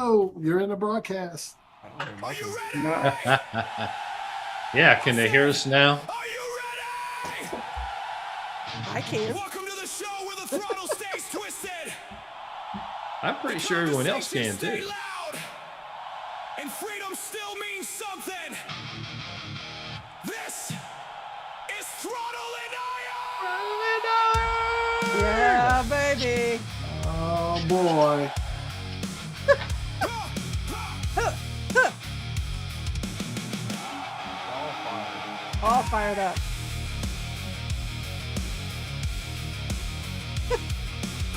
Hello, you're in the broadcast. I don't know, Michael. Yeah, can they hear us now? Are you ready? I can. Welcome to the show where the throttle stays twisted. I'm pretty sure everyone else can Stay too. loud. And freedom still means something. This is Throttle and Iron. Yeah, baby. Oh boy. All fired up.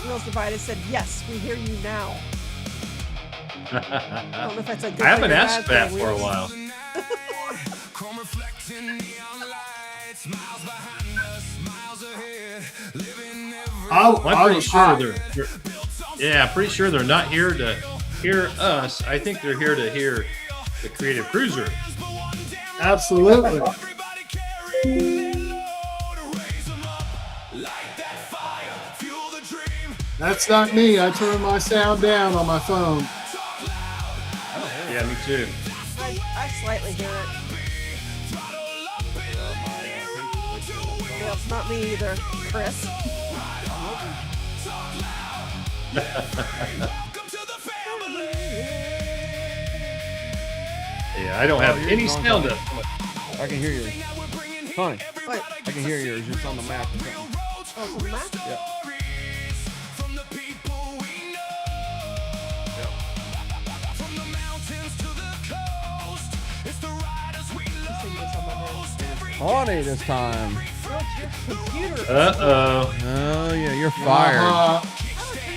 Wheels Divided said, yes, we hear you now. I don't know if that's a good I haven't thing or asked bad that thing. for a while. Chrome reflecting neon lights. Miles behind us, miles ahead. Living every I'm pretty sure pretty sure they're not here to hear us. I think they're here to hear the Creative Cruiser. Absolutely. everybody carry load. Raise them up like that fire. Fuel the dream. That's not me. I turned my sound down on my phone. Yeah, me too. I slightly hear it. Yeah, it's not me either, Chris. Yeah, I don't have yours any is on sound top. up. I can hear yours. Honey, Wait, I can hear yours. It's on the map or something. oh, it's on the map? Yep. From the people we know. From the mountains to the coast. It's the riders we love Sing this on my head. Honey this time. Oh, it's your computer. Uh-oh. Oh, yeah, you're fired.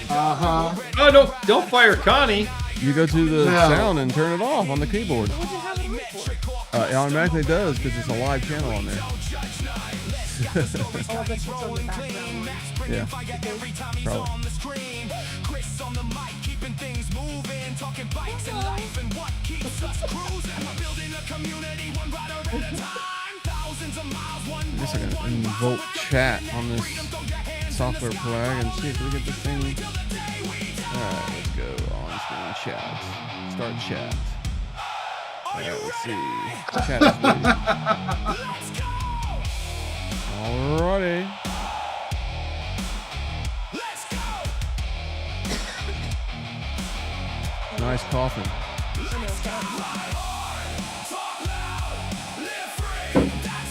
Uh-huh. Oh, don't fire Connie. You go to the No. sound and turn it off on the keyboard. What'd you have it on for? It automatically does because it's a live channel on there. Oh, I bet it's on the background. Yeah, probably. on the screen. Chris on the mic, keeping things moving. Talking bikes and life and what keeps us cruising. We're building a community, one rider at a time. Thousands of miles, one I guess I can invoke chat on this software plug and see if we get this thing. Alright, let's go on screen chat. Start chat. Alright, let's see. Chat is waiting. Alrighty. Let's go. Nice coughing. That's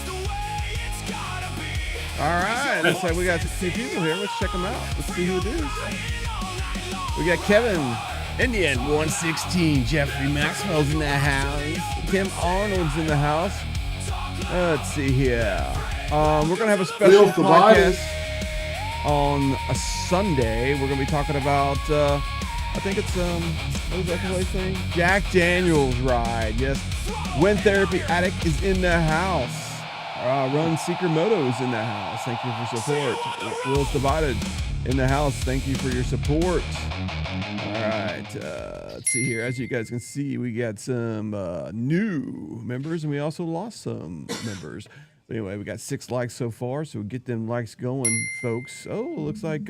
the way it's gotta be. Alright, looks like we got a few people here. Let's check them out. Let's see who it is. We got Kevin, Indian 116, Jeffrey Maxwell's in the house, Tim Arnold's in the house. Let's see here. We're gonna have a special Wheels Divided. podcast on a Sunday. We're gonna be talking about I think it's what is that place thing? Jack Daniels ride. Yes. Wind Therapy Addict is in the house. Run Seeker Moto is in the house. Thank you for support. Wheels Divided in the house. Thank you for your support. All right. Let's see here. As you guys can see, we got some new members, and we also lost some members. But anyway, we got 6 likes so far, so get them likes going, folks. Oh, looks like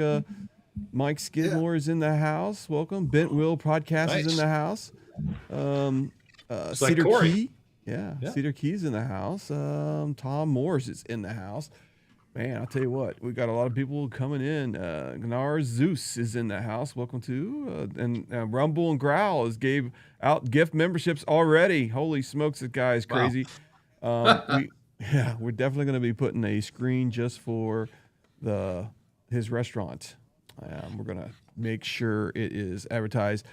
Mike Skidmore is in the house. Welcome. Bent Will Podcast is in the house. like Cedar Corey. Key. Yeah, Cedar Key's in the house. Tom Morris is in the house. Man, I'll tell you what, we got a lot of people coming in. Gnar Zeus is in the house. Welcome to. And Rumble and Growl has gave out gift memberships already. Holy smokes, this guy is crazy. We're definitely going to be putting a screen just for his restaurant. We're going to make sure it is advertised.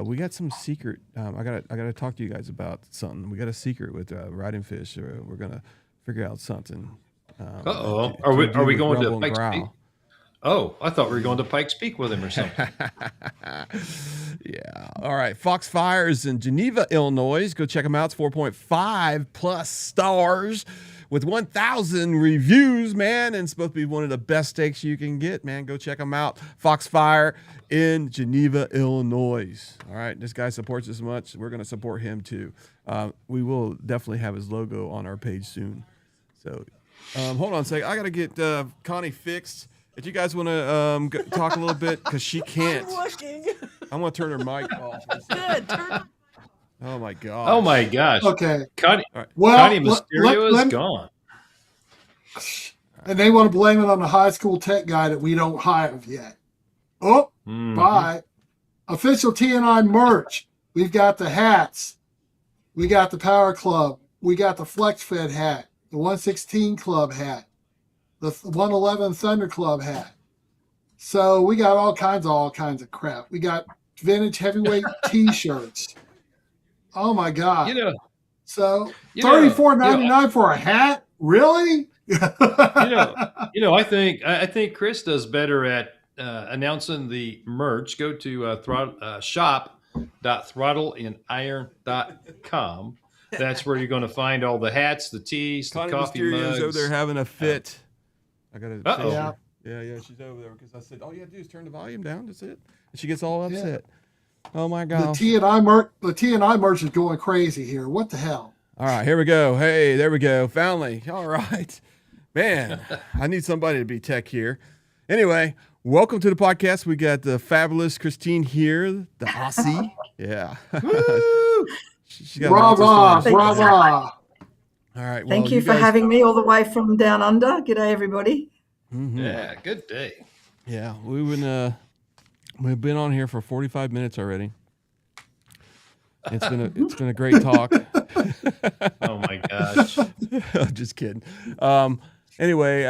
We got some secret. I gotta talk to you guys about something. We got a secret with Riding Fish. We're gonna figure out something. Are we going to Pike's Peak? Oh, I thought we were going to Pike's Peak with him or something. Yeah. All right. Fox Fires in Geneva, Illinois. Go check them out. It's 4.5 plus stars with 1,000 reviews, man. And it's supposed to be one of the best steaks you can get, man. Go check them out. Fox Fire in Geneva, Illinois. All right. This guy supports us much. We're going to support him too. We will definitely have his logo on our page soon. So hold on a second. I got to get Connie fixed. If you guys want to talk a little bit, because she can't. I'm looking. I'm gonna turn her mic off. Good. Turn Oh my god. Oh my gosh. Okay. Connie, Well, Connie Mysterio is gone. And they want to blame it on the high school tech guy that we don't have yet. Oh, bye. Official TNI merch. We've got the hats. We got the Power Club. We got the Flex Fed hat. The 116 Club hat. The 111 Thunder Club hat. So we got all kinds of crap. We got vintage heavyweight T-shirts. Oh my god! So $34.99 for a hat? Really? I think Chris does better at announcing the merch. Go to shop.throttleiron.com. That's where you're going to find all the hats, the tees, the Connie coffee Mysterio's mugs. over there having a fit. I got to. Yeah. She's over there because I said, all you have to do is turn the volume down. That's it. And she gets all upset. Oh my gosh. The TNI merch is going crazy here. What the hell? All right, here we go. Hey, there we go. Finally. All right. Man, I need somebody to be tech here. Anyway, welcome to the podcast. We got the fabulous Christine here, the Aussie. Yeah. She got Bravo. All right. Thank you for having me all the way from down under. G'day, everybody. Mm-hmm. Yeah, good day. Yeah, we've been on here for 45 minutes already. It's been a great talk. Oh my gosh. Just kidding. Anyway,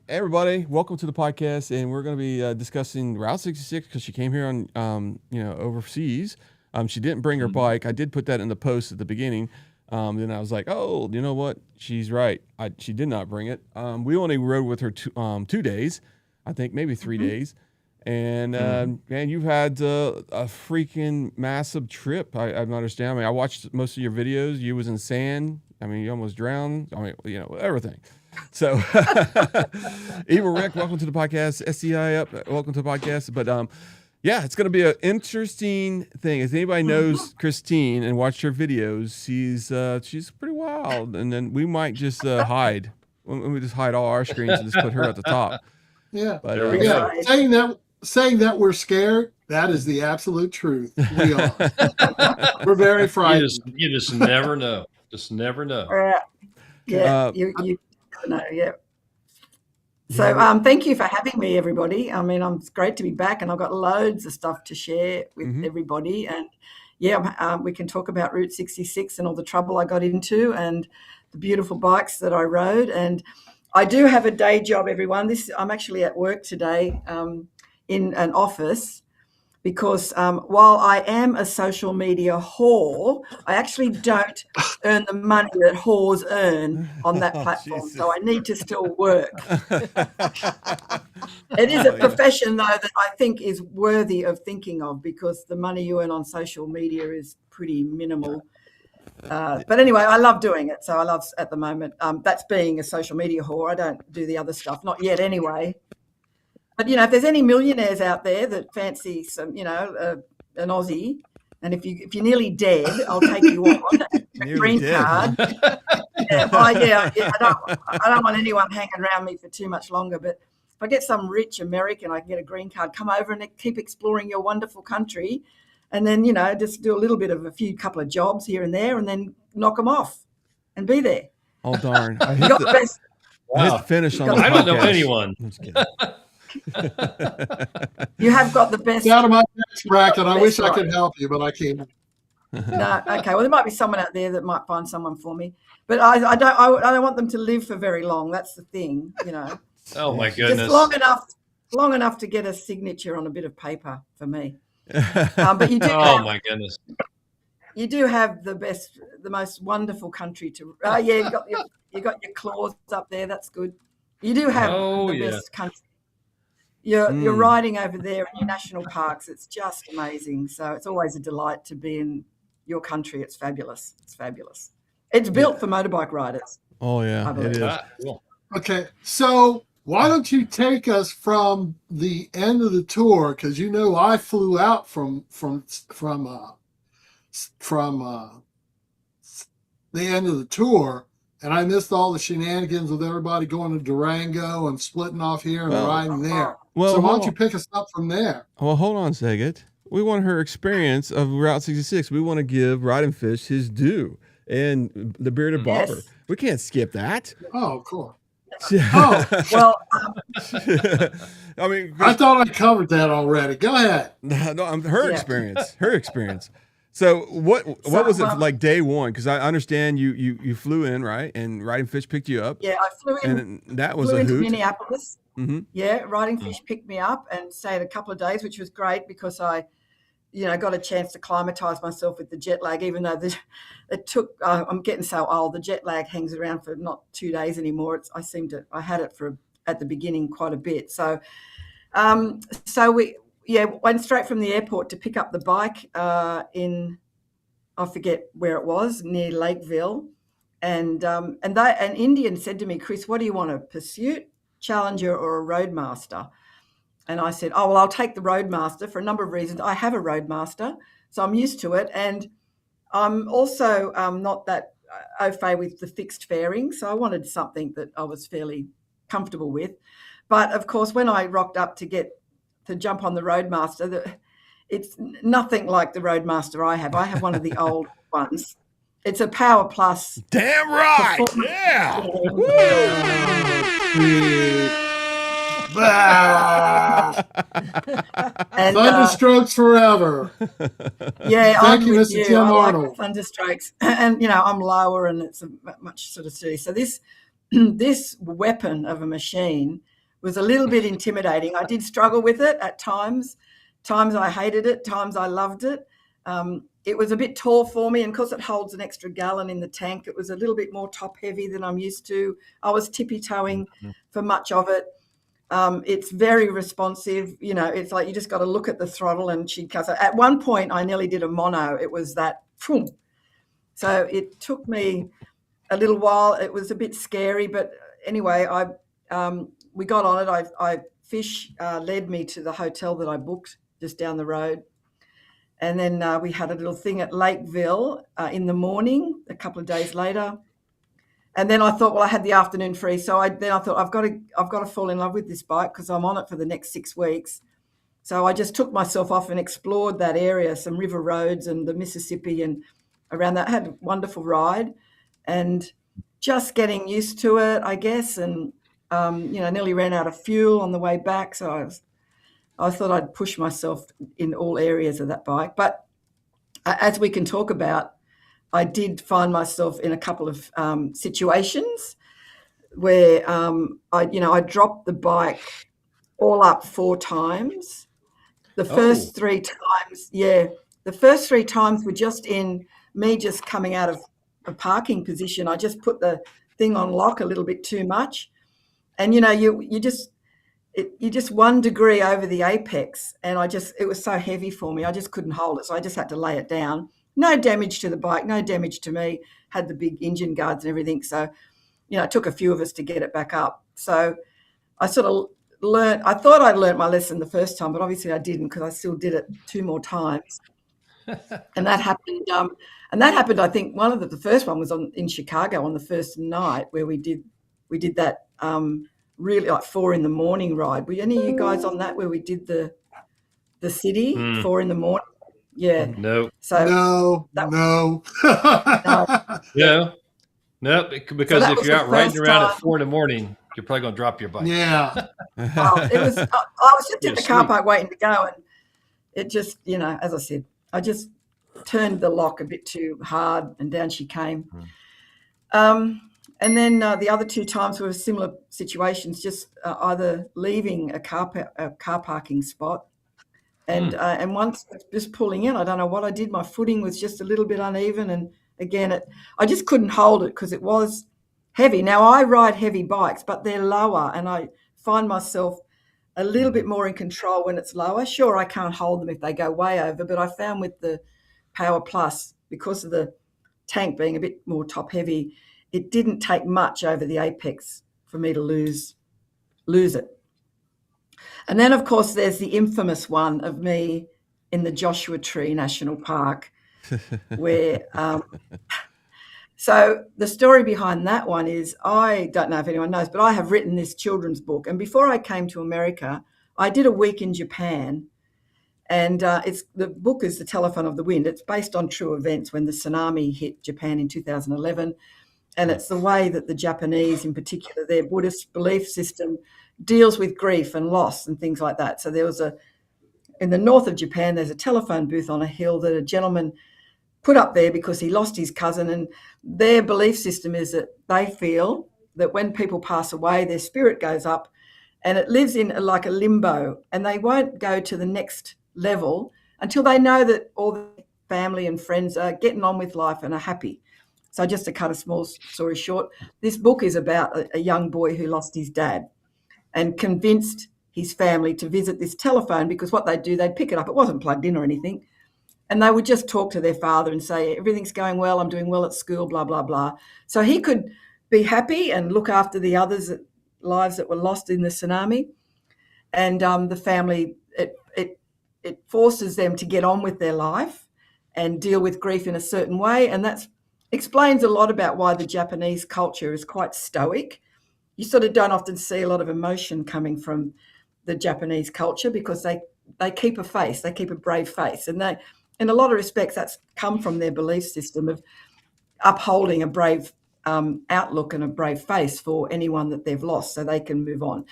everybody, welcome to the podcast, and we're going to be discussing Route 66 because she came here on overseas. She didn't bring her bike. I did put that in the post at the beginning. Then I was like, oh, you know what? She's right. She did not bring it. We only rode with her 2 days, I think maybe 3 days. And man, you've had a freaking massive trip. I don't understand. I mean, I watched most of your videos. You was in sand. I mean, you almost drowned. I mean, everything. So, Evil Rick, welcome to the podcast. SCI up, welcome to the podcast. But yeah, it's going to be an interesting thing. If anybody knows Christine and watched her videos, she's pretty wild. And then we might just hide. We just hide all our screens and just put her at the top. Yeah. But Saying that we're scared, that is the absolute truth. We are. We're very frightened. You just never know. Just never know. Yeah, you know, yeah. So thank you for having me, everybody. I mean, it's great to be back, and I've got loads of stuff to share with everybody. And yeah, we can talk about Route 66 and all the trouble I got into and the beautiful bikes that I rode. And I do have a day job, everyone. I'm actually at work today in an office because while I am a social media whore, I actually don't earn the money that whores earn on that platform. So I need to still work. It is a profession, though, that I think is worthy of thinking of because the money you earn on social media is pretty minimal. But anyway, I love doing it. So I love at the moment. That's being a social media whore. I don't do the other stuff, not yet anyway. But, if there's any millionaires out there that fancy some, an Aussie, and if you're nearly dead, I'll take you on a green card. I don't want anyone hanging around me for too much longer. But if I get some rich American, I can get a green card, come over and keep exploring your wonderful country. And then, just do a little bit of couple of jobs here and there and then knock them off and be there. Oh, darn. I hit the finish on the podcast. I don't know anyone. I'm just kidding. You have got the best. Out of my next bracket. I wish I could help you, but I can't. No, okay. Well, there might be someone out there that might find someone for me, but I don't want them to live for very long. That's the thing, Oh my goodness! Just long enough to get a signature on a bit of paper for me. But you do. My goodness! You do have the most wonderful country to. You got your claws up there. That's good. You do have the best country. You're riding over there in your national parks. It's just amazing. So it's always a delight to be in your country. It's fabulous. It's built for motorbike riders. Oh yeah, it is. Cool. Okay, so why don't you take us from the end of the tour? Because I flew out from the end of the tour, and I missed all the shenanigans with everybody going to Durango and splitting off here and riding there. Well, so why don't you pick us up from there? Well, hold on a second. We want her experience of Route 66. We want to give Ridden Fish his due and the bearded barber. Yes. We can't skip that. Oh, cool. Oh, Well, I mean, I thought I covered that already. Go ahead. no, her Yeah. experience. Her experience. So what was it like day one? Because I understand you flew in, right? And Ridden Fish picked you up. yeah, I flew in. And that was Flew a into hoot. Minneapolis. Mhm. Yeah, Riding Fish picked me up and stayed a couple of days, which was great because I, got a chance to acclimatise myself with the jet lag, even though it took. I'm getting so old. The jet lag hangs around for not 2 days anymore. I had it at the beginning quite a bit. So, we went straight from the airport to pick up the bike in, I forget where it was, near Lakeville, and an Indian said to me, "Chris, what do you want, a Pursuit, Challenger, or a Roadmaster?" And I said, "Oh, well, I'll take the Roadmaster for a number of reasons. I have a Roadmaster, so I'm used to it, and I'm also not that au fait with the fixed fairing, so I wanted something that I was fairly comfortable with. But of course, when I rocked up to jump on the Roadmaster, it's nothing like the Roadmaster I have. I have one of the old ones. It's a Power Plus. Damn right. Performance. Yeah. Bah! And, Thunderstrokes forever. yeah, Thank I'm you, with Mr. you. Tim I like Arnold. the Thunderstrokes, and I'm lower, and it's a much sort of sturdy. So this weapon of a machine was a little bit intimidating. I did struggle with it at times. Times I hated it. Times I loved it. It was a bit tall for me, and because it holds an extra gallon in the tank, it was a little bit more top heavy than I'm used to. I was tippy-toeing for much of it. It's very responsive. It's like you just got to look at the throttle and she'd cut. At one point, I nearly did a mono. It was that, boom. So it took me a little while. It was a bit scary, but anyway, we got on it. Fish led me to the hotel that I booked just down the road. And then we had a little thing at Lakeville in the morning, a couple of days later. And then I thought, well, I had the afternoon free. So I thought, I've got to fall in love with this bike because I'm on it for the next 6 weeks. So I just took myself off and explored that area, some river roads and the Mississippi and around that. I had a wonderful ride and just getting used to it, I guess. And, nearly ran out of fuel on the way back. So I thought I'd push myself in all areas of that bike. But as we can talk about, I did find myself in a couple of situations where I dropped the bike all up 4 times. The first 3 times, the first 3 times were just in me just coming out of a parking position. I just put the thing on lock a little bit too much, and you just 1 degree over the apex, and it was so heavy for me, I just couldn't hold it, so I just had to lay it down. No damage to the bike, no damage to me, had the big engine guards and everything. So, it took a few of us to get it back up. So I sort of I thought I'd learned my lesson the first time, but obviously I didn't because I still did it 2 more times. And that happened. I think the first one was in Chicago on the first night where we did that really like 4 a.m. ride. Were any of you guys on that where we did the city 4 a.m? Yeah. No. So No. no. No, because So if was you're the out riding first around time. at 4 a.m, you're probably going to drop your bike. Yeah. It was. I was just You're at the car asleep. park waiting to go, and it just, as I said, I just turned the lock a bit too hard, and down she came. And then the other 2 times were similar situations, just either leaving a car parking spot, and once just pulling in. I don't know what I did. My footing was just a little bit uneven, and again, I just couldn't hold it because it was heavy. Now I ride heavy bikes, but they're lower, and I find myself a little bit more in control when it's lower. Sure, I can't hold them if they go way over, but I found with the Power Plus, because of the tank being a bit more top heavy, it didn't take much over the apex for me to lose it. And then, of course, there's the infamous one of me in the Joshua Tree National Park, where so the story behind that one is, I don't know if anyone knows, but I have written this children's book. And before I came to America, I did a week in Japan. And the book is The Telephone of the Wind. It's based on true events when the tsunami hit Japan in 2011. And it's the way that the Japanese, in particular, their Buddhist belief system deals with grief and loss and things like that. So there was in the north of Japan, there's a telephone booth on a hill that a gentleman put up there because he lost his cousin. And their belief system is that they feel that when people pass away, their spirit goes up and it lives in like a limbo, and they won't go to the next level until they know that all the family and friends are getting on with life and are happy. So just to cut a small story short, this book is about a young boy who lost his dad and convinced his family to visit this telephone, because what they'd do, they'd pick it up. It wasn't plugged in or anything. And they would just talk to their father and say, everything's going well, I'm doing well at school, blah, blah, blah. So he could be happy and look after the others' lives that were lost in the tsunami. And the family, it forces them to get on with their life and deal with grief in a certain way. And that explains a lot about why the Japanese culture is quite stoic. You sort of don't often see a lot of emotion coming from the Japanese culture because they keep a face, they keep a brave face. And they, in a lot of respects, that's come from their belief system of upholding a brave outlook and a brave face for anyone that they've lost so they can move on.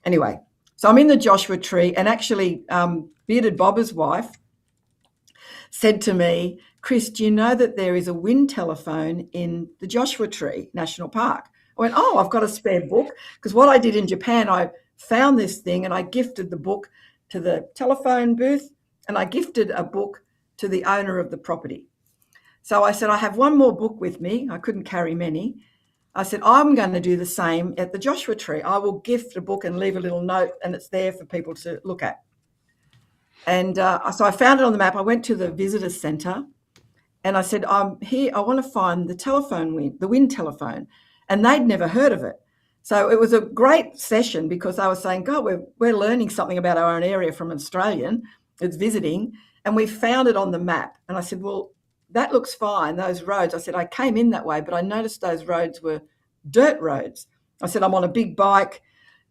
Anyway, so I'm in the Joshua Tree, and actually Bearded Bobber's wife said to me, Chris, do you know that there is a wind telephone in the Joshua Tree National Park? I went, oh, I've got a spare book, because what I did in Japan, I found this thing and I gifted the book to the telephone booth, and I gifted a book to the owner of the property. So I said, I have one more book with me. I couldn't carry many. I said, I'm going to do the same at the Joshua Tree. I will gift a book and leave a little note, and it's there for people to look at. And so I found it on the map. I went to the visitor centre and I said, I'm here, I want to find the wind telephone. And they'd never heard of it. So it was a great session because they were saying, God, we're learning something about our own area from an Australian that's visiting, and we found it on the map. And I said, well, that looks fine, those roads. I said, I came in that way, but I noticed those roads were dirt roads. I said, I'm on a big bike.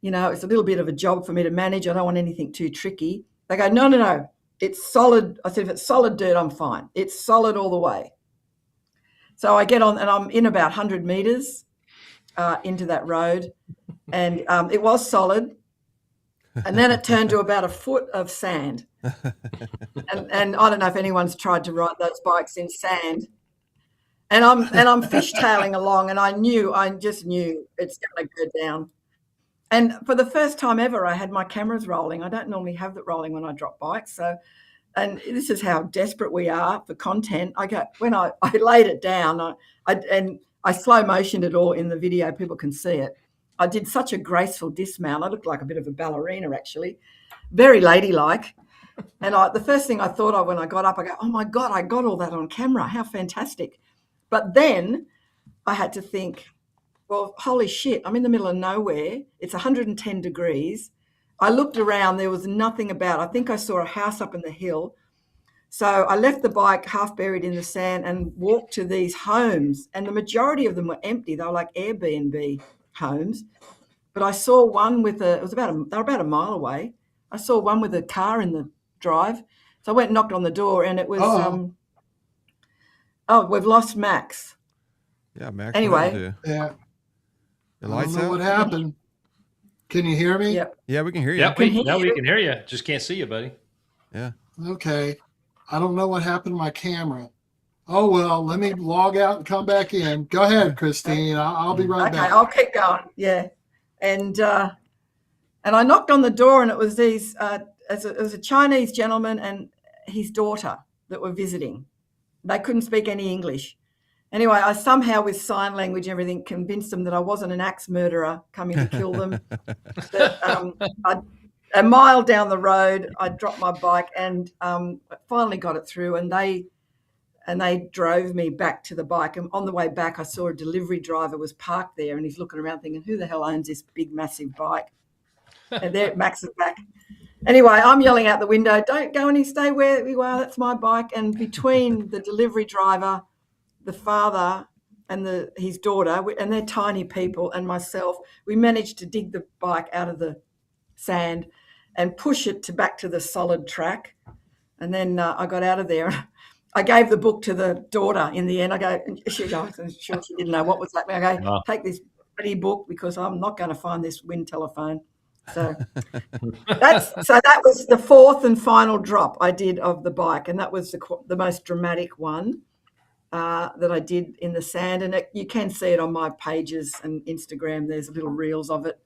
You know, it's a little bit of a job for me to manage. I don't want anything too tricky. They go, no, it's solid. I said, if it's solid dirt, I'm fine. It's solid all the way. So I get on and I'm in about 100 metres into that road, and it was solid. And then it turned to about a foot of sand. And I don't know if anyone's tried to ride those bikes in sand. And I'm fishtailing along, and I just knew it's going to go down. And for the first time ever, I had my cameras rolling. I don't normally have that rolling when I drop bikes. So, and this is how desperate we are for content. When I laid it down, I slow motioned it all in the video. People can see it. I did such a graceful dismount. I looked like a bit of a ballerina, actually, very ladylike. And the first thing I thought of when I got up, I go, oh my God, I got all that on camera. How fantastic. But then I had to think, well, holy shit, I'm in the middle of nowhere. It's 110 degrees. I looked around, there was nothing about. I think I saw a house up in the hill. So I left the bike half buried in the sand and walked to these homes, and the majority of them were empty. They were like Airbnb homes. But I saw one they were about a mile away. I saw one with a car in the drive. So I went and knocked on the door, and it was, we've lost Max. Yeah, Max. Anyway. Yeah. Your I lights don't know out? what happened. Can you hear me? Yep. Yeah, we can hear you. Yep, we can hear you. Just can't see you, buddy. Yeah. Okay. I don't know what happened to my camera. Oh, well, let me log out and come back in. Go ahead, Christine. I'll be right back. Okay, I'll keep going. Yeah. And I knocked on the door, and it was it was a Chinese gentleman and his daughter that were visiting. They couldn't speak any English. Anyway, I somehow, with sign language and everything, convinced them that I wasn't an axe murderer coming to kill them. That, a mile down the road, I dropped my bike and finally got it through, and they drove me back to the bike. And on the way back, I saw a delivery driver was parked there, and he's looking around thinking, who the hell owns this big, massive bike? And there, Max is back. Anyway, I'm yelling out the window, don't go any, stay where you are, that's my bike. And between the delivery driver, the father and his daughter, and they're tiny people, and myself, we managed to dig the bike out of the sand and push it back to the solid track. And then I got out of there. I gave the book to the daughter in the end. I go, and she goes, I'm sure she didn't know what was happening. I go, Wow. take this bloody book because I'm not going to find this wind telephone. So that was the fourth and final drop I did of the bike, and that was the most dramatic one that I did in the sand. And you can see it on my pages and Instagram. There's little reels of it.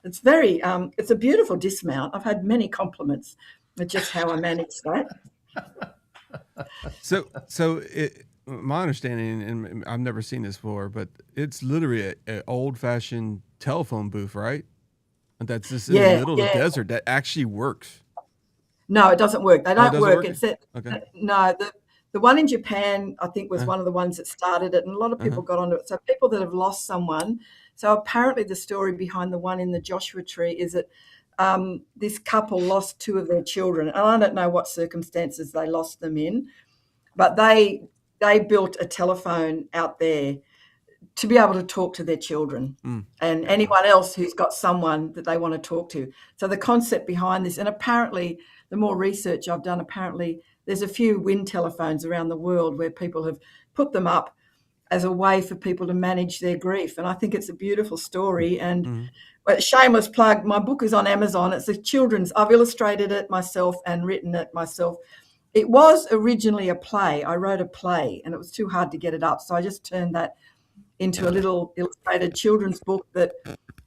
It's very, it's a beautiful dismount. I've had many compliments at just how I managed that. So my understanding, and I've never seen this before, but it's literally an old-fashioned telephone booth, right? That's just in the middle of the desert that actually works. No, it doesn't work. They don't work. It's okay. No, the one in Japan, I think, was one of the ones that started it, and a lot of people got onto it. So people that have lost someone. So apparently the story behind the one in the Joshua Tree is that this couple lost two of their children. And I don't know what circumstances they lost them in, but they built a telephone out there to be able to talk to their children and anyone else who's got someone that they want to talk to. So the concept behind this, and apparently the more research I've done, apparently there's a few wind telephones around the world where people have put them up as a way for people to manage their grief. And I think it's a beautiful story. And shameless plug, my book is on Amazon. It's a children's, I've illustrated it myself and written it myself. It was originally a play. I wrote a play and it was too hard to get it up. So I just turned that into a little illustrated children's book that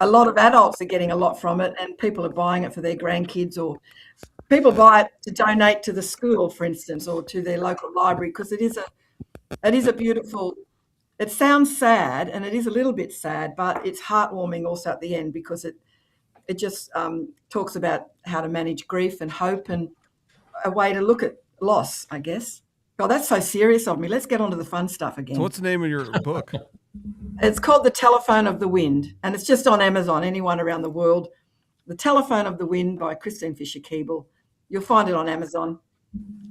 a lot of adults are getting a lot from it, and people are buying it for their grandkids, or people buy it to donate to the school, for instance, or to their local library, because it is a beautiful, it sounds sad, and it is a little bit sad, but it's heartwarming also at the end, because it just talks about how to manage grief and hope and a way to look at loss, I guess. God, that's so serious of me. Let's get on to the fun stuff again. So what's the name of your book? It's called The Telephone of the Wind, and it's just on Amazon, anyone around the world. The Telephone of the Wind by Christine Fisher-Keeble. You'll find it on Amazon.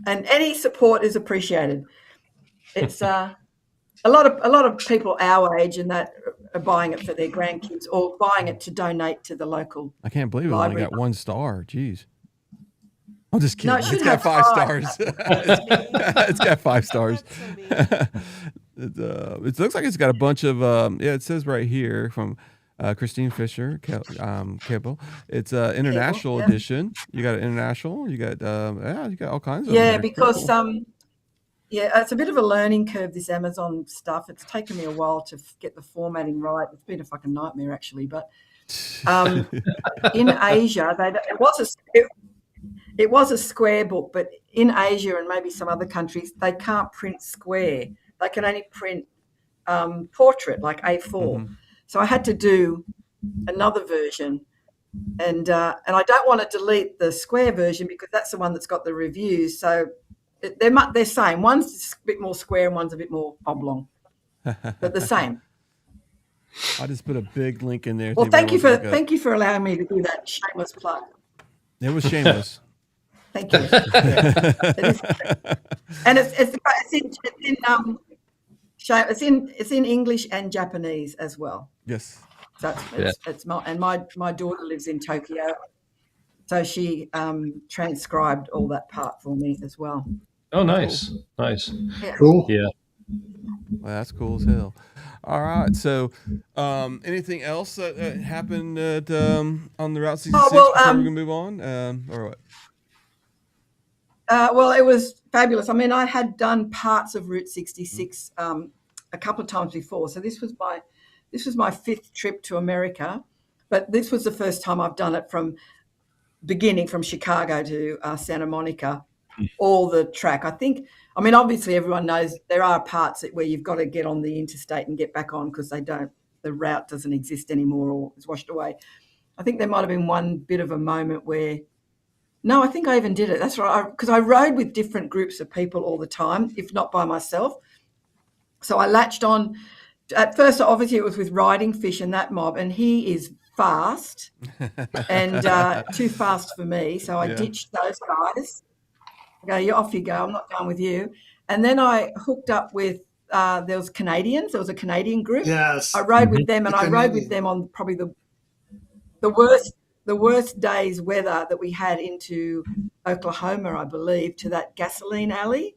And any support is appreciated. It's a lot of people our age and that are buying it for their grandkids or buying it to donate to the local I can't believe it library. only got 1 star. Jeez. I'm just kidding. No, it should It's got have 5 5. stars. It's got 5 stars. It looks like it's got a bunch of it says right here from Christine Fisher Keeble. It's international edition. You got an international. You got you got all kinds of because it's a bit of a learning curve, this Amazon stuff. It's taken me a while to get the formatting right. It's been a fucking nightmare actually, but in Asia it was a square book, but in Asia and maybe some other countries, they can't print square. They can only print portrait, like A4. So I had to do another version, and I don't want to delete the square version because that's the one that's got the reviews. So they're same. One's a bit more square and one's a bit more oblong, but the same. I just put a big link in there. Well, thank you for allowing me to do that shameless plug. It was shameless. Thank you. And it's in English and Japanese as well. Yes. So it's my daughter lives in Tokyo, so she transcribed all that part for me as well. Oh, nice, nice. Yeah. Cool. Yeah. Well, that's cool as hell. All right. So, anything else that happened on the Route 66 before we're gonna move on, or what? Well, it was fabulous. I mean, I had done parts of Route 66 a couple of times before, so this was my 5th trip to America, but this was the first time I've done it from Chicago to Santa Monica, all the track. I mean, obviously everyone knows there are parts where you've got to get on the interstate and get back on because the route doesn't exist anymore or is washed away. I think there might have been one bit of a moment where, no, I think I even did it. That's right, because I rode with different groups of people all the time, if not by myself. So I latched on. At first, obviously, it was with Riding Fish and that mob, and he is fast and too fast for me. So I ditched those guys. I go, you off you go. I'm not going with you. And then I hooked up with there was Canadians. There was a Canadian group. Yes. I rode with them, and I rode with them on probably the the worst day's weather that we had into Oklahoma, I believe, to that gasoline alley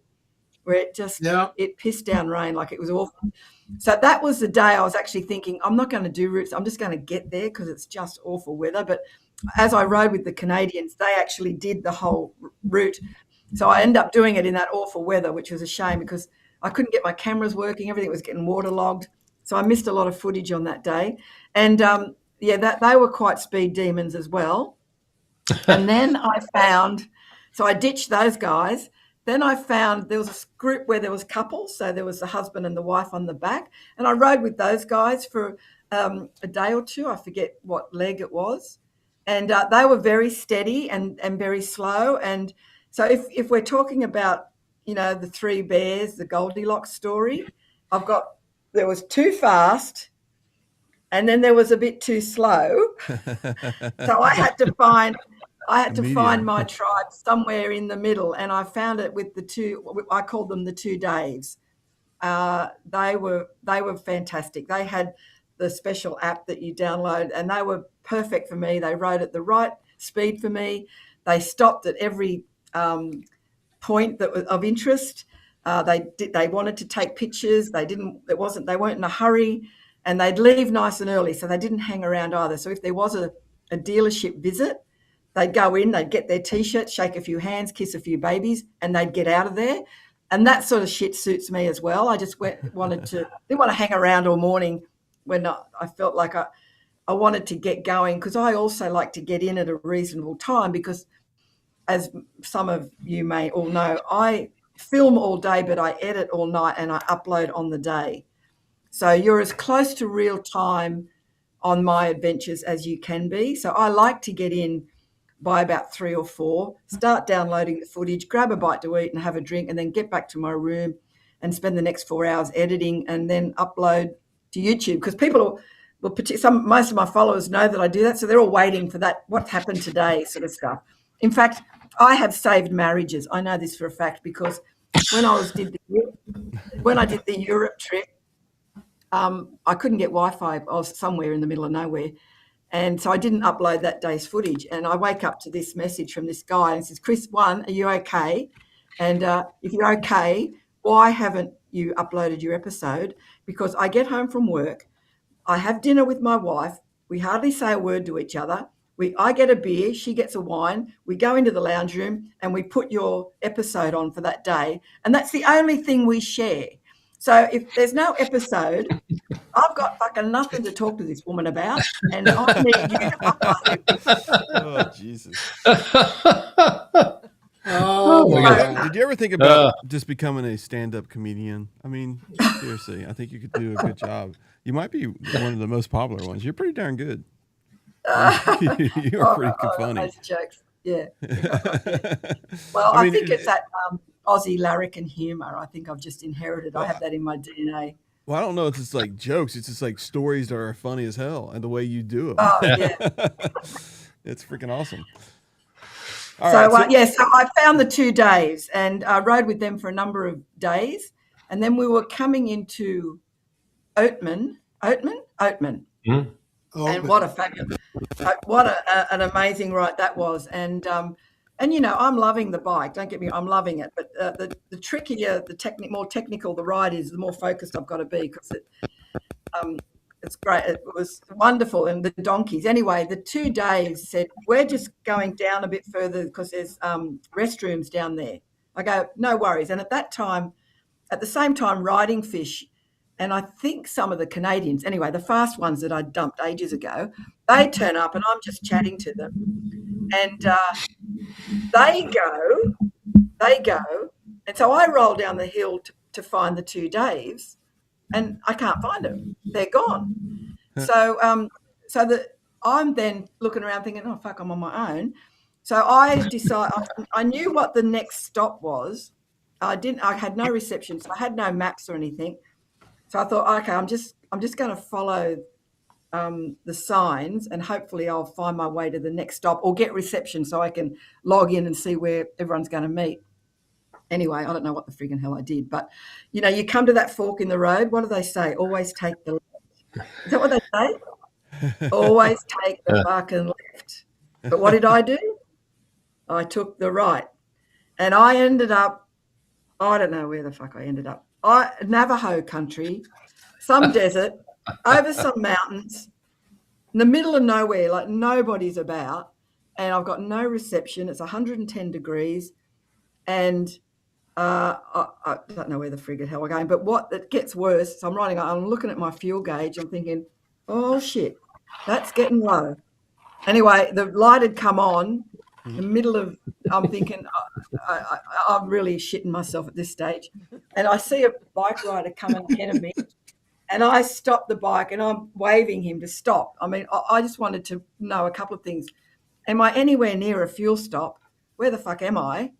where it pissed down rain like it was awful. So that was the day I was actually thinking, I'm not going to do routes. I'm just going to get there because it's just awful weather. But as I rode with the Canadians, they actually did the whole route. So I ended up doing it in that awful weather, which was a shame because I couldn't get my cameras working. Everything was getting waterlogged. So I missed a lot of footage on that day. And they were quite speed demons as well. And then I ditched those guys. Then I found there was a group where there was couples. So there was the husband and the wife on the back. And I rode with those guys for a day or two. I forget what leg it was. And they were very steady and very slow. And so if we're talking about, the three bears, the Goldilocks story, there was too fast and then there was a bit too slow. So I had to find my tribe somewhere in the middle, and I found it with the two. I called them the two Daves. They were fantastic. They had the special app that you download, and they were perfect for me. They rode at the right speed for me. They stopped at every point that was of interest. They wanted to take pictures. They weren't in a hurry, and they'd leave nice and early, so they didn't hang around either. So if there was a dealership visit, they'd go in, they'd get their T-shirt, shake a few hands, kiss a few babies, and they'd get out of there. And that sort of shit suits me as well. I just didn't want to hang around all morning when I felt like I wanted to get going, because I also like to get in at a reasonable time because, as some of you may all know, I film all day, but I edit all night and I upload on the day. So you're as close to real time on my adventures as you can be. So I like to get in by about 3 or 4, start downloading the footage, grab a bite to eat and have a drink, and then get back to my room and spend the next 4 hours editing and then upload to YouTube. Because people most of my followers know that I do that, so they're all waiting for that what happened today sort of stuff. In fact, I have saved marriages. I know this for a fact because when I did the Europe trip, I couldn't get Wi-Fi. I was somewhere in the middle of nowhere. And so I didn't upload that day's footage. And I wake up to this message from this guy and he says, Chris, one, are you okay? And if you're okay, why haven't you uploaded your episode? Because I get home from work, I have dinner with my wife, we hardly say a word to each other. I get a beer, she gets a wine, we go into the lounge room and we put your episode on for that day. And that's the only thing we share. So if there's no episode, I've got fucking nothing to talk to this woman about, and I need you to upload it. Oh, Jesus. Oh, my God. Did you ever think about just becoming a stand-up comedian? I mean, seriously, I think you could do a good job. You might be one of the most popular ones. You're pretty darn good. You are pretty funny. Those jokes, yeah. Well, I think it's that Aussie larrikin humour. I think I've just inherited. I have that in my DNA. Well, I don't know if it's like jokes. It's just like stories that are funny as hell, and the way you do them. Oh, yeah. It's freaking awesome. So I found the two Daves and I rode with them for a number of days, and then we were coming into Oatman. Mm-hmm. And what a fabulous, an amazing ride that was. And I'm loving the bike. Don't get me, I'm loving it. But the trickier, more technical the ride is, the more focused I've got to be, because it's great. It was wonderful. And the donkeys. Anyway, the 2 days said, we're just going down a bit further because there's restrooms down there. I go, no worries. And at the same time, riding fish. And I think some of the Canadians, anyway, the fast ones that I dumped ages ago, they turn up and I'm just chatting to them. And they go. And so I roll down the hill to find the 2 Daves, and I can't find them. They're gone. So I'm then looking around thinking, oh, fuck, I'm on my own. So I decided, I knew what the next stop was. I had no reception, so I had no maps or anything. So I thought, okay, I'm just going to follow the signs, and hopefully I'll find my way to the next stop or get reception so I can log in and see where everyone's going to meet. Anyway, I don't know what the friggin' hell I did, but you come to that fork in the road. What do they say? Always take the left. Is that what they say? Always take the fucking left. But what did I do? I took the right. And I ended up, I don't know where the fuck I ended up. Navajo country, some desert, over some mountains, in the middle of nowhere, like nobody's about. And I've got no reception. It's 110 degrees. And I don't know where the frigate hell we're going. But what it gets worse, so I'm looking at my fuel gauge. I'm thinking, oh, shit, that's getting low. Anyway, the light had come on. The middle of, I'm thinking, I'm really shitting myself at this stage. And I see a bike rider coming ahead of me, and I stop the bike and I'm waving him to stop. I mean, I just wanted to know a couple of things. Am I anywhere near a fuel stop? Where the fuck am I?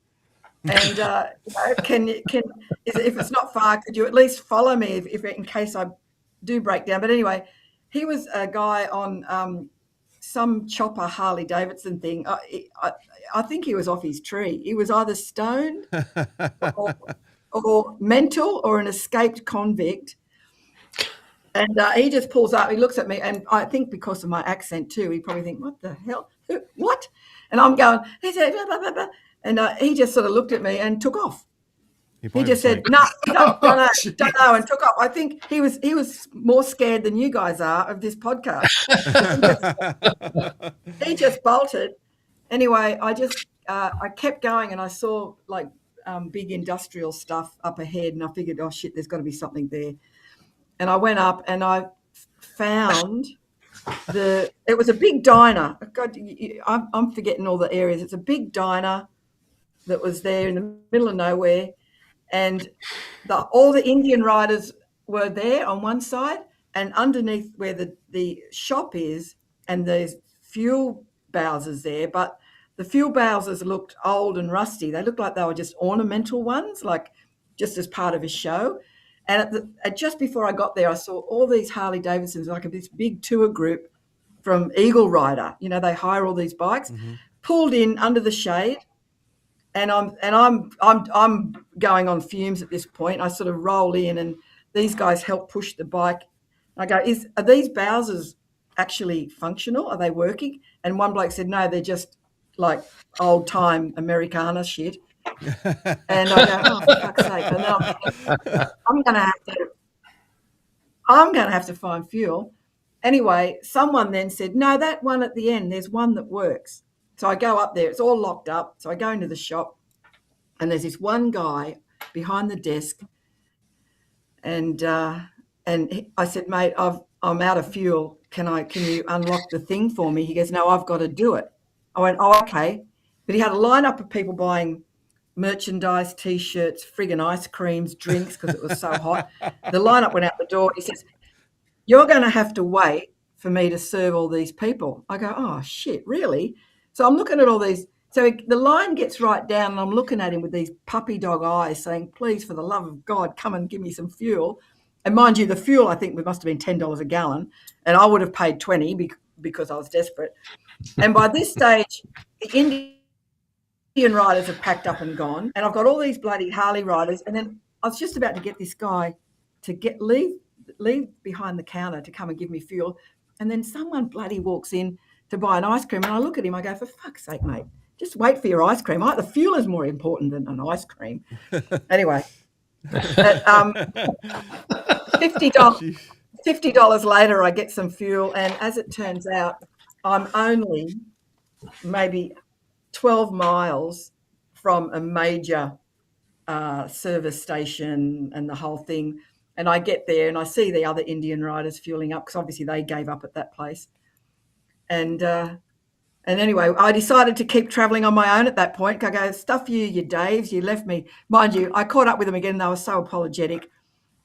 And if it's not far, could you at least follow me if in case I do break down? But anyway, he was a guy on some chopper Harley Davidson thing. I think he was off his tree. He was either stoned or mental or an escaped convict. And he just pulls up. He looks at me, and I think because of my accent too, he probably think, "What the hell? What?" And I'm going. He said, blah, blah, blah, blah. And he just sort of looked at me and took off. He just said, "No, don't know," and took off. I think he was more scared than you guys are of this podcast. He just bolted. Anyway, I kept going, and I saw like big industrial stuff up ahead, and I figured, oh shit, there's got to be something there. And I went up, and I found it was a big diner. God, I'm forgetting all the areas. It's a big diner that was there in the middle of nowhere. And all the Indian riders were there on one side, and underneath where the shop is, and there's fuel bowsers there. But the fuel bowsers looked old and rusty. They looked like they were just ornamental ones, like just as part of a show. And just before I got there, I saw all these Harley Davidsons, like this big tour group from Eagle Rider. You know, they hire all these bikes, pulled in under the shade. And I'm going on fumes at this point. I sort of roll in, and these guys help push the bike. I go, are these bowsers actually functional? Are they working? And one bloke said, no, they're just like old time Americana shit. And I go, oh, for fuck's sake! And then I'm going to have to find fuel. Anyway, someone then said, no, that one at the end, there's one that works. So I go up there, it's all locked up. So I go into the shop, and there's this one guy behind the desk. And I said, mate, I'm out of fuel. Can you unlock the thing for me? He goes, no, I've got to do it. I went, oh, okay. But he had a lineup of people buying merchandise, T-shirts, friggin' ice creams, drinks, because it was so hot. The lineup went out the door. He says, you're going to have to wait for me to serve all these people. I go, oh, shit, really? So I'm looking at all these. So the line gets right down, and I'm looking at him with these puppy dog eyes saying, please, for the love of God, come and give me some fuel. And mind you, the fuel, I think, must have been $10 a gallon, and I would have paid $20 because I was desperate. And by this stage, the Indian riders have packed up and gone, and I've got all these bloody Harley riders. And then I was just about to get this guy to leave behind the counter to come and give me fuel. And then someone bloody walks in to buy an ice cream, and I look at him, I go, for fuck's sake, mate, just wait for your ice cream. The fuel is more important than an ice cream. Anyway, $50 later, I get some fuel, and as it turns out, I'm only maybe 12 miles from a major service station and the whole thing. And I get there, and I see the other Indian riders fueling up, because obviously they gave up at that place. And anyway, I decided to keep travelling on my own at that point. I go, stuff you Daves, you left me. Mind you, I caught up with them again, and they were so apologetic.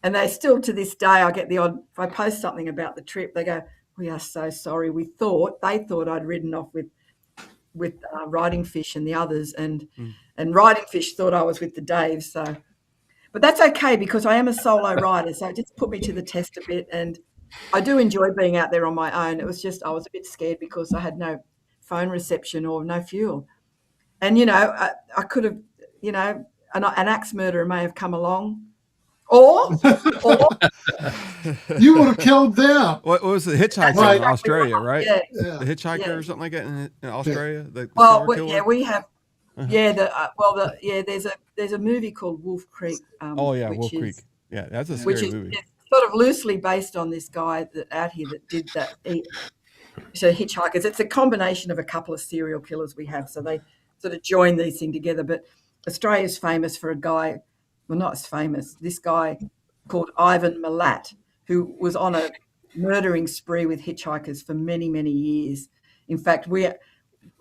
And they still, to this day, I get the odd, if I post something about the trip, they go, we are so sorry. They thought I'd ridden off with Riding Fish and the others, and Riding Fish thought I was with the Daves. So, but that's okay, because I am a solo rider, so it just put me to the test a bit. And I do enjoy being out there on my own. It was just, I was a bit scared because I had no phone reception or no fuel. And, I could have, an axe murderer may have come along, or You would have killed them. What was the hitchhiker Right. in Australia, right? Yeah. Yeah. The hitchhiker Yeah. or something like that in Australia. The Well, serial killer? yeah, we have. Uh-huh. Yeah, there's a movie called Wolf Creek. Oh yeah, which Wolf is, Creek. Yeah, that's a Which scary is movie. it's sort of loosely based on this guy out here that did that. So hitchhikers. It's a combination of a couple of serial killers we have. So they sort of join these things together. But Australia's famous for a guy. Well, not as famous. This guy called Ivan Milat, who was on a murdering spree with hitchhikers for many, many years. In fact,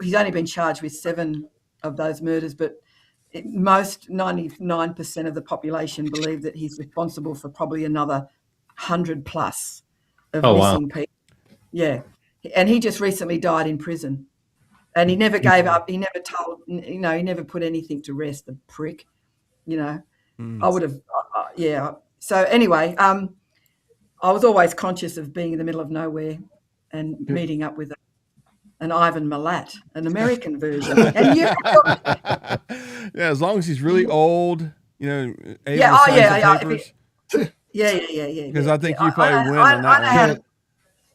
he's only been charged with 7 of those murders, but most 99% of the population believe that he's responsible for probably another 100 plus of missing people. Yeah. And he just recently died in prison. And he never gave up. He never told, he never put anything to rest, the prick, I would have, yeah. So anyway, I was always conscious of being in the middle of nowhere and meeting up with an Ivan Milat, an American version. And Yeah, as long as he's really old, able to sign some papers. Yeah. Because I think you probably win on that one.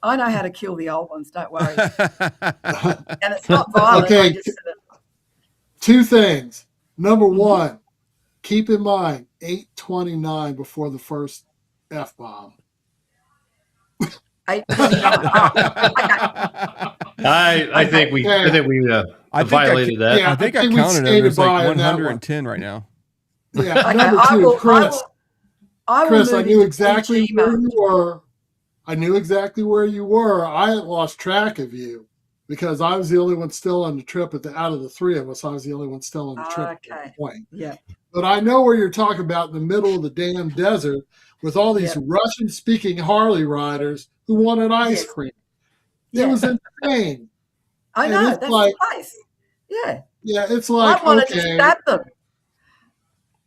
I know how to kill the old ones. Don't worry. And it's not violent. Okay. 2 things. Number 1, keep in mind 8:29 before the first F-bomb. 8:29. I think we violated that. Yeah, I think I counted it. There's like 110 right now. Yeah. Okay, Number 2, Chris. Chris, I knew exactly where you were. I had lost track of you because I was the only one still on the trip out of the 3 of us. I was the only one still on the trip at that point. Yeah. But I know where you're talking about, in the middle of the damn desert with all these Russian-speaking Harley riders who wanted ice cream. It was insane. I know. That's the place. Yeah. Yeah, it's like, I wanted to stab them.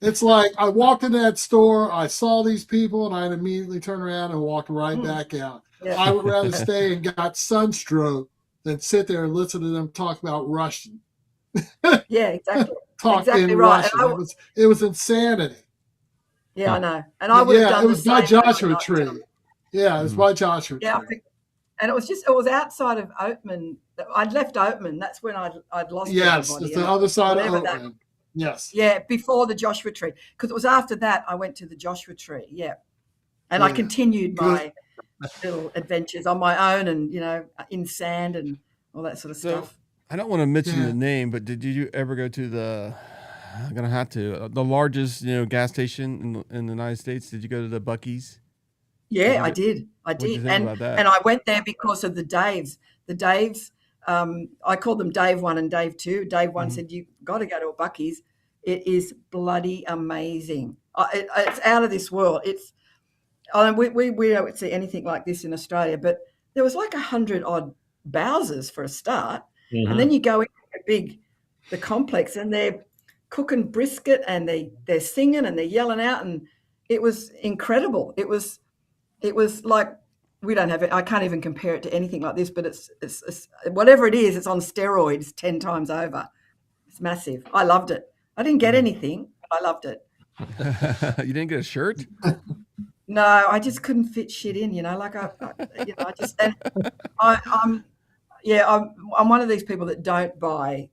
It's like I walked in that store, I saw these people, and I'd immediately turn around and walk right back out. Yeah. I would rather stay and got sunstroke than sit there and listen to them talk about Russian. Yeah, exactly. Talk exactly in right. Russian. It was insanity. Yeah, I know. And I would have done it was by Joshua overnight. Tree. Yeah, it was by Joshua Tree. And it was outside of Oatman. I'd left Oatman. That's when I'd lost Yes, everybody. it's the other side of Whatever Oatman. Yes. Yeah, before the Joshua Tree. Because it was after that I went to the Joshua Tree. Yeah. And I continued my little adventures on my own and, in sand and all that sort of stuff. I don't want to mention the name, but did you ever go to the largest, gas station in the United States? Did you go to the Buc-ee's? Yeah, I did. And I went there because of the Daves. The Daves, I called them Dave 1 and Dave 2. Dave 1 said, "You've got to go to a Buc-ee's. It is bloody amazing. It's out of this world. We don't see anything like this in Australia, but there was like 100 odd Bowsers for a start. Mm-hmm. And then you go into the complex and they're cooking brisket and they're singing and they're yelling out, and it was incredible. It was like, we don't have it. I can't even compare it to anything like this, but it's whatever it is, it's on steroids 10 times over. It's massive. I loved it. I didn't get anything, but I loved it. You didn't get a shirt? No, I just couldn't fit shit in, like I'm one of these people that don't buy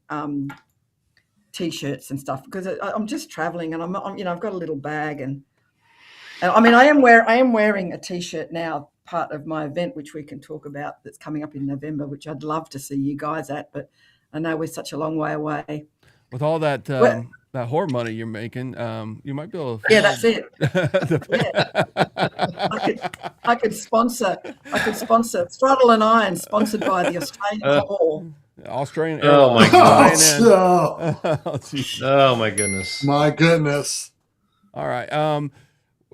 T-shirts and stuff because I'm just traveling and I'm I've got a little bag and I mean I am wearing a T-shirt now, part of my event which we can talk about, that's coming up in November, which I'd love to see you guys at, but I know we're such a long way away. With all that that whore money you're making, you might be able to. Yeah, that's it. I could sponsor Throttle and Iron, sponsored by the Australian whore. Australian. Oh my God! Oh my goodness! My goodness! All right. A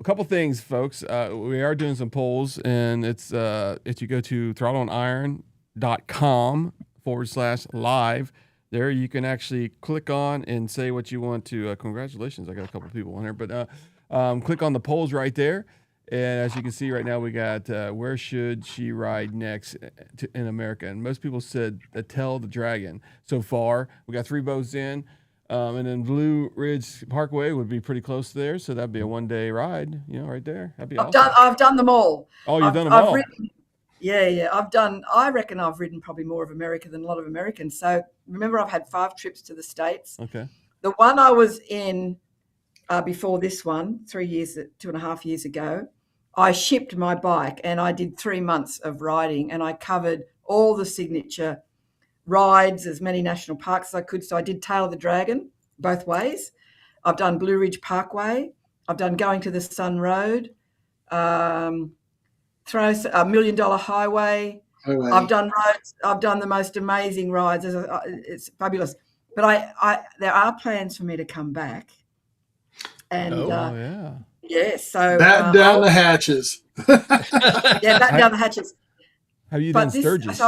couple things, folks. We are doing some polls, and it's if you go to throttleandiron.com/live. There you can actually click on and say what you want to. Congratulations, I got a couple people on here, but click on the polls right there. And as you can see right now, we got where should she ride next in America? And most people said Tell the Dragon so far. We got 3 votes in. And then Blue Ridge Parkway would be pretty close there, so that'd be a 1-day ride, right there. That'd be awesome. I've done them all. Oh, you've done them I've all. Ridden, yeah. I reckon I've ridden probably more of America than a lot of Americans. So remember, I've had 5 trips to the States. Okay. The one I was in before this one, 2.5 years ago, I shipped my bike and I did 3 months of riding, and I covered all the signature rides, as many national parks as I could. So I did Tail of the Dragon both ways. I've done Blue Ridge Parkway. I've done Going to the Sun Road, $1 Million Highway. I've done roads. I've done the most amazing rides. It's fabulous. But there are plans for me to come back. And so batten down the hatches. Batten down the hatches. Have you done Sturgis?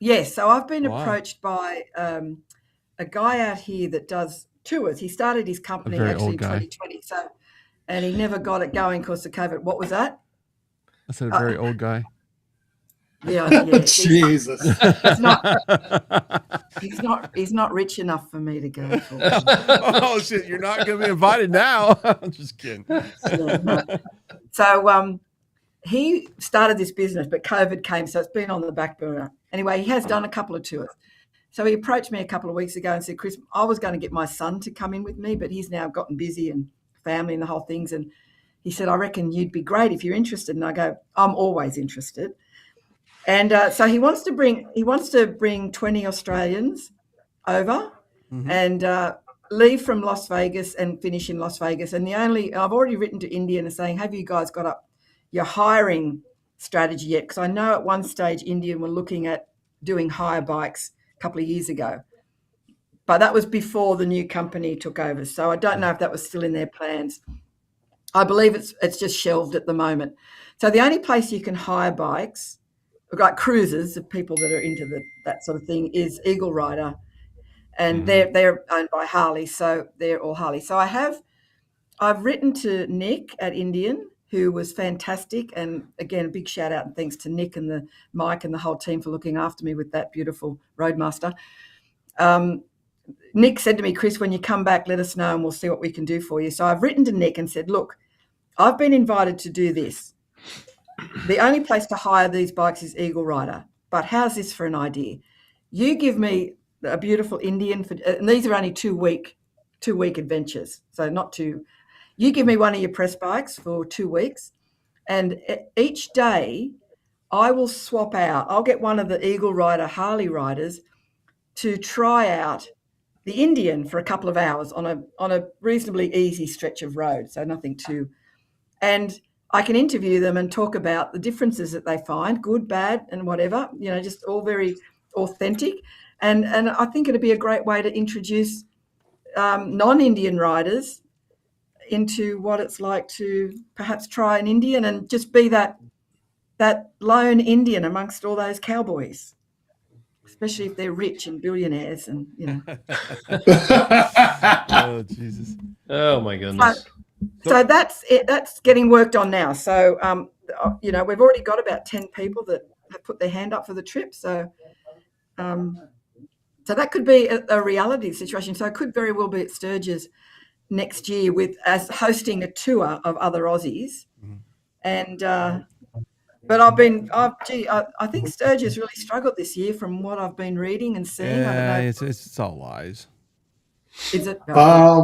Yes, so I've been approached by a guy out here that does tours. He started his company actually in 2020, and he never got it going because of COVID. What was that? I said a very old guy. Yeah. Jesus. He's not rich enough for me to go for. Oh shit! You're not going to be invited now. I'm just kidding. So he started this business, but COVID came, so it's been on the back burner. Anyway, he has done a couple of tours. So he approached me a couple of weeks ago and said, Chris, I was going to get my son to come in with me, but he's now gotten busy and family and the whole things. And he said, I reckon you'd be great if you're interested. And I go, I'm always interested. And so he wants to bring 20 Australians over and leave from Las Vegas and finish in Las Vegas. And I've already written to India and saying, have you guys got up your hiring strategy yet? Because I know at one stage Indian were looking at doing hire bikes a couple of years ago, but that was before the new company took over. So I don't know if that was still in their plans. I believe it's just shelved at the moment. So the only place you can hire bikes, like cruisers of people that are into that sort of thing, is Eagle Rider, and they're owned by Harley, so they're all Harley. So I've written to Nick at Indian, who was fantastic, and again a big shout out and thanks to Nick and the Mike and the whole team for looking after me with that beautiful Roadmaster. Nick said to me, Chris, when you come back, let us know and we'll see what we can do for you. So I've written to Nick and said, look, I've been invited to do this. The only place to hire these bikes is Eagle Rider, but how's this for an idea? You give me a beautiful Indian, and these are only 2-week adventures, so not too. You give me one of your press bikes for 2 weeks, and each day I will swap out. I'll get one of the Eagle Rider Harley riders to try out the Indian for a couple of hours on a reasonably easy stretch of road, so nothing too. And I can interview them and talk about the differences that they find, good, bad, and whatever, just all very authentic. And I think it'd be a great way to introduce non-Indian riders into what it's like to perhaps try an Indian and just be that lone Indian amongst all those cowboys, especially if they're rich and billionaires and, Oh, Jesus. Oh, my goodness. So that's it. That's getting worked on now. So, we've already got about 10 people that have put their hand up for the trip. So that could be a reality situation. So it could very well be at Sturgis next year as hosting a tour of other Aussies. And but I think Sturgis really struggled this year from what I've been reading and seeing. Yeah, I don't know. it's all lies. Is it? I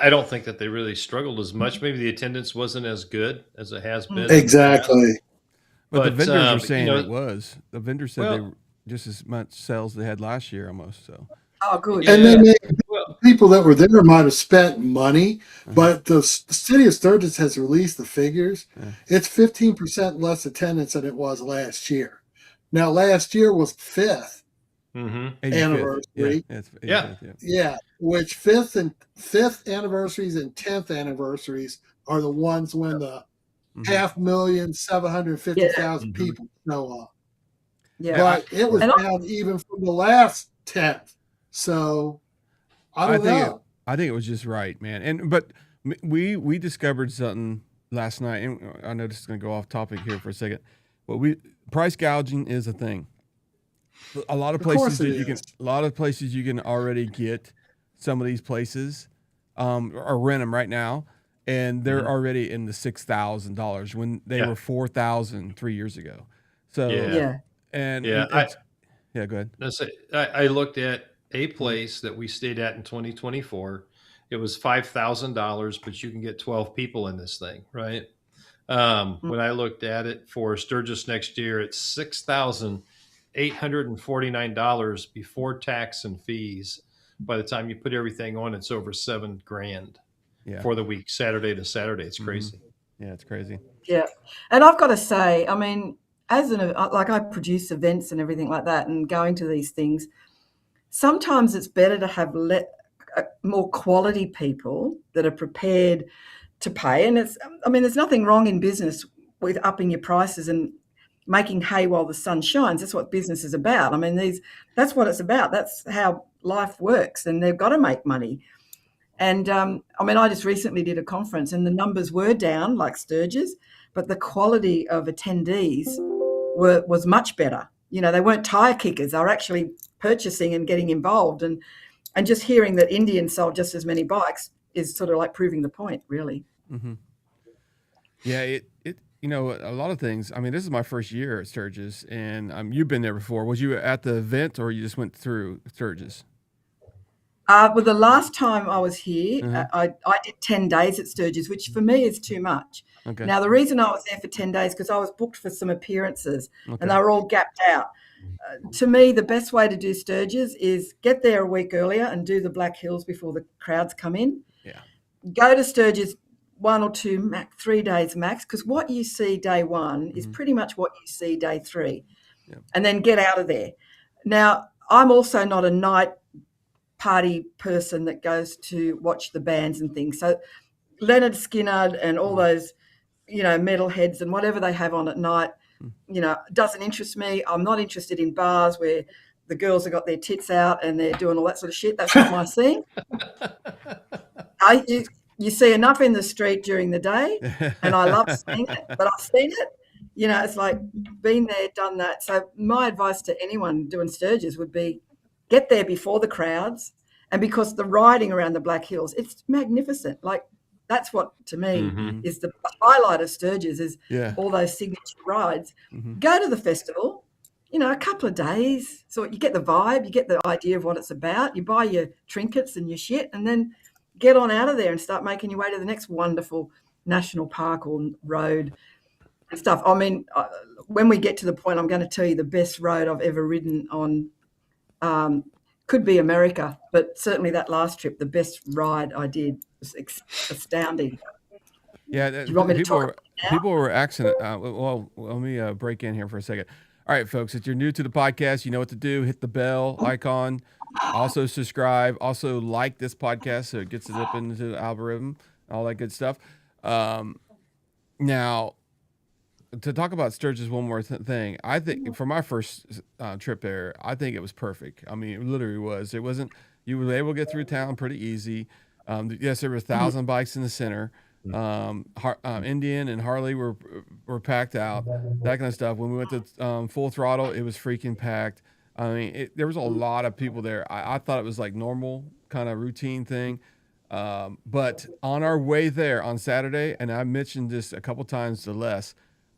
don't think that they really struggled as much. Maybe the attendance wasn't as good as it has been. Exactly. But the vendors were saying it was. The vendors said they were just as much sales they had last year almost. So. Oh, good. And then people that were there might have spent money, but the city of Sturgis has released the figures. It's 15% less attendance than it was last year. Now, last year was 5th anniversary. Yeah, which fifth anniversaries and 10th anniversaries are the ones when the 5,750,000 people show up. Yeah, but it was down even from the last 10th. So I think it was just right, man. But we discovered something last night, and I know this is going to go off topic here for a second, but price gouging is a thing. a lot of Of course places that it you can, is. a lot of places you can already get some of these places, or rent them right now, and they're already in the $6,000 when they Yeah. were 4,000 3 years ago. So Yeah. Yeah. and Yeah. it's yeah, go ahead. I looked at a place that we stayed at in 2024. It was $5,000, but you can get 12 people in this thing, right? When I looked at it for Sturgis next year, it's $6,849 before tax and fees. By the time you put everything on, it's over $7,000 Yeah. for the week, Saturday to Saturday. It's crazy. Yeah, it's crazy. Yeah. And I've got to say, I mean, like I produce events and everything like that, and going to these things, sometimes it's better to have more quality people that are prepared to pay. And there's nothing wrong in business with upping your prices and making hay while the sun shines. That's what business is about. I mean, that's what it's about. That's how life works, and they've got to make money. And I just recently did a conference, and the numbers were down like Sturgis, but the quality of attendees was much better. They weren't tire kickers; they were actually purchasing and getting involved. And just hearing that Indians sold just as many bikes is sort of like proving the point, really. Mm-hmm. Yeah, it a lot of things. I mean, this is my first year at Sturgis, and you've been there before. Was you at the event, or you just went through Sturgis? Well, the last time I was here, I did 10 days at Sturgis, which for me is too much. Okay. Now, the reason I was there for 10 days, because I was booked for some appearances, and they were all gapped out. To me, the best way to do Sturgis is get there a week earlier and do the Black Hills before the crowds come in. Yeah. Go to Sturgis 1 or 2, 3 days max, because what you see day one is pretty much what you see day 3. Yeah. And then get out of there. Now, I'm also not a night party person that goes to watch the bands and things. So Leonard Skinner and all those, metalheads and whatever they have on at night, doesn't interest me. I'm not interested in bars where the girls have got their tits out and they're doing all that sort of shit. That's not my scene. You see enough in the street during the day, and I love seeing it, but I've seen it. It's like been there, done that. So my advice to anyone doing Sturgis would be get there before the crowds, and because the riding around the Black Hills, it's magnificent. Like that's what to me is the highlight of Sturgis is all those signature rides. Go to the festival, a couple of days, so you get the vibe, you get the idea of what it's about. You buy your trinkets and your shit, and then get on out of there and start making your way to the next wonderful national park or road and stuff. I mean, when we get to the point, I'm going to tell you the best road I've ever ridden on. Could be America, but certainly that last trip, the best ride I did was astounding. Yeah, Do you want me to talk now? People were asking. Well, let me break in here for a second. All right, folks, if you're new to the podcast, you know what to do. Hit the bell icon. Also subscribe. Also like this podcast so it gets it up into the algorithm, all that good stuff. Now, to talk about Sturgis, one more thing. I think for my first trip there, I think it was perfect. I mean, it literally was. It wasn't. You were able to get through town pretty easy. Yes, there were 1,000 bikes in the center. Indian and Harley were packed out. That kind of stuff. When we went to Full Throttle, it was freaking packed. I mean, there was a lot of people there. I thought it was like normal kind of routine thing. But on our way there on Saturday, and I mentioned this a couple times to Les,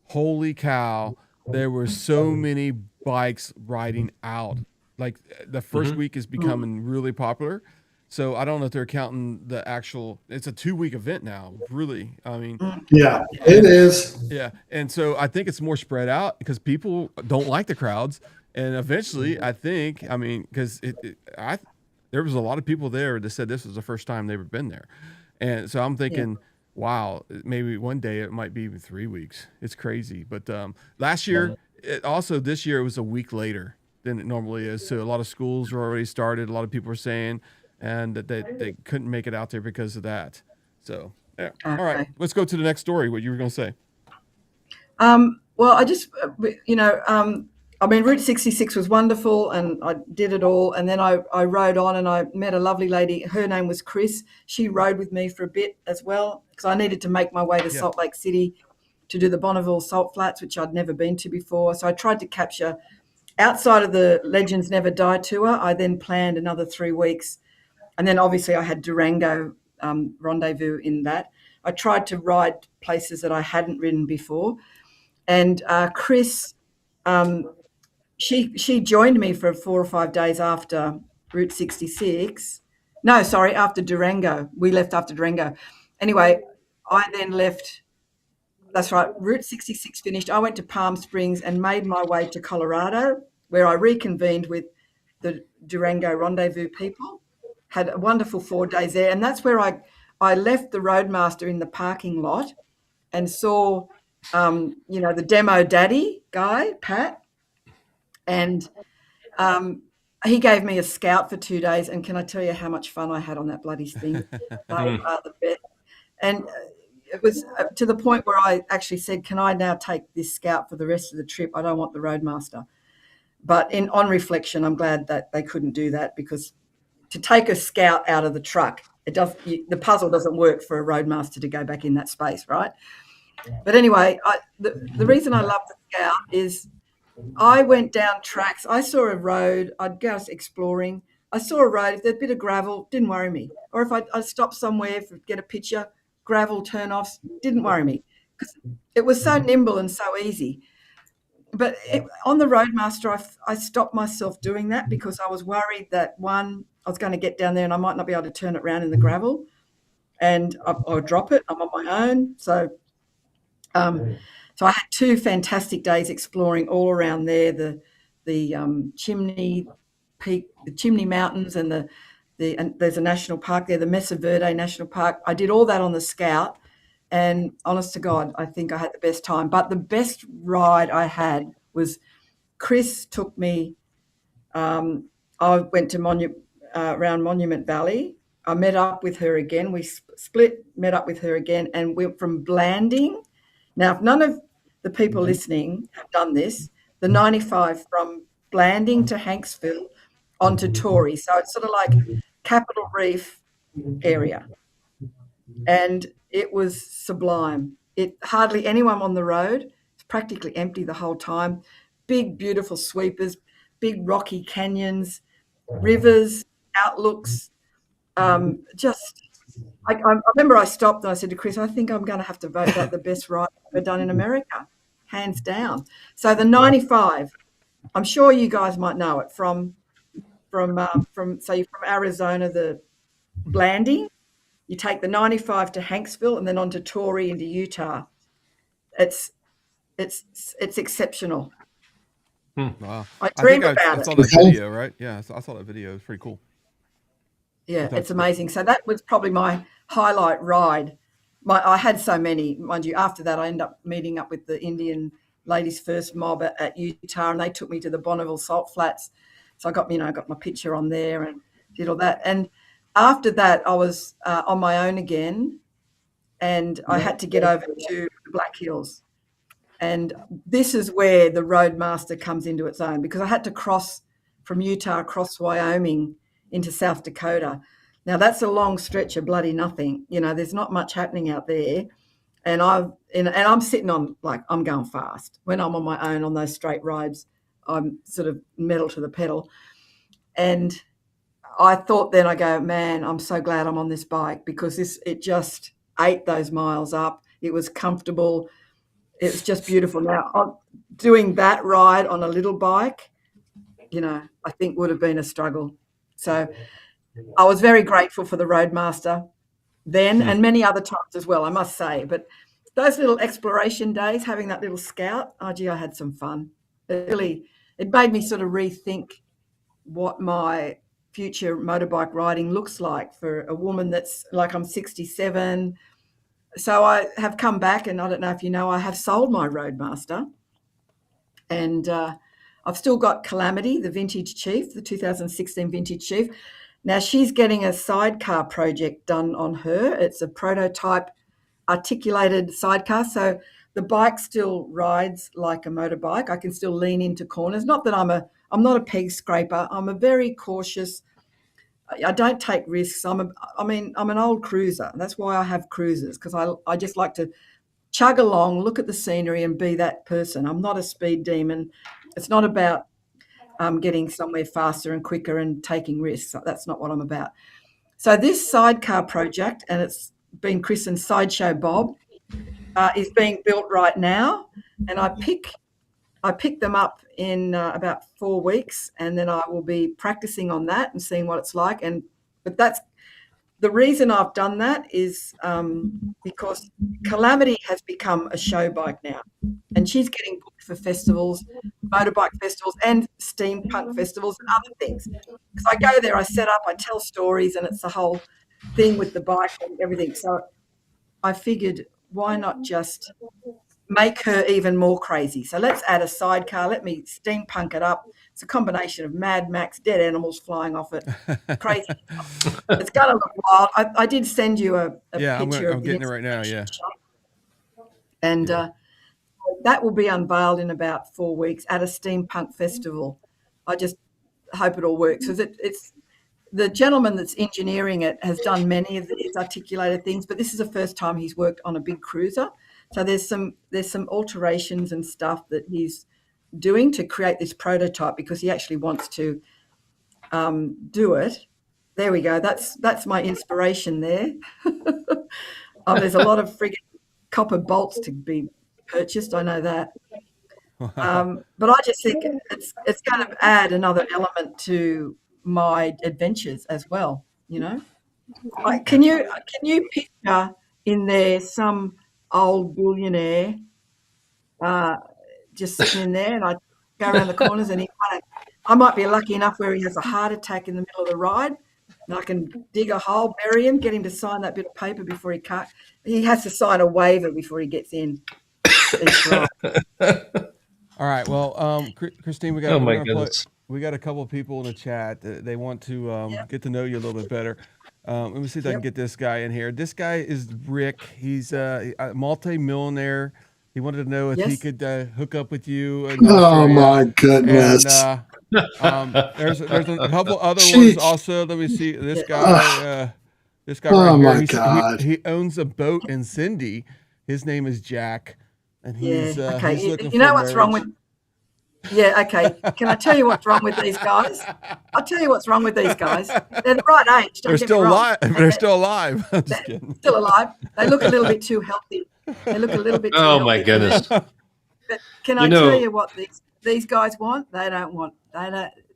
holy cow, there were so many bikes riding out. Like the first week is becoming really popular. So I don't know if they're counting the actual, it's a 2-week event now, really. I mean, yeah, it is. Yeah. And so I think it's more spread out because people don't like the crowds. And eventually, I think, I mean, because there was a lot of people there that said this was the first time they've ever been there. And so I'm thinking, wow, maybe one day it might be even 3 weeks. It's crazy. But last year, this year, it was a week later than it normally is. So a lot of schools were already started. A lot of people were saying, and that they couldn't make it out there because of that. So, yeah. Okay. All right, let's go to the next story, what you were going to say. Well, I just, I mean, Route 66 was wonderful and I did it all. And then I rode on and I met a lovely lady. Her name was Chris. She rode with me for a bit as well because I needed to make my way to Salt Lake City to do the Bonneville Salt Flats, which I'd never been to before. So I tried to capture outside of the Legends Never Die tour, I then planned another 3 weeks. And then obviously I had Durango rendezvous in that. I tried to ride places that I hadn't ridden before. And Chris, she joined me for 4 or 5 days after Route 66. No, sorry, after Durango. We left after Durango. Anyway, I then left. That's right. Route 66 finished. I went to Palm Springs and made my way to Colorado, where I reconvened with the Durango rendezvous people. Had a wonderful 4 days there. And that's where I left the Roadmaster in the parking lot and saw, the demo daddy guy, Pat. And he gave me a Scout for 2 days. And can I tell you how much fun I had on that bloody thing? They are the best. And it was to the point where I actually said, can I now take this Scout for the rest of the trip? I don't want the Roadmaster. But on reflection, I'm glad that they couldn't do that, because to take a Scout out of the truck, the puzzle doesn't work for a Roadmaster to go back in that space, right? But anyway, the reason I love the Scout is I went down tracks. I saw a road. I'd go exploring. I saw a road. If there's a bit of gravel, didn't worry me. Or if I stopped somewhere to get a picture, gravel turn-offs, didn't worry me, because it was so nimble and so easy. But on the Roadmaster, I stopped myself doing that because I was worried that, one, I was going to get down there and I might not be able to turn it around in the gravel, and I'll drop it. I'm on my own. So I had 2 fantastic days exploring all around there, the Chimney Peak, the Chimney Mountains, and and there's a national park there, the Mesa Verde National Park. I did all that on the Scout, and honest to God, I think I had the best time. But the best ride I had was Chris took me. I went to around Monument Valley. I met up with her again. We split, met up with her again, and went from Blanding. Now, if none of the people listening have done this, the 95 from Blanding to Hanksville onto Tory. So it's sort of like Capitol Reef area. And it was sublime. Hardly anyone on the road. It's practically empty the whole time. Big, beautiful sweepers, big rocky canyons, rivers, outlooks. I remember I stopped and I said to Chris, I think I'm going to have to vote that the best ride I've ever done in America, hands down. So the 95, I'm sure you guys might know it from Arizona, the Blanding. You take the 95 to Hanksville and then on to Torrey into Utah. It's exceptional. Wow. I dream about I it. saw that video, right? Yeah, I saw that video. It's pretty cool. Yeah, it's amazing. So that was probably my highlight ride. I had so many, mind you. After that, I ended up meeting up with the Indian Ladies First mob at Utah, and they took me to the Bonneville Salt Flats. So I got my picture on there and did all that. And after that, I was on my own again, and I had to get over to the Black Hills. And this is where the Roadmaster comes into its own, because I had to cross from Utah across Wyoming into South Dakota. Now that's a long stretch of bloody nothing. There's not much happening out there. And I'm sitting on, like, I'm going fast. When I'm on my own on those straight rides, I'm sort of metal to the pedal. And I thought then, I go, man, I'm so glad I'm on this bike, because it just ate those miles up. It was comfortable. It was just beautiful. Now, doing that ride on a little bike, I think would have been a struggle. So I was very grateful for the Roadmaster then, and many other times as well, I must say. But those little exploration days, having that little Scout, I had some fun. It made me sort of rethink what my future motorbike riding looks like for a woman that's like, I'm 67. So I have come back, and I don't know if you know, I have sold my Roadmaster, and I've still got Calamity, the Vintage Chief, the 2016 Vintage Chief. Now she's getting a sidecar project done on her. It's a prototype articulated sidecar. So the bike still rides like a motorbike. I can still lean into corners. Not that I'm not a peg scraper. I'm a very cautious. I don't take risks. I'm an old cruiser. That's why I have cruisers, because I just like to chug along, look at the scenery, and be that person. I'm not a speed demon. It's not about getting somewhere faster and quicker and taking risks. That's not what I'm about. So this sidecar project, and it's been christened Sideshow Bob, is being built right now, and I pick them up in about 4 weeks, and then I will be practicing on that and seeing what it's like. But that's the reason I've done that is because Calamity has become a show bike now, and she's getting booked for festivals, motorbike festivals, and steampunk festivals and other things. Because I go there, I set up, I tell stories, and it's the whole thing with the bike and everything. So I figured, why not just make her even more crazy? So let's add a sidecar. Let me steampunk it up. It's a combination of Mad Max, dead animals flying off it, crazy. It's going to look wild. I did send you a picture. I'm getting it right now. Yeah, and that will be unveiled in about 4 weeks at a steampunk festival. I just hope it all works, because it's the gentleman that's engineering it has done many of these articulated things, but this is the first time he's worked on a big cruiser. So there's some alterations and stuff that he's doing to create this prototype, because he actually wants to do it. There we go. That's my inspiration there. There's a lot of friggin' copper bolts to be purchased. I know that. But I just think it's going to add another element to my adventures as well. You know, like, can you picture in there some old billionaire just sitting in there, and I go around the corners, and I might be lucky enough where he has a heart attack in the middle of the ride, and I can dig a hole, bury him, get him to sign that bit of paper before he has to sign a waiver before he gets in. All right. Well, Christine, we got a couple of people in the chat. They want to get to know you a little bit better. Let me see if I can get this guy in here. This guy is Rick. He's a multi-millionaire. He wanted to know if he could hook up with you. Oh my goodness! And, there's a couple other ones also. Let me see this guy. This guy right here. My God! He owns a boat in Cindy. His name is Jack, and he's okay. He's looking you know for what's wrong with? Yeah, okay. Can I tell you what's wrong with these guys? I'll tell you what's wrong with these guys. They're the right age. They're still alive. They're still alive. I'm just kidding. Still alive. They look a little bit too healthy. They look a little bit too Oh healthy. my goodness. But can I tell you what these guys want? They don't want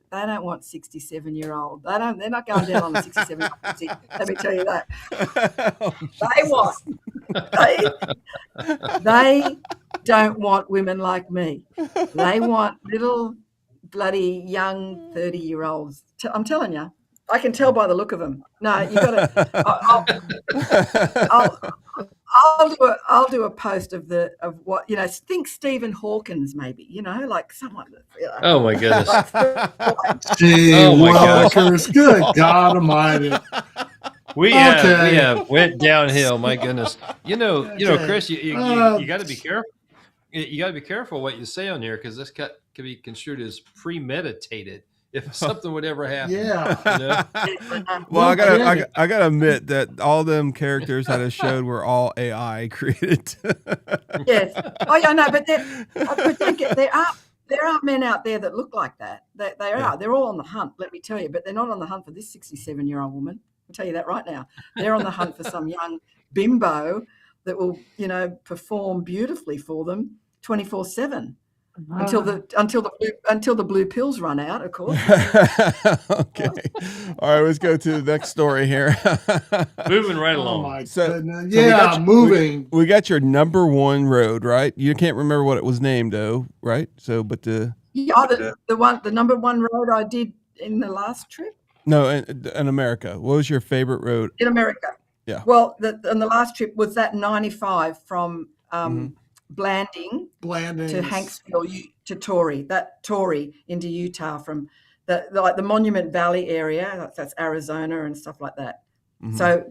67-year-old. They're not going down on the 67-year-old. Let me tell you that. They don't want women like me. They want little bloody young 30-year-olds. I'm telling you, I can tell by the look of them. No, you got to. I'll do a post of what think Stephen Hawkins maybe, like someone. Oh my goodness! Gee, Walkers, good God Almighty! We have went downhill. My goodness! Chris, you got to be careful. You got to be careful what you say on here, because this could be construed as premeditated. If something would ever happen. Yeah. Well, I gotta admit that all them characters that I showed were all AI created. Yes. Oh, yeah, no, but there are men out there that look like that. They are. Yeah. They're all on the hunt, let me tell you. But they're not on the hunt for this 67-year-old woman. I'll tell you that right now. They're on the hunt for some young bimbo that will, perform beautifully for them 24/7. Until the blue pills run out, of course. Okay. All right, let's go to the next story here. Moving right along. Oh my goodness. Yeah, moving. We got your number one road, right? You can't remember what it was named, though, right? So, but the number one road I did in the last trip. No, in America. What was your favorite road in America? Yeah. Well, the last trip was that 95 from. Blanding to Hanksville to Torrey into Utah, from the Monument Valley area. That's Arizona and stuff like that. Mm-hmm. So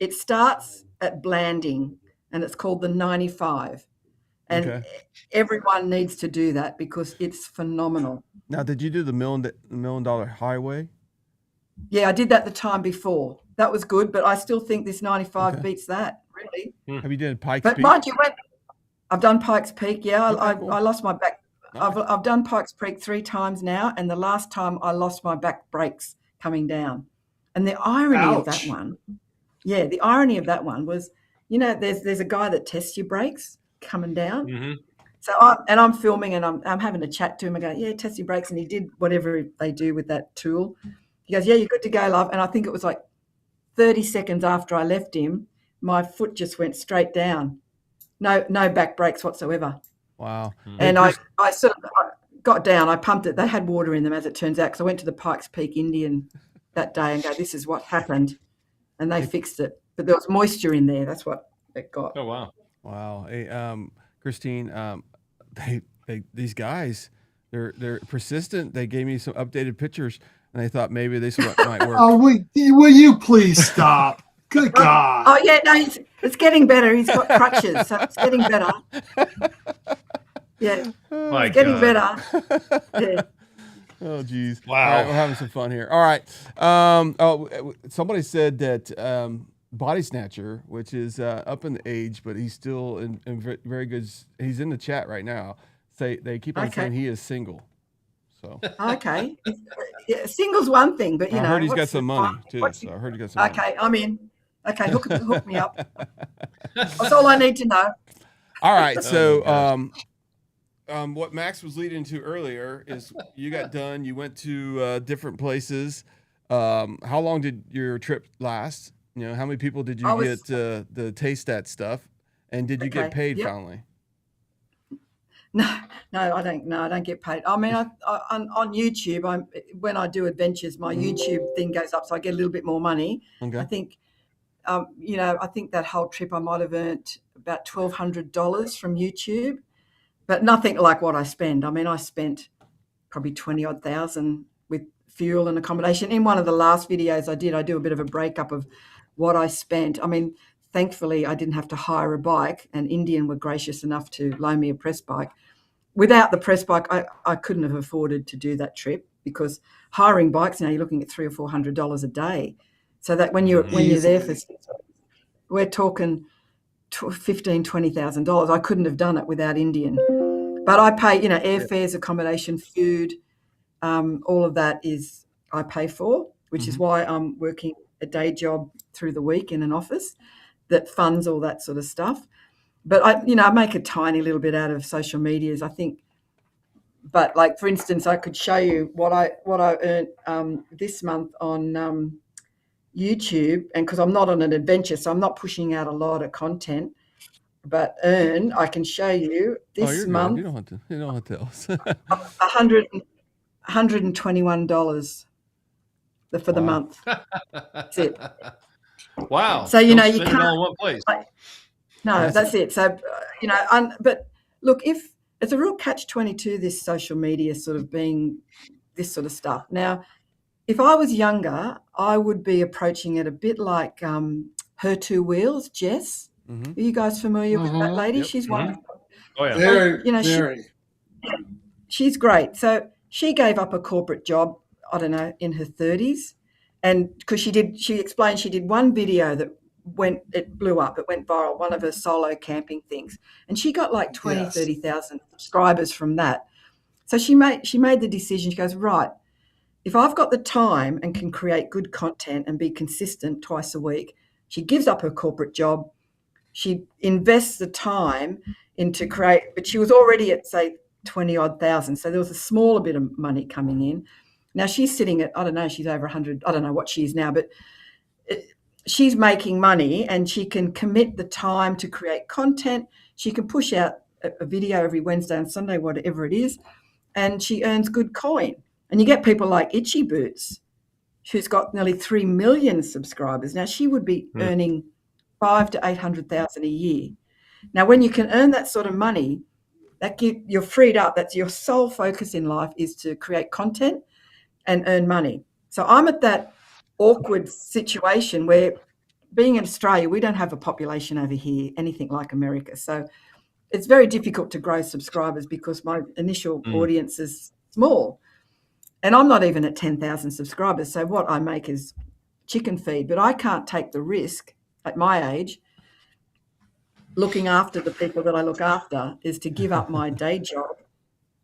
it starts at Blanding, and it's called the 95, and everyone needs to do that because it's phenomenal. Now, did you do the $1 million highway? Yeah, I did that the time before. That was good, but I still think this 95 beats that. Really. Have you done Pikes Peak? But mind you, I've done Pikes Peak. Yeah, I lost my back. I've done Pikes Peak 3 times now, and the last time I lost my back brakes coming down. And the irony of that Ouch. one, the irony of that one was, there's a guy that tests your brakes coming down. Mm-hmm. So I'm filming and I'm having a chat to him. I go, yeah, test your brakes, and he did whatever they do with that tool. He goes, yeah, you're good to go, love. And I think it was like 30 seconds after I left him, my foot just went straight down. No back brakes whatsoever. Wow. And I sort of got down. I pumped it. They had water in them, as it turns out, because I went to the Pikes Peak Indian that day and go, this is what happened. And they fixed it. But there was moisture in there. That's what it got. Oh, wow. Wow. Hey, Christine, these guys, they're persistent. They gave me some updated pictures, and I thought maybe this might work. Oh, will you please stop? Good God. Oh, yeah, no, it's getting better. He's got crutches, so it's getting better. Yeah, My it's getting God. better. Yeah. Oh, geez. Wow. All right, we're having some fun here. All right. Somebody said that Body Snatcher, which is up in age, but he's still in very good. He's in the chat right now. They keep on saying he is single. So Okay. Yeah, single's one thing, but, I heard he's got some money, too. So I heard he got some money. Okay, I'm in. Okay, hook me up. That's all I need to know. All right. Oh, So what Max was leading to earlier is you got done. You went to different places. How long did your trip last? How many people did you get to taste that stuff? And did you get paid finally? No, I don't. No, I don't get paid. I mean, on YouTube, when I do adventures, my YouTube thing goes up, so I get a little bit more money. Okay. I think, I think that whole trip I might have earned about $1,200 from YouTube, but nothing like what I spend. I mean, I spent probably 20-odd thousand with fuel and accommodation. In one of the last videos I do a bit of a breakup of what I spent. I mean, thankfully, I didn't have to hire a bike, and Indian were gracious enough to loan me a press bike. Without the press bike, I couldn't have afforded to do that trip, because hiring bikes now, you're looking at $300 or $400 a day. So that when you're there for 6 weeks, we're talking $15,000, $20,000. I couldn't have done it without Indian. But I pay, airfares, accommodation, food, all of that is I pay for, which is why I'm working a day job through the week in an office that funds all that sort of stuff. But I make a tiny little bit out of social medias, I think. But like, for instance, I could show you what I earned this month on YouTube, and because I'm not on an adventure, so I'm not pushing out a lot of content. But I can show you this month. You don't have to tell us. $121 for the month. That's it. Wow. So you can't. It all in one place. That's it. So but look, if it's a real catch-22, this social media sort of being this sort of stuff. Now, if I was younger, I would be approaching it a bit like Her Two Wheels, Jess. Mm-hmm. Are you guys familiar with that lady? Yep. She's wonderful. Oh, yeah. Very. She's great. So she gave up a corporate job, I don't know, in her 30s. And because she explained she did one video that it blew up, it went viral, one of her solo camping things. And she got like 30,000 subscribers from that. So she made the decision. She goes, right, if I've got the time and can create good content and be consistent twice a week, she gives up her corporate job. She invests the time into create, but she was already at, say, 20-odd thousand. So there was a smaller bit of money coming in. Now she's sitting at, I don't know, she's over 100. I don't know what she is now, but she's making money, and she can commit the time to create content. She can push out a video every Wednesday and Sunday, whatever it is, and she earns good coin. And you get people like Itchy Boots, who's got nearly 3 million subscribers. Now she would be earning 500,000 to 800,000 a year. Now, when you can earn that sort of money, you're freed up. That's your sole focus in life, is to create content and earn money. So I'm at that awkward situation where, being in Australia, we don't have a population over here, anything like America. So it's very difficult to grow subscribers because my initial audience is small. And I'm not even at 10,000 subscribers. So what I make is chicken feed. But I can't take the risk at my age, looking after the people that I look after, is to give up my day job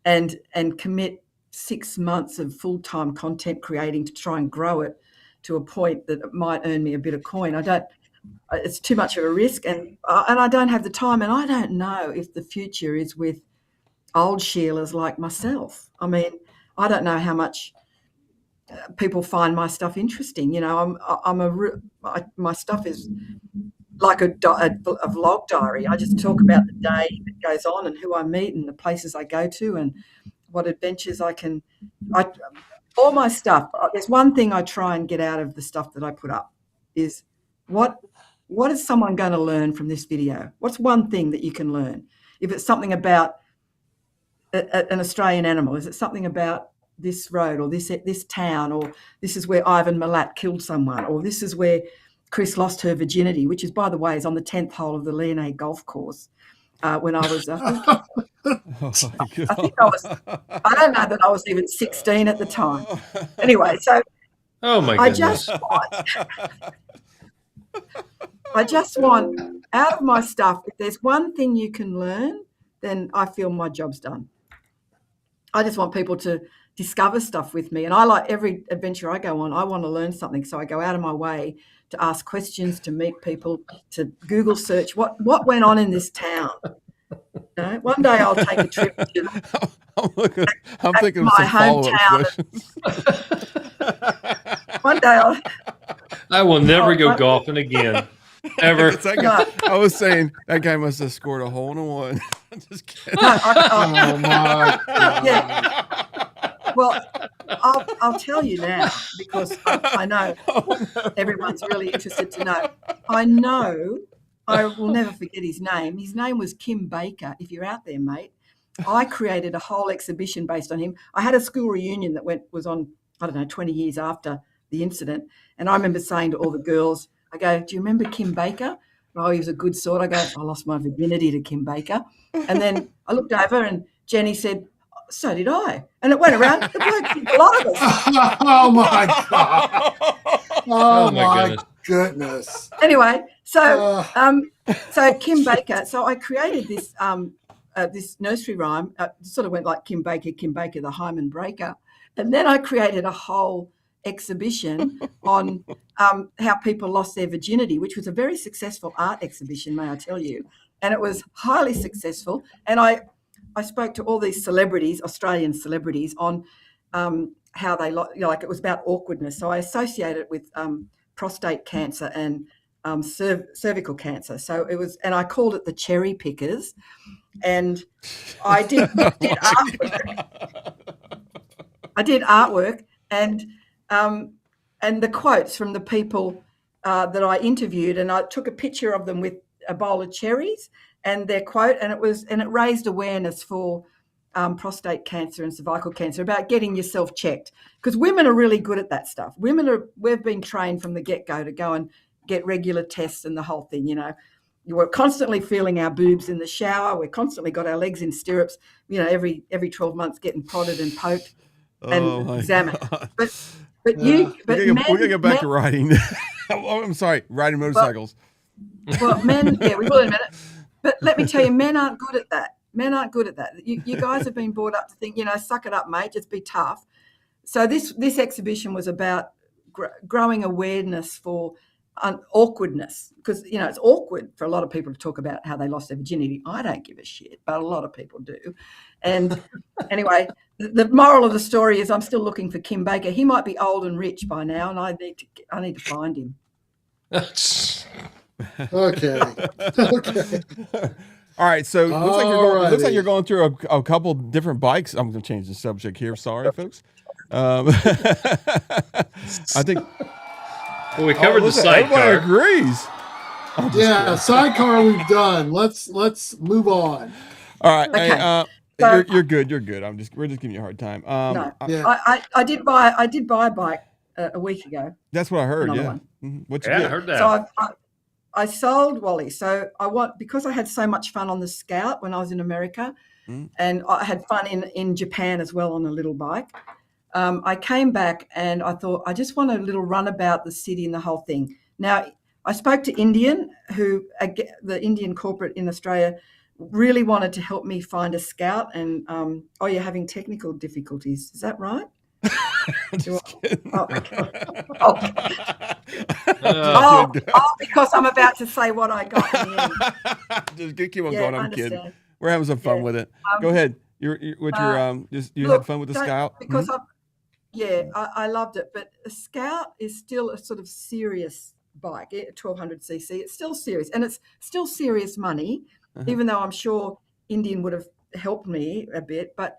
and commit 6 months of full-time content creating to try and grow it to a point that it might earn me a bit of coin. It's too much of a risk, and I don't have the time, and I don't know if the future is with old Sheilas like myself. I mean, I don't know how much people find my stuff interesting. You know, my stuff is like a vlog diary. I just talk about the day that goes on and who I meet and the places I go to and what adventures all my stuff. There's one thing I try and get out of the stuff that I put up is what is someone going to learn from this video? What's one thing that you can learn? If it's something about an Australian animal, is it something about this road or this town, or this is where Ivan Milat killed someone, or this is where Chris lost her virginity, which is, by the way, is on the 10th hole of the Leonay golf course when I was, I don't know that I was even 16 at the time. Anyway, so Oh my goodness. I just want out of my stuff, if there's one thing you can learn, then I feel my job's done. I just want people to discover stuff with me. And I like every adventure I go on, I want to learn something. So I go out of my way to ask questions, to meet people, to Google search what went on in this town. You know, one day I'll take a trip to I'm thinking of my some follow-up hometown. questions. One day I will never go golfing again. Ever. It's that guy, I was saying that guy must have scored a hole in one. I'm just kidding. Oh my God. Yeah. Well, I'll tell you now, because I know everyone's really interested to know. I know, I will never forget his name. His name was Kim Baker. If you're out there, mate, I created a whole exhibition based on him. I had a school reunion that was on, 20 years after the incident. And I remember saying to all the girls, I go, do you remember Kim Baker? Oh, he was a good sort. I go, I lost my virginity to Kim Baker. And then I looked over and Jenny said, so did I. And it went around. It worked for a lot of us. Oh my God. Oh my goodness. Anyway, so Kim Baker. So I created this this nursery rhyme. Sort of went like Kim Baker, the hymen breaker. And then I created a whole exhibition on how people lost their virginity, which was a very successful art exhibition, may I tell you. And it was highly successful. And I spoke to all these celebrities, Australian celebrities, on how they, like it was about awkwardness. So I associated it with prostate cancer and cervical cancer. So it was, and I called it the cherry pickers. And I did artwork. And the quotes from the people that I interviewed, and I took a picture of them with a bowl of cherries and their quote, and it raised awareness for prostate cancer and cervical cancer, about getting yourself checked, because women are really good at that stuff. We've been trained from the get-go to go and get regular tests and the whole thing. You know, we're constantly feeling our boobs in the shower. We're constantly got our legs in stirrups. You know, every 12 months getting prodded and poked and examined. But we're gonna get back to riding. I'm sorry, riding motorcycles. Well, men, yeah, we will in a minute. But let me tell you, men aren't good at that. You guys have been brought up to think, suck it up, mate, just be tough. So this exhibition was about growing awareness for awkwardness, because, it's awkward for a lot of people to talk about how they lost their virginity. I don't give a shit, but a lot of people do. And anyway, the moral of the story is I'm still looking for Kim Baker. He might be old and rich by now, and I need to find him. Okay. All right, so looks like you're going through a couple different bikes. I'm going to change the subject here. Sorry, folks. I think. Well, we covered the sidecar. Everybody agrees. Yeah, sidecar we've done. Let's move on. All right. Okay. Hey, So- you're good. You're good. We're just giving you a hard time. No, Yeah. I did buy a bike a week ago. That's what I heard. Another Yeah. one. Mm-hmm. What you Yeah, I get? heard that. So I sold Wally. So because I had so much fun on the Scout when I was in America, and I had fun in Japan as well on a little bike. I came back and I thought, I just want a little run about the city and the whole thing. Now, I spoke to Indian, the Indian corporate in Australia really wanted to help me find a scout. And you're having technical difficulties. Is that right? Just kidding. Oh, okay. Uh, Because I'm about to say what I got in the end. Just keep on Yeah, going. I I'm kidding. understand. We're having some fun Yeah. with it. Go ahead. You Look, had fun with the don't- scout? because I loved it. But a Scout is still a sort of serious bike, 1200cc. It's still serious, and it's still serious money, even though I'm sure Indian would have helped me a bit. But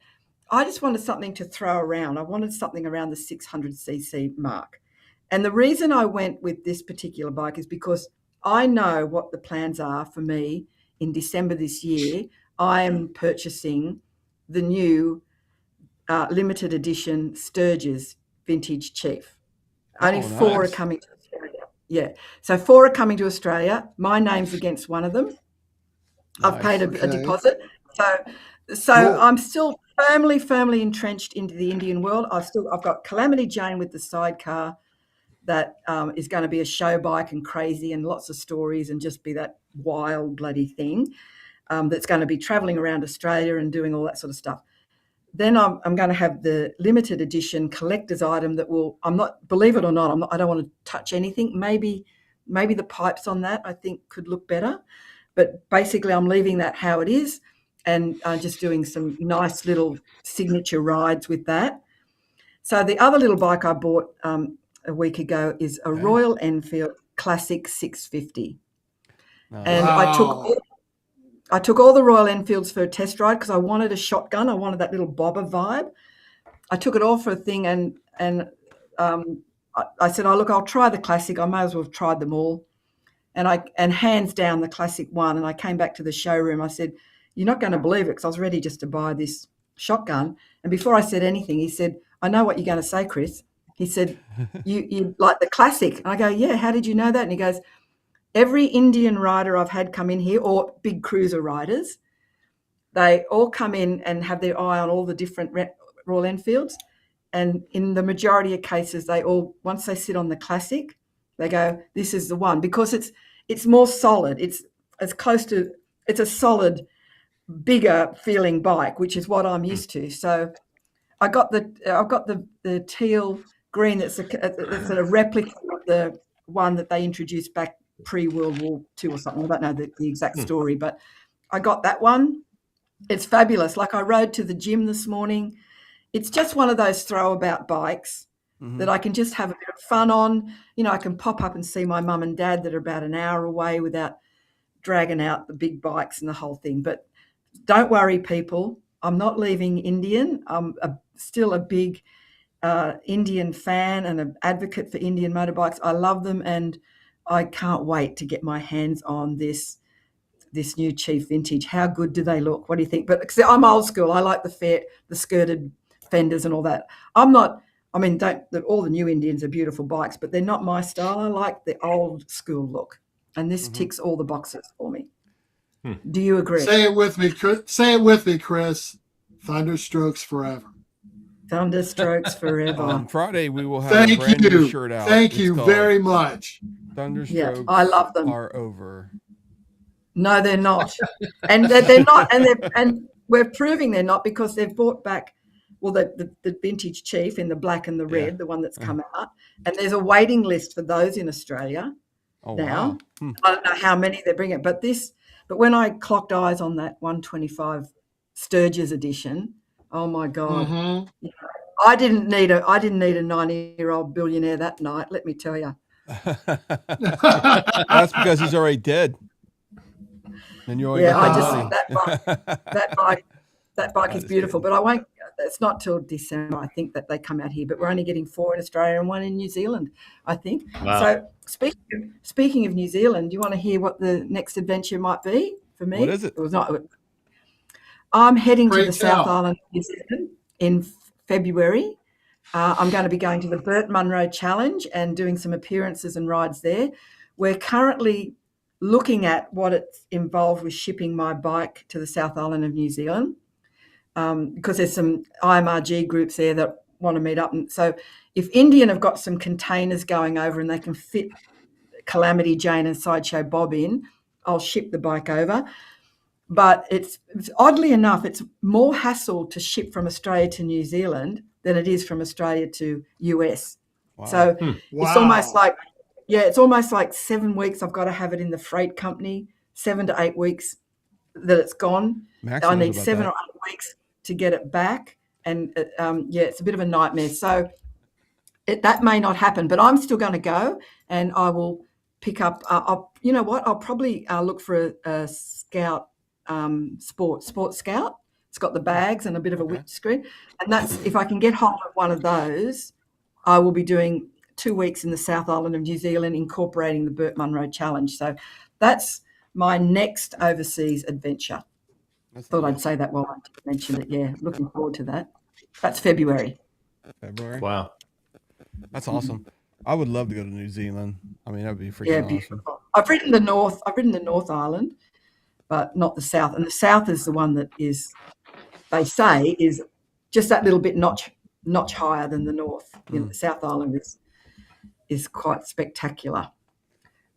I just wanted something to throw around. I wanted something around the 600cc mark. And the reason I went with this particular bike is because I know what the plans are for me in December this year. I am purchasing the new limited edition Sturgis Vintage Chief. Only Oh, 4 are nice. coming to Australia. Yeah. So 4 are coming to Australia. My name's against one of them. I've paid a Okay. deposit. So Cool. I'm still firmly entrenched into the Indian world. I've got Calamity Jane with the Sidecar that is going to be a show bike and crazy and lots of stories and just be that wild bloody thing that's going to be traveling around Australia and doing all that sort of stuff. Then I'm going to have the limited edition collector's item that believe it or not, I don't want to touch anything. Maybe the pipes on that I think could look better, but basically I'm leaving that how it is and just doing some nice little signature rides with that. So the other little bike I bought a week ago is a Royal Enfield Classic 650. And Wow. I took all the Royal Enfields for a test ride because I wanted a shotgun. I wanted that little bobber vibe. I took it all for a thing, and I said, "Oh look, I'll try the Classic. I may as well have tried them all." And hands down, the Classic won. And I came back to the showroom. I said, "You're not going to believe it," because I was ready just to buy this shotgun. And before I said anything, he said, "I know what you're going to say, Chris." He said, "You like the Classic?" And I go, "Yeah. How did you know that?" And he goes, "Every Indian rider I've had come in here, or big cruiser riders, they all come in and have their eye on all the different Royal Enfields. And in the majority of cases, they all, once they sit on the Classic, they go, this is the one, because it's more solid. It's a solid, bigger feeling bike, which is what I'm used to. So I've got the teal green that's a replica of the one that they introduced back pre-World War II or something. I don't know the exact story, but I got that one. It's fabulous. Like I rode to the gym this morning. It's just one of those throw-about bikes that I can just have a bit of fun on. You know, I can pop up and see my mum and dad that are about an hour away without dragging out the big bikes and the whole thing. But don't worry, people. I'm not leaving Indian. I'm still a big Indian fan and an advocate for Indian motorbikes. I love them, and I can't wait to get my hands on this new Chief Vintage. How good do they look? What do you think? But I'm old school. I like the skirted fenders and all that. All the new Indians are beautiful bikes, but they're not my style. I like the old school look, and this ticks all the boxes for me. Do you agree? Say it with me, Chris. Say it with me, Chris. Thunderstrokes forever. Thunderstrokes forever. On Friday, we will have a brand new shirt out. Thank It's you called very much. Thunderstrokes I love them. are over. No, they're not, and they're not, and we're proving they're not because they've brought back, the Vintage Chief in the black and the red, the one that's come out, and there's a waiting list for those in Australia now. Wow. I don't know how many they're bringing, but when I clocked eyes on that 125 Sturgis edition, oh my God, I didn't need a 90-year-old billionaire that night. Let me tell you. That's because he's already dead. And you already got the money. that bike is beautiful, but I won't. It's not till December, I think, that they come out here. But we're only getting 4 in Australia and 1 in New Zealand, I think. Wow. So speaking of New Zealand, do you want to hear what the next adventure might be for me? What is it? I'm heading to the Great tell. South Island of New Zealand in February. I'm going to be going to the Burt Munro Challenge and doing some appearances and rides there. We're currently looking at what it's involved with shipping my bike to the South Island of New Zealand, because there's some IMRG groups there that want to meet up. And so if Indian have got some containers going over and they can fit Calamity Jane and Sideshow Bob in, I'll ship the bike over. but it's oddly enough, it's more hassle to ship from Australia to New Zealand than it is from Australia to US. Wow. So Wow. it's almost like, it's almost like 7 weeks. I've got to have it in the freight company, 7 to 8 weeks that it's gone. Max I knows need about 7 that. or 8 weeks to get it back. And it's a bit of a nightmare. So that may not happen, but I'm still going to go, and I will pick up. You know what? I'll probably look for a Scout sports Scout. It's got the bags and a bit of a windscreen, and that's if I can get hold of one of those, I will be doing 2 weeks in the South Island of New Zealand, incorporating the Burt Munro Challenge. So that's my next overseas adventure. Thought I'd say that while I mentioned it. Yeah, looking forward to that. That's February. Wow. That's awesome. I would love to go to New Zealand. I mean, that'd be freaking awesome. Beautiful. I've ridden the North Island, but not the South. And the South is the one that is, they say, is just that little bit notch higher than the North. You know, the South Island is quite spectacular.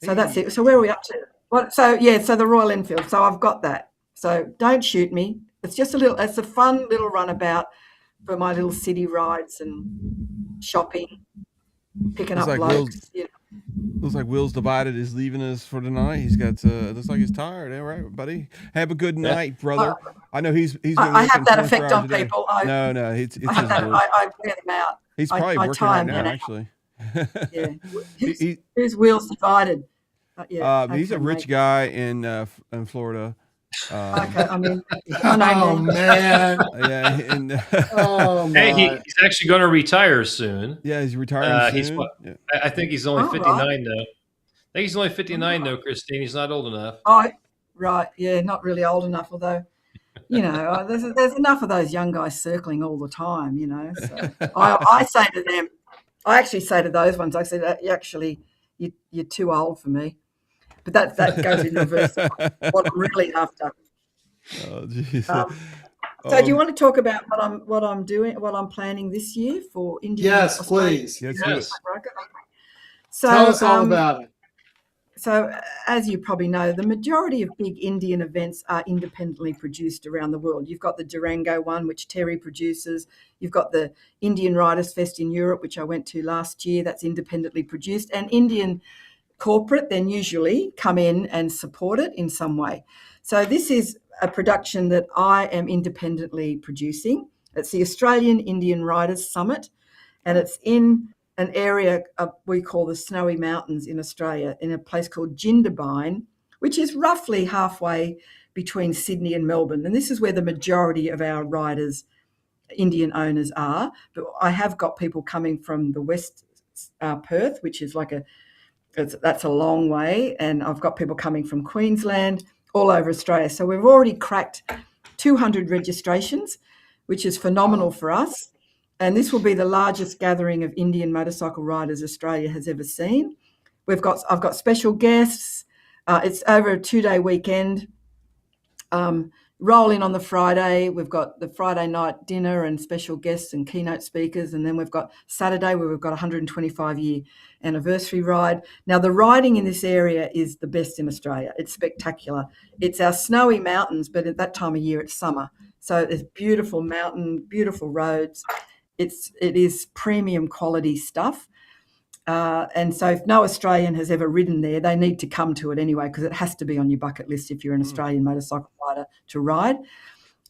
So that's it. So where are we up to? So the Royal Enfield. So I've got that. So don't shoot me. It's just it's a fun little runabout for my little city rides and shopping, picking up blokes. Looks like Will's divided is leaving us for tonight. He's got looks like he's tired. All right, buddy. Have a good night, brother. I know he's. I have that effect on people. No, it's I have that. I wear them out. He's probably working right now, actually. Yeah. Who's Will's divided? He's a rich guy in Florida. Okay, I mean, oh man, yeah, and hey, he's actually going to retire soon. Yeah, he's retiring soon. I think he's only 59 now. I think he's only 59 now, Christine. He's not old enough. Right, yeah, not really old enough. Although, you know, there's enough of those young guys circling all the time. You know, so I say to them, I actually say to those ones, I say, actually, you're too old for me. But that goes in reverse of what I'm really after. Oh, geez. So do you want to talk about what I'm doing, what I'm planning this year for India? Yes, Australia? please. Yes. So, tell us all about it. So as you probably know, the majority of big Indian events are independently produced around the world. You've got the Durango one, which Terry produces. You've got the Indian Riders Fest in Europe, which I went to last year. That's independently produced. And Indian corporate then usually come in and support it in some way. So this is a production that I am independently producing. It's the Australian Indian Riders Summit, and it's in an area we call the Snowy Mountains in Australia, in a place called Jindabyne, which is roughly halfway between Sydney and Melbourne. And this is where the majority of our riders, Indian owners, are. But I have got people coming from the West Perth, which is that's a long way, and I've got people coming from Queensland, all over Australia. So we've already cracked 200 registrations, which is phenomenal for us. And this will be the largest gathering of Indian motorcycle riders Australia has ever seen. I've got special guests. It's over a 2-day weekend. Roll in on the Friday. We've got the Friday night dinner and special guests and keynote speakers. And then we've got Saturday where we've got a 125-year anniversary ride. Now, the riding in this area is the best in Australia. It's spectacular. It's our snowy mountains, but at that time of year, it's summer. So there's beautiful mountain, beautiful roads. It is premium quality stuff. And so if no Australian has ever ridden there, they need to come to it anyway, because it has to be on your bucket list if you're an Australian motorcycle rider to ride.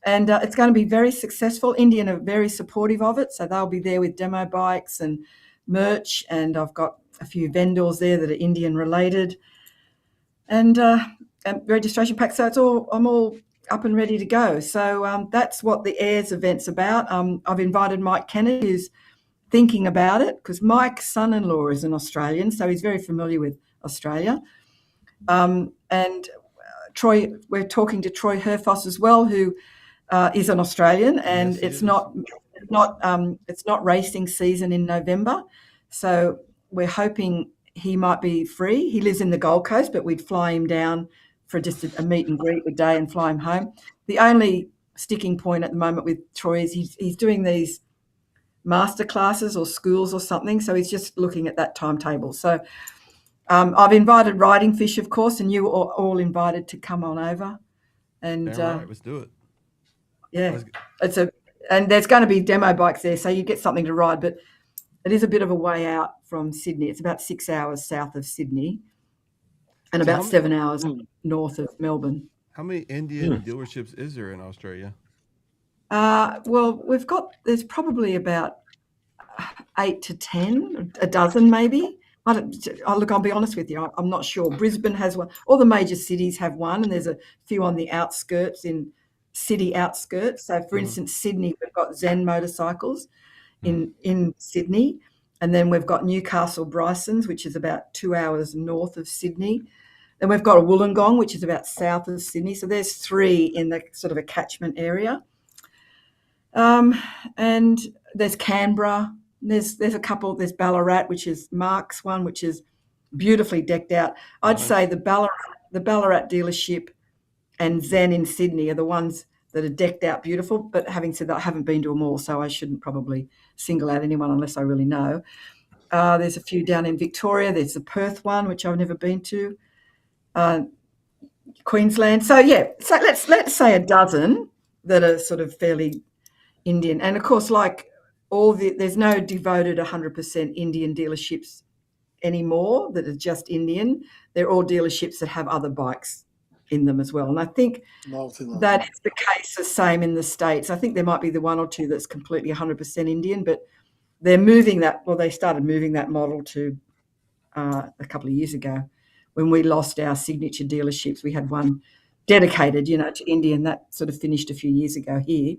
And it's going to be very successful. Indian are very supportive of it, so they'll be there with demo bikes and merch, and I've got a few vendors there that are Indian related, and registration packs. So I'm all up and ready to go. So that's what the Airs event's about. I've invited Mike Kennedy, who's thinking about it, because Mike's son-in-law is an Australian, so he's very familiar with Australia. And Troy, we're talking to Troy Herfoss as well, who is an Australian, and it's not racing season in November, so we're hoping he might be free. He lives in the Gold Coast, but we'd fly him down for just a meet and greet a day and fly him home. The only sticking point at the moment with Troy is he's doing these master classes or schools or something, so he's just looking at that timetable. So I've invited Riding Fish, of course, and you are all invited to come on over. And Damn right, let's do it. yeah, Let's and there's going to be demo bikes there, so you get something to ride. But it is a bit of a way out from Sydney. It's about 6 hours south of Sydney, and So about 7 hours north of Melbourne. How many Indian dealerships is there in Australia? Well, there's probably about 8 to 10, a dozen maybe. Look, I'll be honest with you, I'm not sure. Brisbane has one. All the major cities have one, and there's a few on the outskirts, in city outskirts. So, for instance, Sydney, we've got Zen Motorcycles in Sydney, and then we've got Newcastle Bryson's, which is about 2 hours north of Sydney. Then we've got a Wollongong, which is about south of Sydney. So there's 3 in the sort of a catchment area. And there's Canberra. There's a couple. There's Ballarat, which is Mark's one, which is beautifully decked out. I'd say the Ballarat dealership and Zen in Sydney are the ones that are decked out beautiful. But having said that, I haven't been to them all, so I shouldn't probably single out anyone unless I really know. There's a few down in Victoria. There's the Perth one, which I've never been to. Queensland. So yeah, so let's say a dozen that are sort of fairly Indian. And of course, there's no devoted 100% Indian dealerships anymore that are just Indian. They're all dealerships that have other bikes in them as well. And I think that is the case the same in the States. I think there might be the one or two that's completely 100% Indian, but they're moving that. Well, they started moving that model to a couple of years ago. When we lost our signature dealerships, we had one dedicated, to India, and that sort of finished a few years ago here.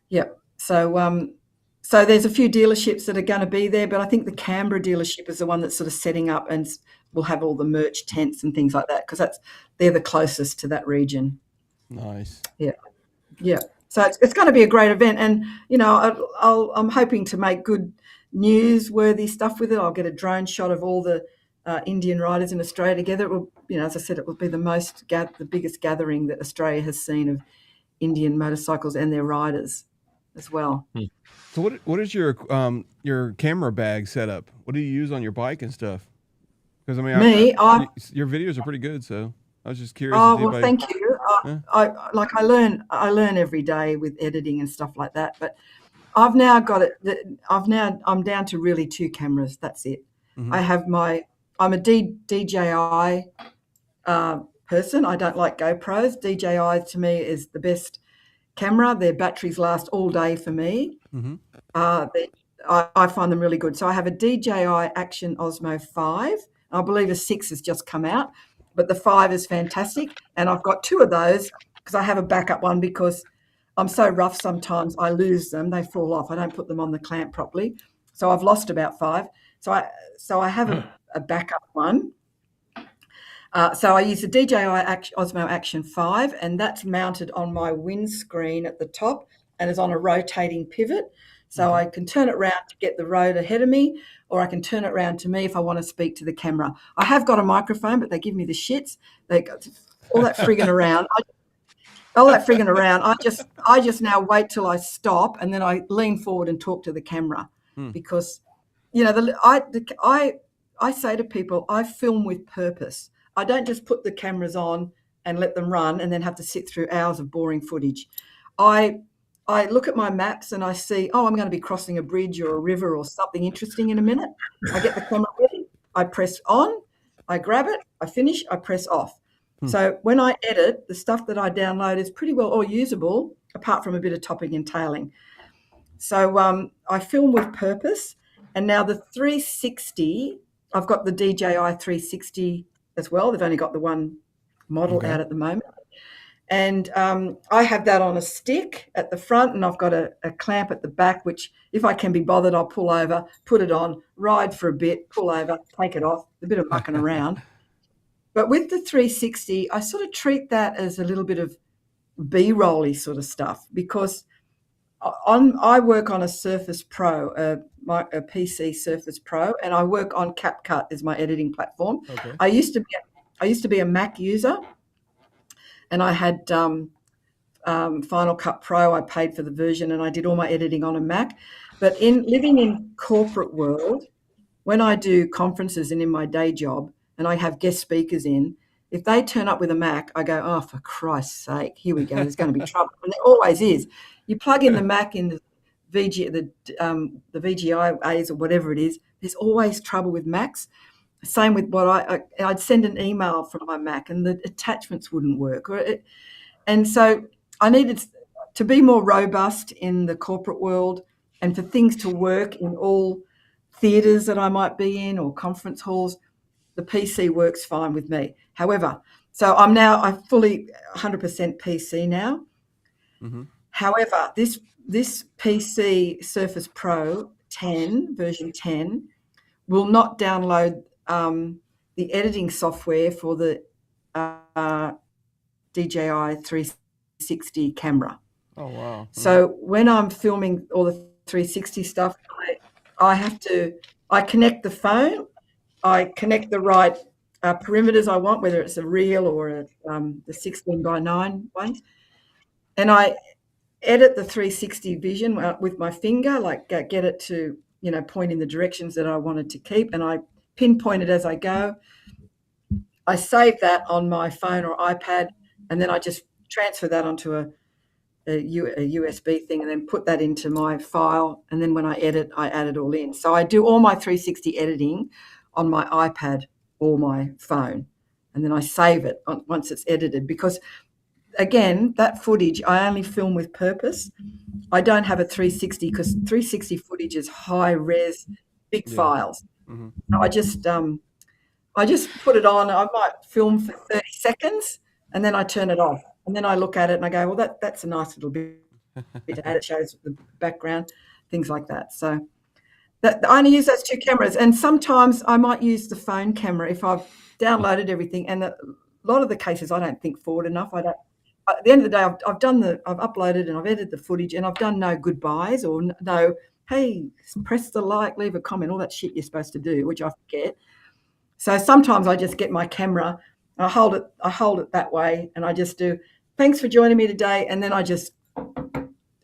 Yeah. So there's a few dealerships that are going to be there, but I think the Canberra dealership is the one that's sort of setting up and will have all the merch tents and things like that, because they're the closest to that region. Nice. Yeah. Yeah. So it's going to be a great event, and I'm hoping to make good newsworthy stuff with it. I'll get a drone shot of all the Indian riders in Australia together. It will, as I said, it will be the biggest gathering that Australia has seen of Indian motorcycles and their riders as well. So what is your camera bag setup? What do you use on your bike and stuff? Because your videos are pretty good, so I was just curious. Oh, well, thank you. I learn every day with editing and stuff like that. But I've now got it. I'm down to really 2 cameras. That's it. Mm-hmm. I'm a DJI person. I don't like GoPros. DJI to me is the best camera. Their batteries last all day for me. Mm-hmm. I find them really good. So I have a DJI Action Osmo 5. I believe a 6 has just come out, but the 5 is fantastic. And I've got 2 of those because I have a backup one, because I'm so rough sometimes I lose them. They fall off. I don't put them on the clamp properly. So I've lost about 5. So I have a backup one. So I use the DJI Osmo Action 5, and that's mounted on my windscreen at the top and is on a rotating pivot. So I can turn it around to get the road ahead of me, or I can turn it around to me if I want to speak to the camera. I have got a microphone, but they give me the shits. They got all that frigging around. I just now wait till I stop, and then I lean forward and talk to the camera, because, I say to people, I film with purpose. I don't just put the cameras on and let them run and then have to sit through hours of boring footage. I look at my maps and I see, I'm going to be crossing a bridge or a river or something interesting in a minute. I get the camera ready, I press on, I grab it, I finish, I press off. So when I edit, the stuff that I download is pretty well all usable, apart from a bit of topping and tailing. So I film with purpose. And now the 360, I've got the DJI 360 as well. They've only got the one model out at the moment. And I have that on a stick at the front, and I've got a clamp at the back, which if I can be bothered, I'll pull over, put it on, ride for a bit, pull over, take it off, a bit of mucking around. But with the 360, I sort of treat that as a little bit of B-roll-y sort of stuff, because I work on a Surface Pro, a PC Surface Pro, and I work on CapCut as my editing platform. Okay. I used to be a Mac user, and I had Final Cut Pro. I paid for the version, and I did all my editing on a Mac. But living in corporate world, when I do conferences and in my day job, and I have guest speakers in, if they turn up with a Mac, I go, oh, for Christ's sake, here we go. There's going to be trouble, and there always is. You plug in the Mac in the VGIAs or whatever it is. There's always trouble with Macs. Same with what I'd send an email from my Mac and the attachments wouldn't work. And so I needed to be more robust in the corporate world and for things to work in all theatres that I might be in or conference halls. The PC works fine with me. However, so I'm fully 100% PC now. Mm-hmm. However, this PC Surface Pro 10, version 10, will not download the editing software for the DJI 360 camera. Oh, wow. So when I'm filming all the 360 stuff, I connect the phone, I connect the right perimeters I want, whether it's a reel or the 16:9 ones, and I edit the 360 vision with my finger, like get it to, point in the directions that I wanted to keep, and I pinpoint it as I go. I save that on my phone or iPad, and then I just transfer that onto a USB thing and then put that into my file. And then when I edit, I add it all in. So I do all my 360 editing on my iPad or my phone, and then I save it once it's edited, because again, that footage I only film with purpose. I don't have a 360 because 360 footage is high res, big files. Mm-hmm. So I just put it on. I might film for 30 seconds and then I turn it off. And then I look at it and I go, well, that's a nice little bit to add. It shows the background, things like that. So I only use those two cameras. And sometimes I might use the phone camera if I've downloaded everything. And a lot of the cases I don't think forward enough. At the end of the day, I've uploaded and I've edited the footage, and I've done no goodbyes or no, hey, press the like, leave a comment, all that shit you're supposed to do, which I forget. So sometimes I just get my camera, I hold it that way, and I just do, thanks for joining me today, and then I just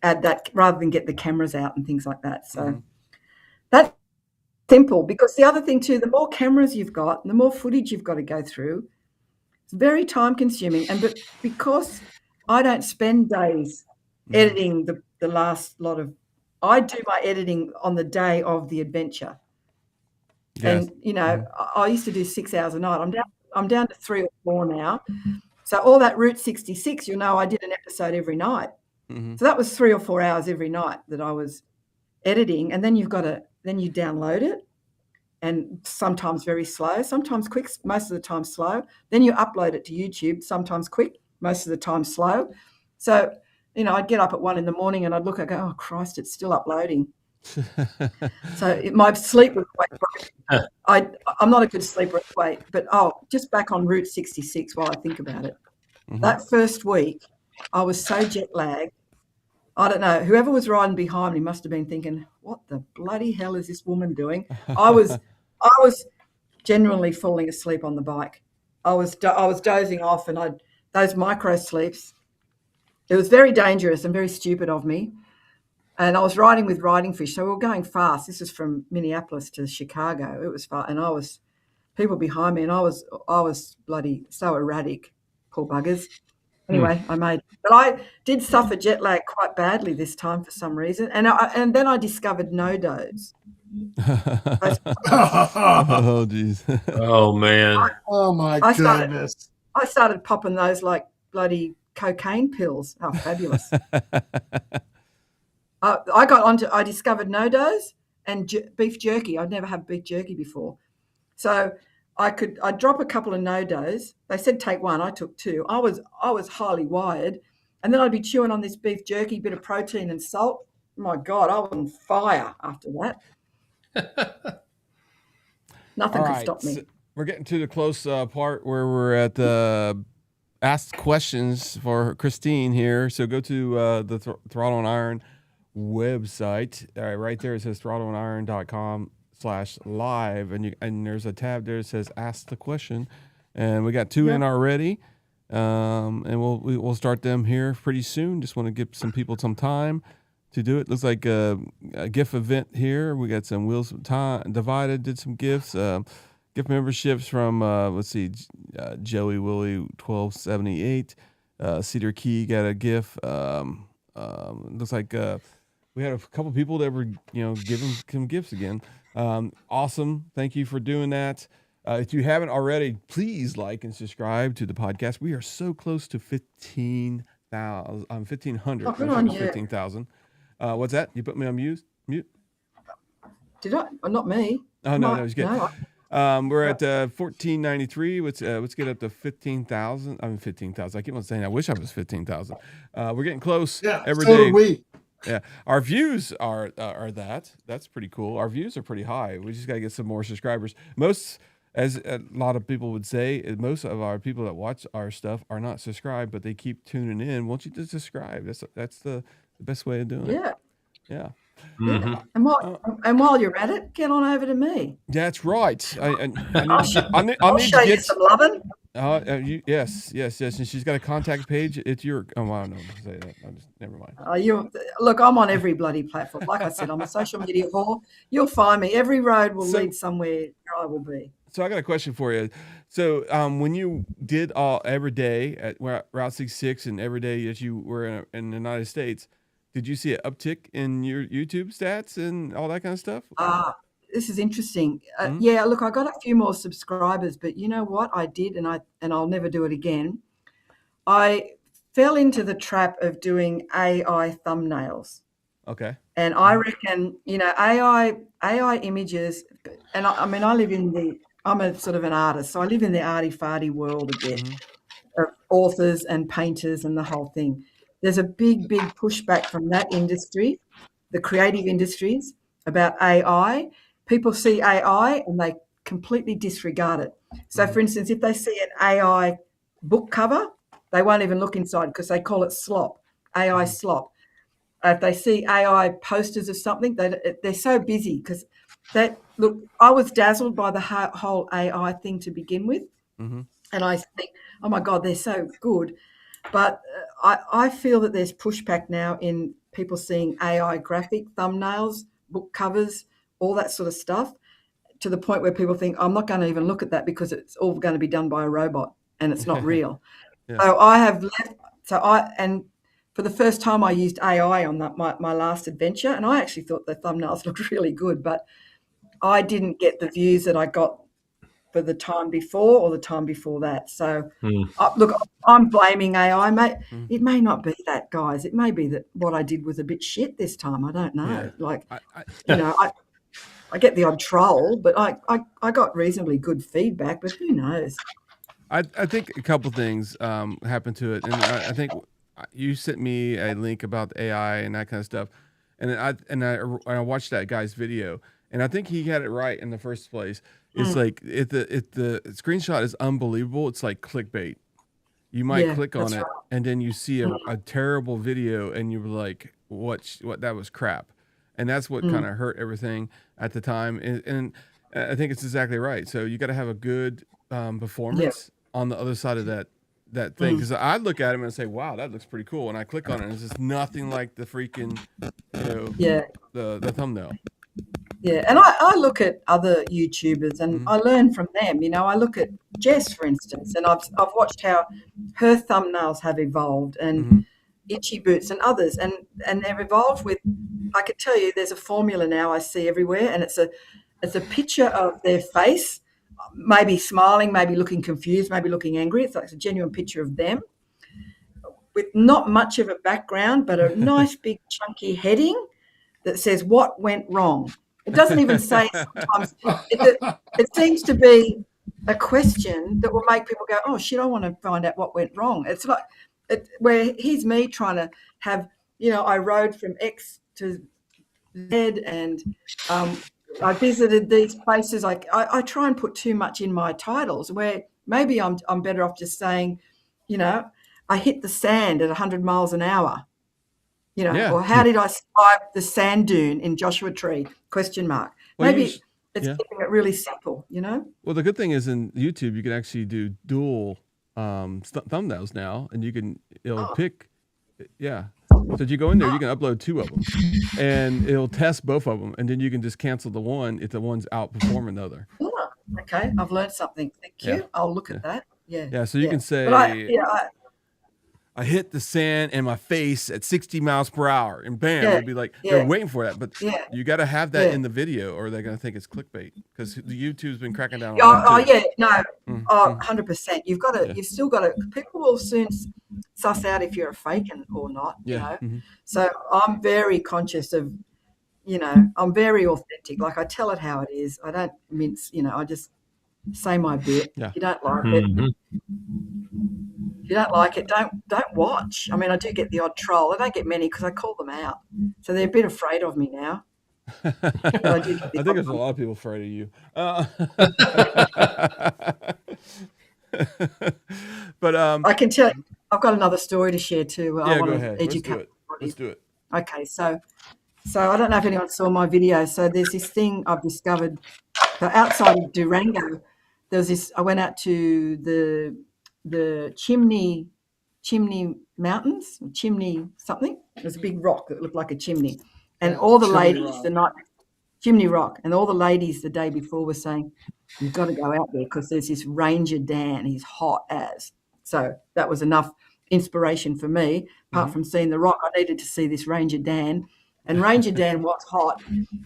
add that rather than get the cameras out and things like that. So that's simple, because the other thing too, the more cameras you've got, the more footage you've got to go through. It's very time consuming, but because I don't spend days editing the last lot of, I do my editing on the day of the adventure. Yes. And I used to do 6 hours a night. I'm down to 3 or 4 now. So all that Route 66, I did an episode every night. Mm-hmm. So that was 3 or 4 hours every night that I was editing, and then you download it. And sometimes very slow, sometimes quick, most of the time slow. Then you upload it to YouTube, sometimes quick, most of the time slow. So, I'd get up at 1 a.m. and I'd look, I go, oh, Christ, it's still uploading. So my sleep was quite broken. I'm not a good sleeper anyway, but just back on Route 66 while I think about it. Mm-hmm. That first week, I was so jet lagged. I don't know, whoever was riding behind me must have been thinking, what the bloody hell is this woman doing? I was genuinely falling asleep on the bike. I was dozing off, and those micro sleeps. It was very dangerous and very stupid of me. And I was riding with Riding Fish, so we were going fast. This is from Minneapolis to Chicago. It was far, and people behind me, and I was bloody so erratic, poor buggers. Anyway, but I did suffer jet lag quite badly this time for some reason, and then I discovered no-dos. Oh, geez. Oh, man. Oh, my goodness. I started popping those like bloody cocaine pills. Oh, fabulous. I discovered no-dos and beef jerky. I'd never had beef jerky before. So I'd drop a couple of no-dos. They said take 1. I took 2. I was highly wired. And then I'd be chewing on this beef jerky, bit of protein and salt. My God, I was on fire after that. Nothing could stop me. So we're getting to the close part where we're at the ask questions for Christine here. So go to the Throttle and Iron website. Right there it says throttleandiron.com/live, and there's a tab there that says ask the question, and we got 2 in already, and we'll start them here pretty soon. Just want to give some people some time to do it. Looks like a GIF event here. We got some Wheels of Time Divided did some GIFs. Gift memberships from let's see, Joey Willie 1278, Cedar Key got a gift. Looks like we had a couple people that were giving some gifts again. Awesome, thank you for doing that. If you haven't already, please like and subscribe to the podcast. We are so close to 15,000. 1,500. Oh, good on you. 15,000. What's that? You put me on mute? Did I? Not me. Oh no, it's good. No, We're at 1493. Let's get up to 15,000. I mean 15,000. I keep on saying I wish I was 15,000. We're getting close. Yeah, every so day. do we. Yeah, our views are that's pretty cool. Our views are pretty high. We just got to get some more subscribers. Most, as a lot of people would say, most of our people that watch our stuff are not subscribed, but they keep tuning in. Won't you just subscribe? That's the best way of doing it. Yeah. Yeah. Mhm. And while you're at it, get on over to me. That's right. I need I'll to show you get some loving. yes. And she's got a contact page. It's your. Oh, I don't know. Say that. Never mind. Look, I'm on every bloody platform. Like I said, I'm a social media whore. You'll find me. Every road will lead somewhere where I will be. So I got a question for you. So when you did every day at Route 66 and every day that you were in the United States, did you see an uptick in your YouTube stats and all that kind of stuff? This is interesting. Yeah, look, I got a few more subscribers, but you know what I did, and I'll never do it again. I fell into the trap of doing AI thumbnails. Okay. And I reckon, AI images, and I mean, I'm a sort of an artist, so I live in the arty-farty world a bit of authors and painters and the whole thing. There's a big pushback from that industry, the creative industries, about AI. People see AI and they completely disregard it. So, for instance, if they see an AI book cover, they won't even look inside because they call it slop, AI slop. If they see AI posters of something, they're so busy because look, I was dazzled by the whole AI thing to begin with. And I think, oh my God, they're so good. But I feel that there's pushback now in people seeing AI graphic thumbnails, book covers, all that sort of stuff, to the point where people think, I'm not going to even look at that because it's all going to be done by a robot and it's not real. Yeah. So I have left. And for the first time I used AI on my last adventure, and I actually thought the thumbnails looked really good, but I didn't get the views that I got for the time before or the time before that. So, look, I'm blaming AI, mate. It may not be that, guys. It may be that what I did was a bit shit this time. I don't know. Yeah. Like, I get the odd troll, but I got reasonably good feedback, but who knows? I think a couple things happened to it, and I think you sent me a link about the AI and that kind of stuff, and I watched that guy's video, and I think he had it right in the first place. It's like if the screenshot is unbelievable, it's like clickbait. You might click on it, right, and then you see a terrible video, and you're like, "What? That was crap," and that's what kind of hurt everything at the time. And I think it's exactly right. So you got to have a good performance on the other side of that thing, because I look at him and say, "Wow, that looks pretty cool," and I click on it, and it's just nothing like the freaking, the thumbnail. Yeah, and I look at other YouTubers and I learn from them. I look at Jess, for instance, and I've watched how her thumbnails have evolved, and Itchy Boots and others, and they've evolved with. I could tell you, there's a formula now I see everywhere, and it's a picture of their face, maybe smiling, maybe looking confused, maybe looking angry. It's like a genuine picture of them with not much of a background, but a nice big chunky heading that says what went wrong. It doesn't even say sometimes. It seems to be a question that will make people go, oh, shit, I want to find out what went wrong. It's like where here's me trying to have, I rode from X to Z and I visited these places. I try and put too much in my titles where maybe I'm better off just saying, I hit the sand at 100 miles an hour. Or how did I survive the sand dune in Joshua Tree? ? Well, Maybe it's keeping it really simple, Well, the good thing is in YouTube, you can actually do dual thumbnails now, and it'll pick, So if you go in there, you can upload 2 of them, and it'll test both of them, and then you can just cancel the one if the one's outperforming the other. Okay, I've learned something. Thank you. Yeah. I'll look at that. Yeah. Yeah, so you can say, But I hit the sand in my face at 60 miles per hour, and bam, Yeah, it'd be like, yeah. they're waiting for that. But Yeah. you got to have that Yeah. in the video, or they're going to think it's clickbait, because the YouTube's been cracking down on Oh, that too. yeah, no, Mm, oh, mm. 100%. You've still got to, people will soon suss out if you're a fake or not, you Yeah. know. Mhm. So I'm very conscious of, you know, I'm very authentic. Like I tell it how it is. I don't mince, you know, I just say my bit. Yeah. If you don't like it, Mhm. if you don't like it, don't watch. I mean, I do get the odd troll. I don't get many because I call them out. So they're a bit afraid of me now. I do get the think odd there's a one. lot of people afraid of you. But I can tell you, I've got another story to share too. yeah, I go want ahead. to Let's do educate it. everybody. Let's do it. Okay, so I don't know if anyone saw my video. So there's this thing I've discovered. So outside of Durango, there's this. I went out to the Chimney Mountains, Chimney something. There's a big rock that looked like a chimney, and Yeah, all the Chimney ladies Rock. the night Chimney Rock, and all the ladies the day before were saying, "You've got to go out there because there's this Ranger Dan. He's hot as." So that was enough inspiration for me. Apart from seeing the rock, I needed to see this Ranger Dan. And Ranger Dan was hot.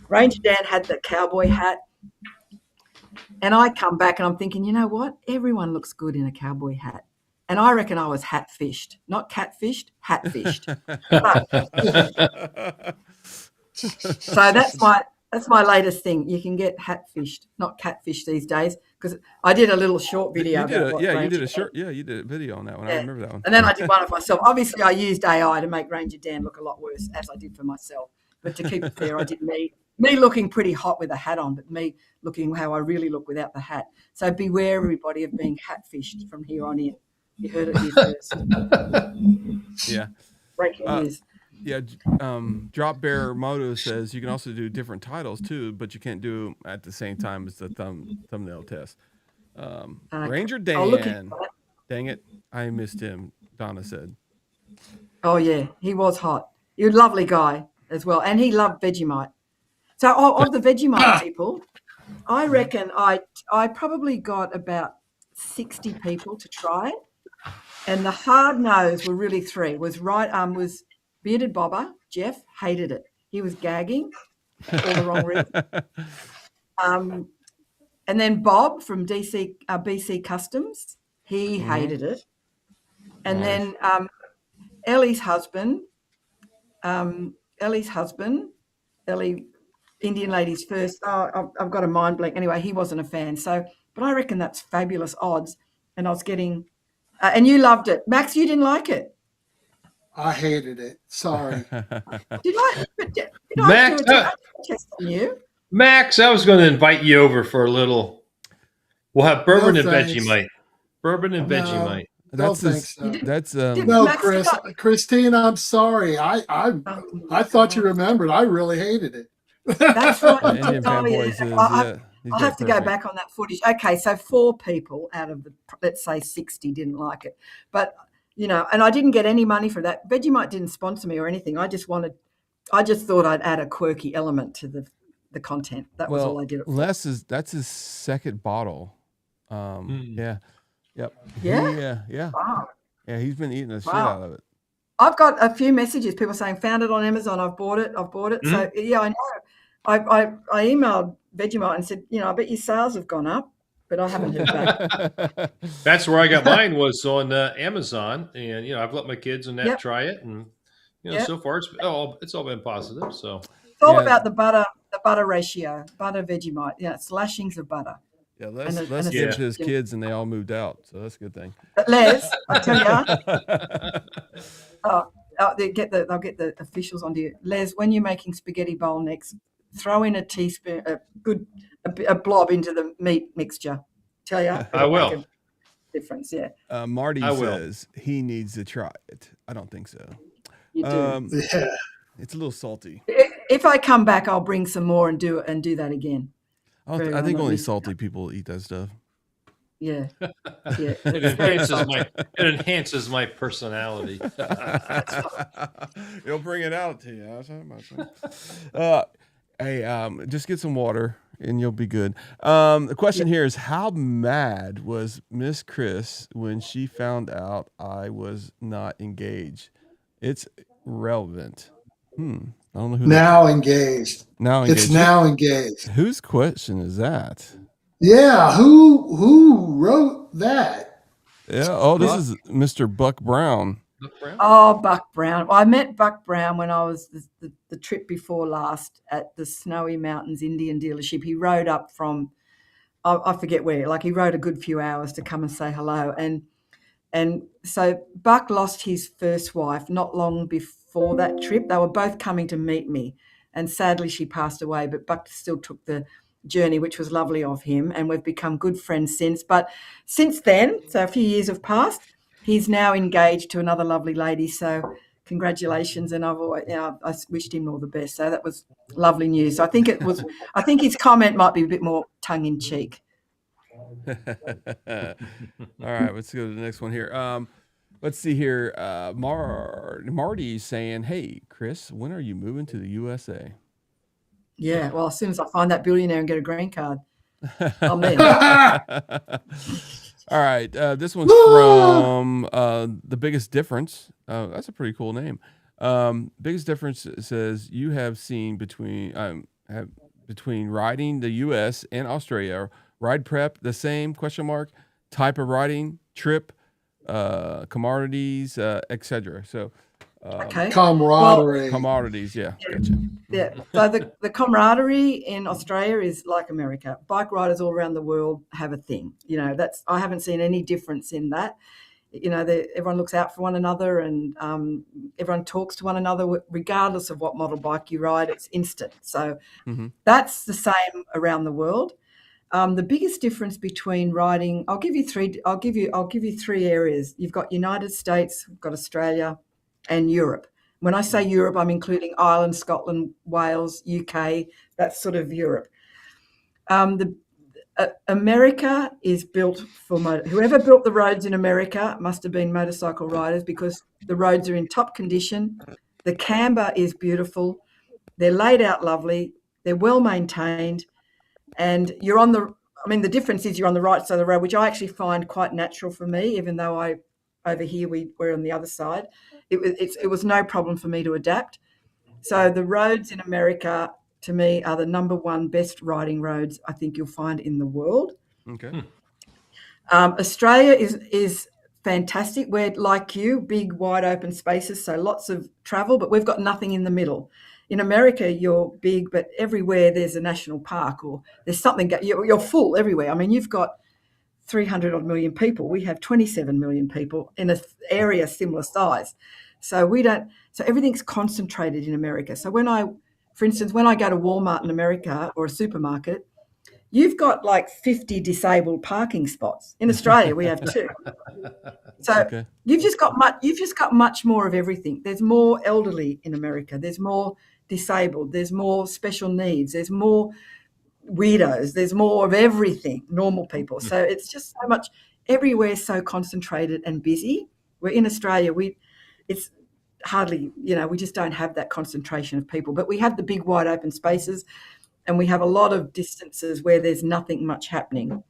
Ranger Dan had the cowboy hat. And I come back and I'm thinking, you know what? Everyone looks good in a cowboy hat. And I reckon I was hat fished, not catfished, hat fished. So that's my latest thing. You can get hat fished, not catfish these days. Because I did a little short video you did about what you Ranger did a Dan- short, you did a video on that one. I Yeah. remember that one. And then I did one of myself. Obviously, I used AI to make Ranger Dan look a lot worse, as I did for myself. But to keep it fair, I did me looking pretty hot with a hat on, but me looking how I really look without the hat. So beware, everybody, of being hat-fished from here on in. You heard it here first. Yeah. Breaking news. Yeah, Drop Bear Moto says you can also do different titles too, but you can't do them at the same time as the thumbnail test. Ranger I'll look Dan, into that. dang it, I missed him. Donna said. Oh, yeah, he was hot. You're a lovely guy as well. And he loved Vegemite. So of the Vegemite people, I reckon I probably got about 60 people to try it. And the hard nose were really three. Was Bearded Bobber, Jeff, hated it. He was gagging for all the wrong reasons. And then Bob from BC Customs, he hated it. And then Ellie's husband, Ellie, Indian Ladies First. Oh, I've got a mind blank. Anyway, he wasn't a fan. So, but I reckon that's fabulous odds. And I was getting, and you loved it. Max, you didn't like it. I hated it. Sorry. Did Max, I do a test on you? Max, I was going to invite you over for a little. We'll have bourbon No, and thanks. Vegemite. Bourbon and No. Vegemite. That's Don't his, think so. that's No, Max, Chris, Christine, I'm sorry. I thought you remembered. I really hated it. That's right. the Indian Oh, fanboy yeah. says, I'll have to go back on that footage. Okay, so 4 people out of the, let's say 60 didn't like it. But, you know, and I didn't get any money for that. Vegemite didn't sponsor me or anything. I just thought I'd add a quirky element to the content. That was all I did it for. That's his second bottle. Yeah. Yep. Yeah? Yeah. Wow. Yeah, he's been eating the shit Wow. out of it. I've got a few messages, people saying, found it on Amazon, I've bought it. So, yeah, I know. I emailed Vegemite and said, you know, I bet your sales have gone up, but I haven't heard back. That's where I got mine, was on Amazon, and you know, I've let my kids and that Yep. try it, and you know, Yep. so far it's all been positive. So It's all Yeah. about the butter ratio, butter Vegemite. Yeah, slashings of butter. Yeah, And Les a- gave and it a- to his kids and they all moved out, so that's a good thing. But Les, I tell you, they'll get the officials onto you. Les, when you're making spaghetti bowl next, throw in a teaspoon, a blob into the meat mixture. Tell you, I will. Make a difference. Yeah, Marty I will. says he needs to try it. I don't think so. you do. Yeah. It's a little salty. If I come back, I'll bring some more and do that again. I Very think well, only not salty people eat that stuff. Yeah, yeah. it enhances my personality. It'll bring it out to you. Hey, just get some water and you'll be good. The question here is, how mad was Miss Chris when she found out I was not engaged? It's relevant. I don't know who Now engaged. now engaged. It's now engaged. Whose question is that? Yeah, who wrote that? Yeah. Oh, this is Mr. Buck Brown. Oh, Buck Brown. I met Buck Brown when I was the trip before last at the Snowy Mountains Indian dealership. He rode up from, I forget where, like he rode a good few hours to come and say hello. And so Buck lost his first wife not long before that trip. They were both coming to meet me. And sadly, she passed away, but Buck still took the journey, which was lovely of him. And we've become good friends since. But since then, so a few years have passed, he's now engaged to another lovely lady. So congratulations. And I've always, I wished him all the best. So that was lovely news. So I think his comment might be a bit more tongue in cheek. All right, let's go to the next one here. Let's see here. Marty's saying, "Hey, Chris, when are you moving to the USA?" Yeah, well, as soon as I find that billionaire and get a green card, I'm in. All right, this one's from The Biggest Difference. That's a pretty cool name. Biggest Difference says, you have seen between riding the U.S. and Australia. Ride prep the same? ? Type of riding, trip, commodities, etc. So, Okay. Camaraderie. commodities. Yeah, gotcha. Yeah. So the camaraderie in Australia is like America. Bike riders all around the world have a thing. I haven't seen any difference in that. Everyone looks out for one another, and everyone talks to one another regardless of what model bike you ride. It's instant. So that's the same around the world. The biggest difference between riding, I'll give you three areas. You've got United States, you've got Australia, and Europe. When I say Europe, I'm including Ireland, Scotland, Wales, UK. That's sort of Europe. America is built for whoever built the roads in America must have been motorcycle riders, because the roads are in top condition. The camber is beautiful. They're laid out lovely. They're well maintained. And the difference is you're on the right side of the road, which I actually find quite natural for me, even though over here we're on the other side. It was no problem for me to adapt. So the roads in America, to me, are the number one best riding roads I think you'll find in the world. Okay. Australia is fantastic. We're like you, big, wide open spaces, so lots of travel, but we've got nothing in the middle. In America, you're big, but everywhere there's a national park or there's something. You're full everywhere. I mean, you've got 300 odd million people. We have 27 million people in an area similar size. So everything's concentrated in America. So for instance, when I go to Walmart in America or a supermarket, you've got like 50 disabled parking spots. In Australia, we have 2. So you've just got much more of everything. There's more elderly in America. There's more disabled. There's more special needs. There's more weirdos. There's more of everything, normal people. So it's just so much, everywhere's so concentrated and busy. We're in Australia, it's hardly, we just don't have that concentration of people, but we have the big wide open spaces, and we have a lot of distances where there's nothing much happening.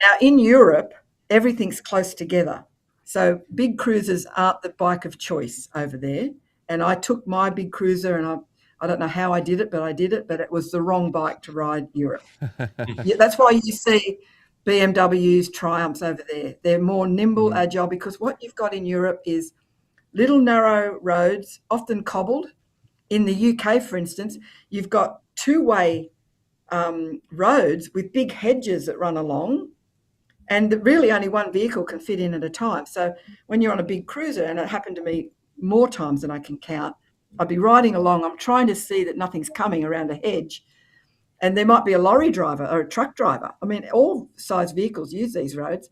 Now in Europe, everything's close together. So big cruisers aren't the bike of choice over there. And I took my big cruiser, and I don't know how I did it, but it was the wrong bike to ride Europe. That's why you see BMWs, Triumphs over there. They're more nimble, agile, because what you've got in Europe is little narrow roads, often cobbled. In the UK, for instance, you've got two-way roads with big hedges that run along, and really only one vehicle can fit in at a time. So when you're on a big cruiser, and it happened to me more times than I can count, I'd be riding along, I'm trying to see that nothing's coming around a hedge, and there might be a lorry driver or a truck driver. I mean, all size vehicles use these roads,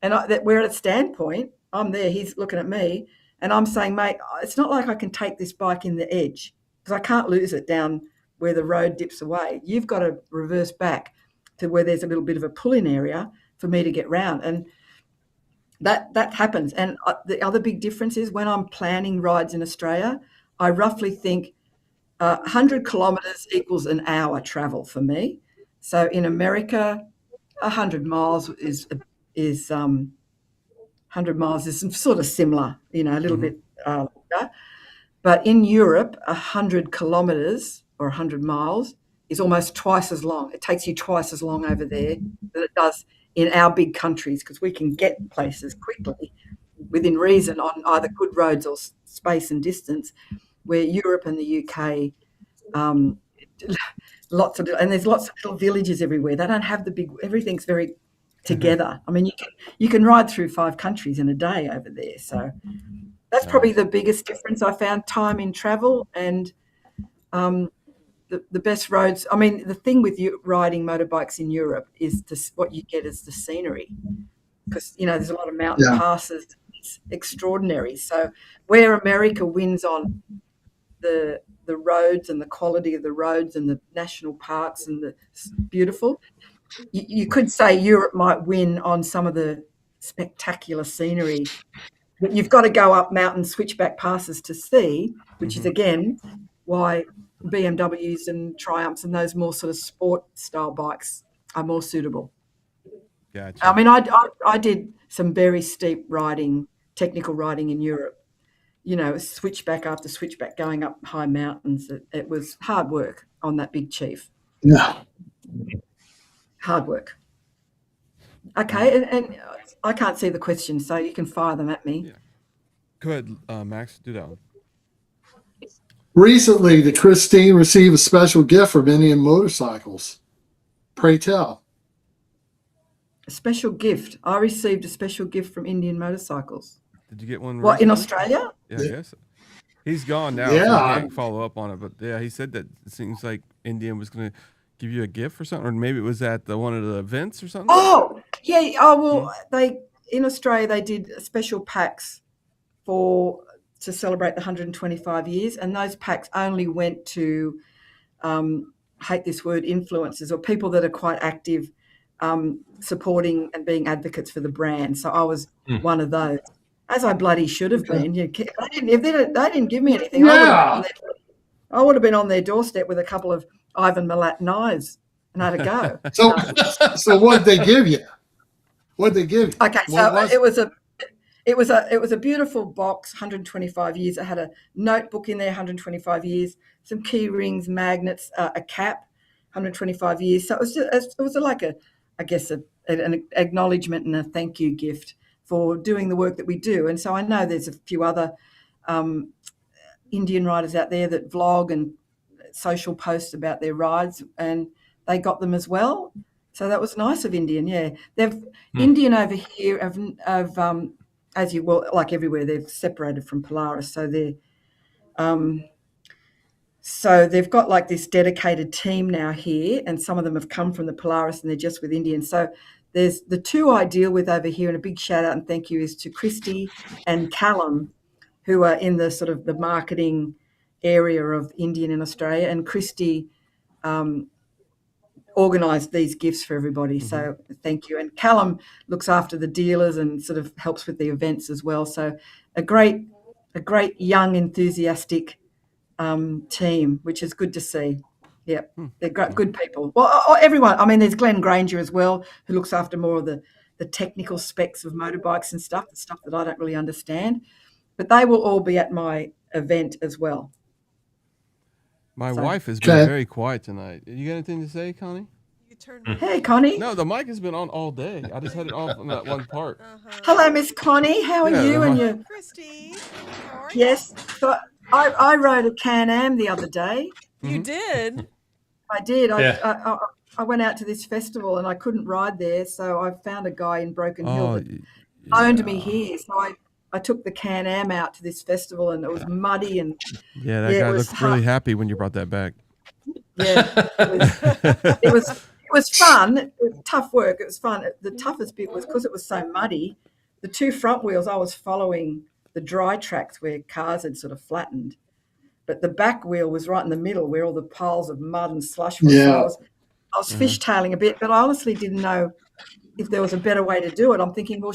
and we're at a standpoint. I'm there, he's looking at me, and I'm saying, mate, it's not like I can take this bike in the edge, because I can't lose it down where the road dips away. You've got to reverse back to where there's a little bit of a pull-in area for me to get round. And that happens. And the other big difference is when I'm planning rides in Australia, I roughly think 100 kilometres equals an hour travel for me. So in America, 100 miles is 100 miles is sort of similar, a little bit longer. But in Europe, 100 kilometres or 100 miles is almost twice as long. It takes you twice as long over there than it does in our big countries, because we can get places quickly within reason on either good roads or space and distance, where Europe and the UK, and there's lots of little villages everywhere. They don't have the big, everything's very together. I mean, you can ride through 5 countries in a day over there. So that's probably the biggest difference I found, time in travel and the best roads. I mean, the thing with you riding motorbikes in Europe is what you get is the scenery, because there's a lot of mountain passes. It's extraordinary. So where America wins on the roads and the quality of the roads and the national parks and the beautiful, you could say Europe might win on some of the spectacular scenery. But you've got to go up mountain switchback passes to see, which is again why BMWs and Triumphs and those more sort of sport style bikes are more suitable. Gotcha. I mean, I did some very steep riding, technical riding in Europe. Switchback after switchback, going up high mountains. It was hard work on that big Chief. Yeah. Hard work. Okay, and I can't see the questions, so you can fire them at me. Yeah. Go ahead, Max. Do that one. Recently, did Christine receive a special gift from Indian Motorcycles? Pray tell. A special gift. I received a special gift from Indian Motorcycles. Did you get one? What, in recently? Australia? Yeah, I guess. He's gone now. Yeah. So I can't follow up on it, but yeah, he said that it seems like Indian was going to give you a gift or something, or maybe it was at one of the events or something. Oh, yeah. Oh, well, in Australia they did special packs to celebrate the 125 years, and those packs only went to hate this word, influencers or people that are quite active, supporting and being advocates for the brand. So I was one of those, as I bloody should have been. If they didn't give me anything, I would have been on their doorstep with a couple of Ivan Milat knives and had a go. So what did they give you? What did they give you? Okay, so it was a beautiful box, 125 years. It had a notebook in there, 125 years, some key rings, magnets, a cap, 125 years. So it was like an acknowledgement and a thank you gift for doing the work that we do. And so I know there's a few other Indian riders out there that vlog and social posts about their rides, and they got them as well. So that was nice of Indian. Yeah, Indian over here have as you well, like everywhere, they've separated from Polaris. So they've got like this dedicated team now here, and some of them have come from the Polaris and they're just with Indian. So there's the two I deal with over here, and a big shout out and thank you is to Christy and Callum, who are in the sort of the marketing area of Indian in Australia. And Christy organised these gifts for everybody. So thank you. And Callum looks after the dealers and sort of helps with the events as well. So a great young, enthusiastic team, which is good to see. Yeah, they're good people. Well, everyone. I mean, there's Glenn Granger as well, who looks after more of the technical specs of motorbikes and stuff, the stuff that I don't really understand. But they will all be at my event as well. My wife has been very quiet tonight. You got anything to say, Connie? Hey, Connie. No, the mic has been on all day. I just had it off on that one part. Hello, Miss Connie. How are you? And you? Christy. How are you? Yes. So I rode a Can-Am the other day. You did? I did. Yeah. I went out to this festival and I couldn't ride there, so I found a guy in Broken Hill that owned me here. So I took the Can-Am out to this festival, and it was muddy and that guy looked really happy when you brought that back. Yeah, it was fun. It was tough work. It was fun. The toughest bit was because it was so muddy. The two front wheels, I was following the dry tracks where cars had sort of flattened, but the back wheel was right in the middle where all the piles of mud and slush were. Yeah. So I was fishtailing a bit, but I honestly didn't know if there was a better way to do it. I'm thinking, well,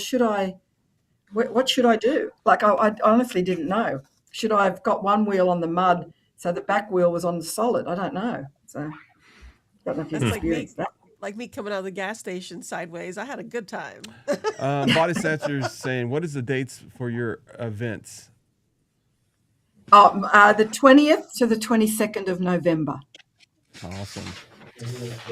what should I do? Like, I honestly didn't know. Should I have got one wheel on the mud so the back wheel was on the solid? I don't know. So I don't know if you've experienced that. like me coming out of the gas station sideways. I had a good time. Body Snatcher's saying, what is the dates for your events? The 20th to the 22nd of November. Awesome.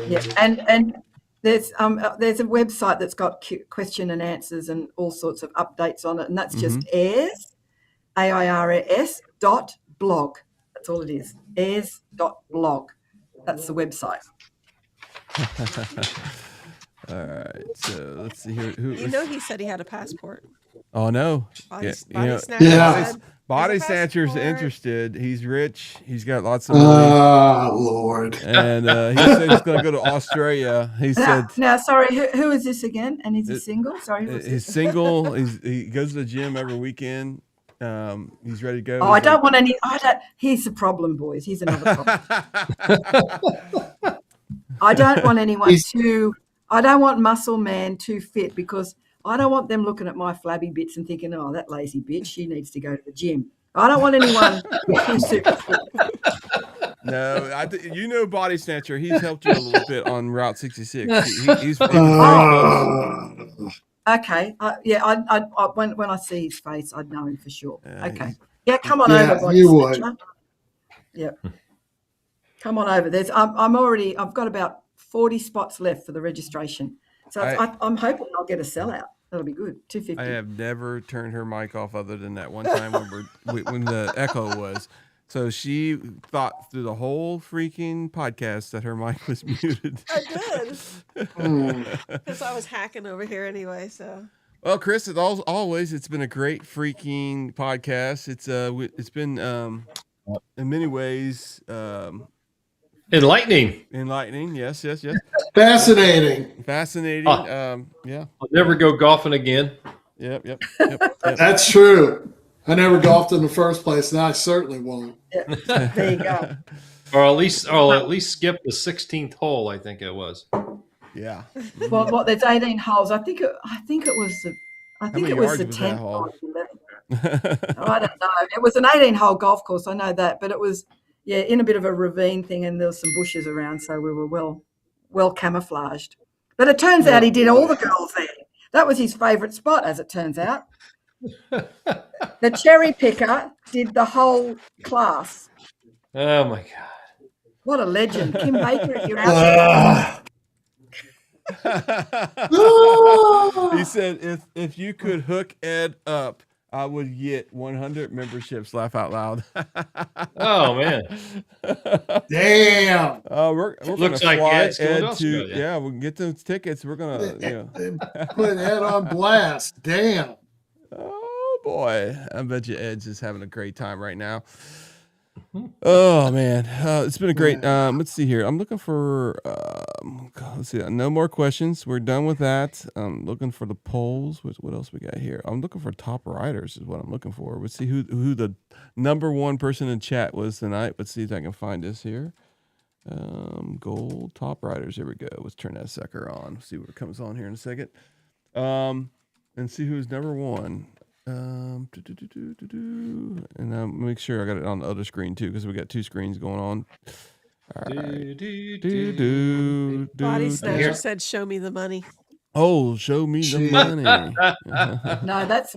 Yeah, and there's a website that's got question and answers and all sorts of updates on it, and that's just airs, AIRS.blog. That's all it is, airs.blog. That's the website. All right, so let's see here. Who? You know, he said he had a passport. Oh no! Body Yeah, Snatcher Yeah. said, Body "There's a Snatcher's passport." interested. He's rich. He's got lots of money, Lord. and he said he's going to go to Australia. He said Now, sorry, who is this again? And is he single? Sorry, who is he's this? single. He goes to the gym every weekend. He's ready to go. Oh, I don't want any. Here's the problem, boys. Here's another problem. I don't want anyone I don't want muscle man too fit, because I don't want them looking at my flabby bits and thinking, oh, that lazy bitch, she needs to go to the gym. I don't want anyone too super fit. No, you know Body Snatcher. He's helped you a little bit on Route 66. He's very close. Okay. When I see his face, I'd know him for sure. Okay. Yeah, come on Yeah, over, Body you would. Snatcher. Yeah. Come on over. I've got about 40 spots left for the registration. So I'm hoping I'll get a sellout. That'll be good. 250. I have never turned her mic off other than that one time when the echo was. So she thought through the whole freaking podcast that her mic was muted. I did. Because I was hacking over here anyway, so. Well, Chris, as always, it's been a great freaking podcast. It's been in many ways Enlightening. Yes. Fascinating. Yeah. I'll never go golfing again. Yep. That's true. I never golfed in the first place, and I certainly won't. Yeah. There you go. Or at least I'll at least skip the 16th hole, I think it was. Yeah. Well, there's 18 holes. I think it was the many 10th that or hole? 11th. I don't know. It was an 18-hole golf course. I know that, but it was in a bit of a ravine thing, and there was some bushes around, so we were well camouflaged. But it turns out he did all the girls there. That was his favourite spot, as it turns out. The cherry picker did the whole class. Oh my God. What a legend. Kim Baker, if you're out there. He said, if you could hook Ed up, I would get 100 memberships. Laugh out loud. Oh man. Damn. We're Looks gonna like fly Ed's going Ed to to Australia. yeah. We can get those tickets. We're gonna Put Ed on blast. Damn. Oh boy, I bet you Ed's just having a great time right now. Oh man, it's been a great. Let's see here. I'm looking for. Let's see. No more questions. We're done with that. I'm looking for the polls. What else we got here? I'm looking for top riders. Is what I'm looking for. Let's see who the number one person in chat was tonight. Let's see if I can find this here. Gold top riders. Here we go. Let's turn that sucker on. Let's see what comes on here in a second. And see who's number one. And make sure I got it on the other screen too, because we got two screens going on. All right. Body Snatcher said, "Show me the money." Oh, show me the money. No, that's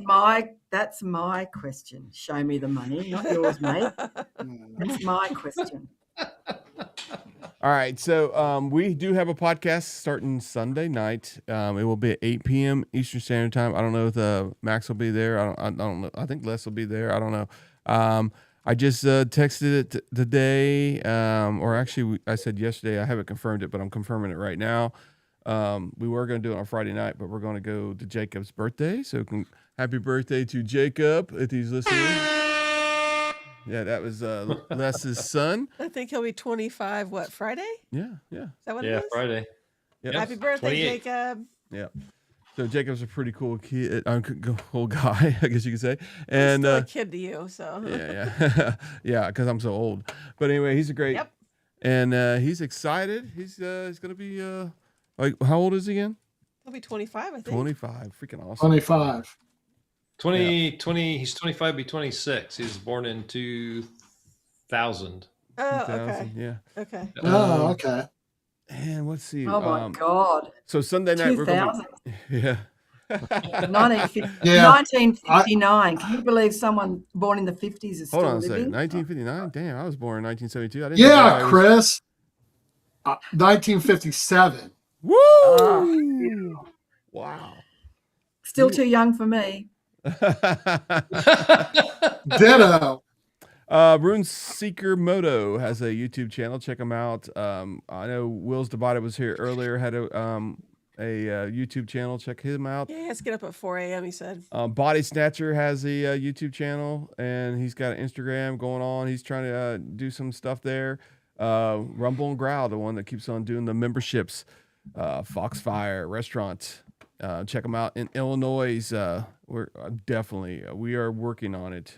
my question. Show me the money, not yours, mate. That's my question. All right, so we do have a podcast starting Sunday night. It will be at 8 p.m. Eastern Standard Time. I don't know if Max will be there. I don't know. I think Les will be there. I don't know. I just texted it today, or actually I said yesterday. I haven't confirmed it, but I'm confirming it right now. We were going to do it on Friday night, but we're going to go to Jacob's birthday. So happy birthday to Jacob if he's listening. Yeah, that was Les's son. I think he'll be 25. What, Friday? Yeah. Is that what it Yeah, is? Friday. Yep. Happy birthday, 28. Jacob. Yeah. So Jacob's a pretty cool kid, cool guy, I guess you could say. And He's still a kid to you, so. yeah, yeah, because I'm so old. But anyway, he's a great. Yep. And he's excited. He's gonna be like, how old is he again? He'll be 25, I think. 25. Freaking awesome. 25. 20, he's 25, be 26. He was born in 2000. Oh, 2000, okay. yeah. Okay. Oh, okay. And let's see. Oh my God. So Sunday night we're going 2000. to be, yeah. 1959. Can you believe someone born in the 50s is Hold still on a second. living? 1959. Damn, I was born in 1972. I didn't Yeah, know Chris. 1957. Woo! Oh, Wow. still too young for me. Ditto. Rune Seeker Moto has a YouTube channel. Check him out. I know Will's Divided was here earlier. Had a YouTube channel. Check him out. Yeah, he has to get up at 4 a.m. He said. Body Snatcher has a YouTube channel, and he's got an Instagram going on. He's trying to do some stuff there. Rumble and Growl, the one that keeps on doing the memberships. Foxfire Restaurant. Check them out in Illinois. We're definitely we are working on it.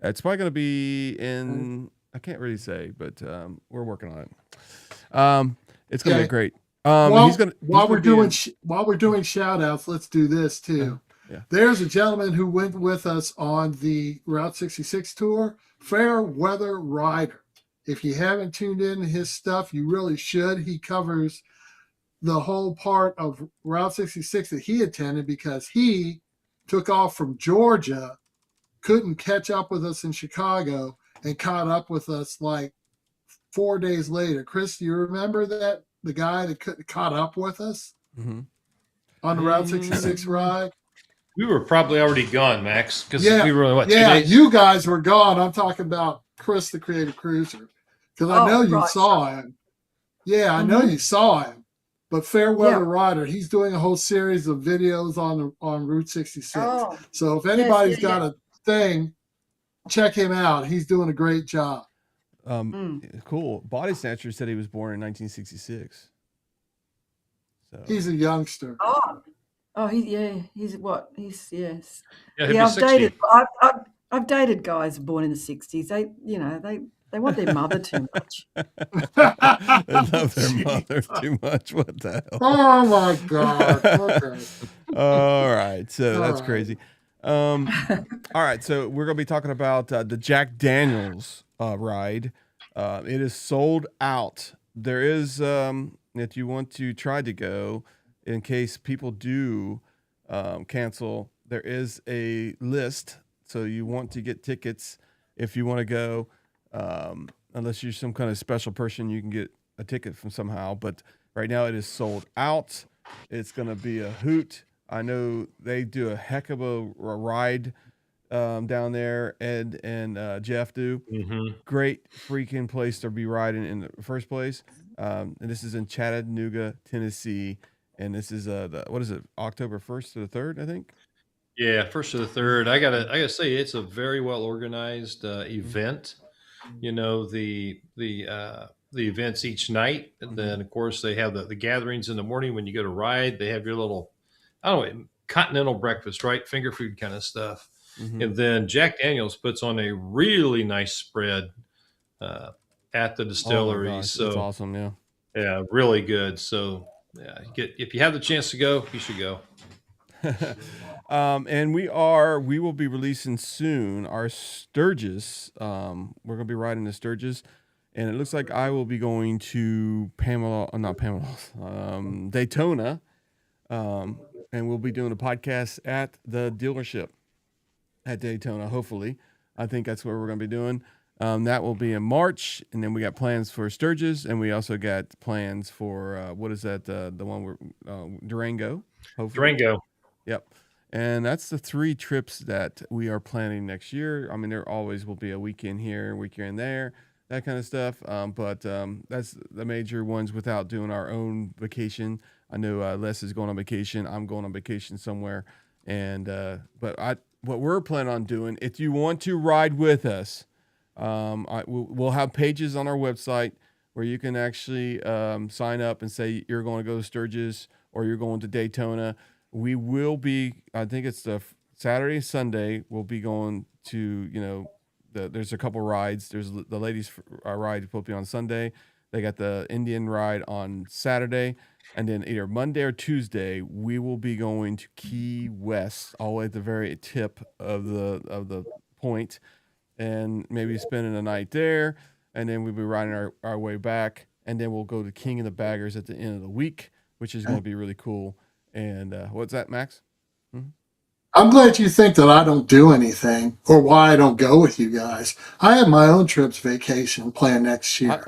It's probably going to be in. I can't really say, but we're working on it. It's going to be great. While we're doing shout outs, let's do this too. Yeah. There's a gentleman who went with us on the Route 66 tour, Fair Weather Rider. If you haven't tuned in to his stuff, you really should. He covers the whole part of Route 66 that he attended because he took off from Georgia, couldn't catch up with us in Chicago, and caught up with us like 4 days later. Chris, do you remember that? The guy that caught up with us on the Route 66 ride? We were probably already gone, Max, because Yeah, we were only, 2 yeah, days? you guys were gone. I'm talking about Chris, the creative cruiser, because I know you right. saw him. Yeah, I know you saw him. But Fair Weather Rider, he's doing a whole series of videos on Route 66. Oh, So if anybody's got a thing, check him out. He's doing a great job. Cool. Body Snatcher said he was born in 1966. So He's a youngster. He's what? He's yes. Yeah, he'll Yeah, be 60. I've dated guys born in the 60s. They want their mother too much. they love their mother too much. What the hell? Oh my God. Okay. All right. So that's right. crazy. All right. So we're going to be talking about the Jack Daniels ride. It is sold out. There is, if you want to try to go, in case people do cancel, there is a list. So you want to get tickets if you want to go. Unless you're some kind of special person, you can get a ticket from somehow. But right now it is sold out. It's going to be a hoot. I know they do a heck of a ride down there. Ed and Jeff do. Mm-hmm. Great freaking place to be riding in the first place. And this is in Chattanooga, Tennessee. And this is what is it? October 1st to the 3rd, I think. Yeah, 1st to the 3rd. I gotta say, it's a very well organized event. You know, the events each night, and then of course they have the gatherings in the morning when you go to ride. They have your little, I don't know, continental breakfast, right? Finger food kind of stuff. And then Jack Daniels puts on a really nice spread at the distillery. Oh my gosh, so that's awesome. Yeah, really good. So yeah, if you have the chance to go, you should go. And we will be releasing soon our Sturgis. We're going to be riding the Sturgis, and it looks like I will be going to Daytona. And we'll be doing a podcast at the dealership at Daytona. Hopefully, I think that's where we're going to be doing. That will be in March, and then we got plans for Sturgis, and we also got plans for what is that? The one where Durango. Hopefully. Durango. Yep. And that's the 3 trips that we are planning next year. I mean, there always will be a weekend here, a weekend there, that kind of stuff. But that's the major ones without doing our own vacation. I know Les is going on vacation. I'm going on vacation somewhere. And what we're planning on doing, if you want to ride with us, we'll have pages on our website where you can actually sign up and say you're going to go to Sturgis or you're going to Daytona. We will be, I think it's the Saturday, Sunday, we'll be going to, there's a couple rides. There's the ladies' ride will be on Sunday. They got the Indian ride on Saturday. And then either Monday or Tuesday, we will be going to Key West, all the way at the very tip of the point, and maybe spending a night there. And then we'll be riding our way back. and then we'll go to King of the Baggers at the end of the week, which is going to be really cool. And what's that, Max? I'm glad you think that I don't do anything or why I don't go with you guys. I have my own trips vacation planned next year.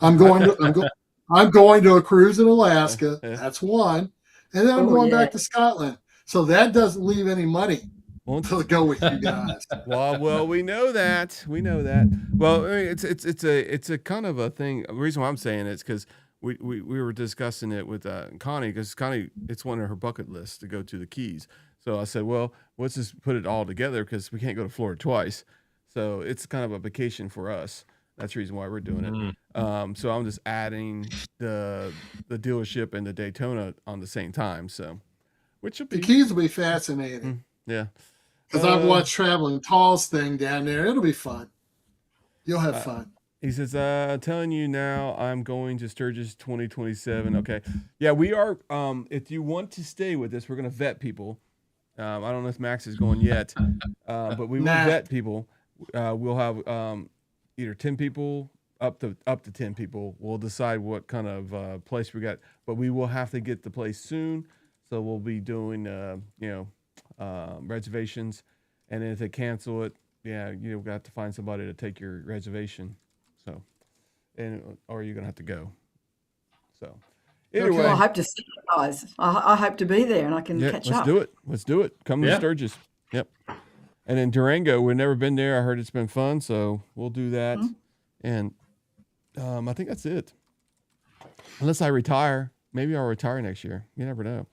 I'm going to a cruise in Alaska. That's one. And then I'm going back to Scotland. So that doesn't leave any money to go with you guys. Well, we know that. Well, I mean, it's a kind of a thing. The reason why I'm saying it is because we were discussing it with Connie, because Connie, it's one of her bucket lists to go to the Keys. So I said, well, let's just put it all together because we can't go to Florida twice. So it's kind of a vacation for us. That's the reason why we're doing it. So I'm just adding the dealership and the Daytona on the same time. So, which will be the Keys will be fascinating. Yeah, because I've watched Traveling Tall's thing down there. It'll be fun. You'll have fun. He says, telling you now, I'm going to Sturgis 2027. Okay. Yeah, we are. If you want to stay with us, we're going to vet people. I don't know if Max is going yet, but we will vet people. We'll have either 10 people up to 10 people. We'll decide what kind of place we got, but we will have to get the place soon. So we'll be doing, reservations, and then if they cancel it, you've got to find somebody to take your reservation. So, or you're gonna have to go. So. Anyway, well, I hope to see you guys. I hope to be there and I can catch up. Let's do it. Come to Sturgis. Yep. And then Durango, we've never been there. I heard it's been fun, so we'll do that. And I think that's it. Unless I retire. Maybe I'll retire next year. You never know.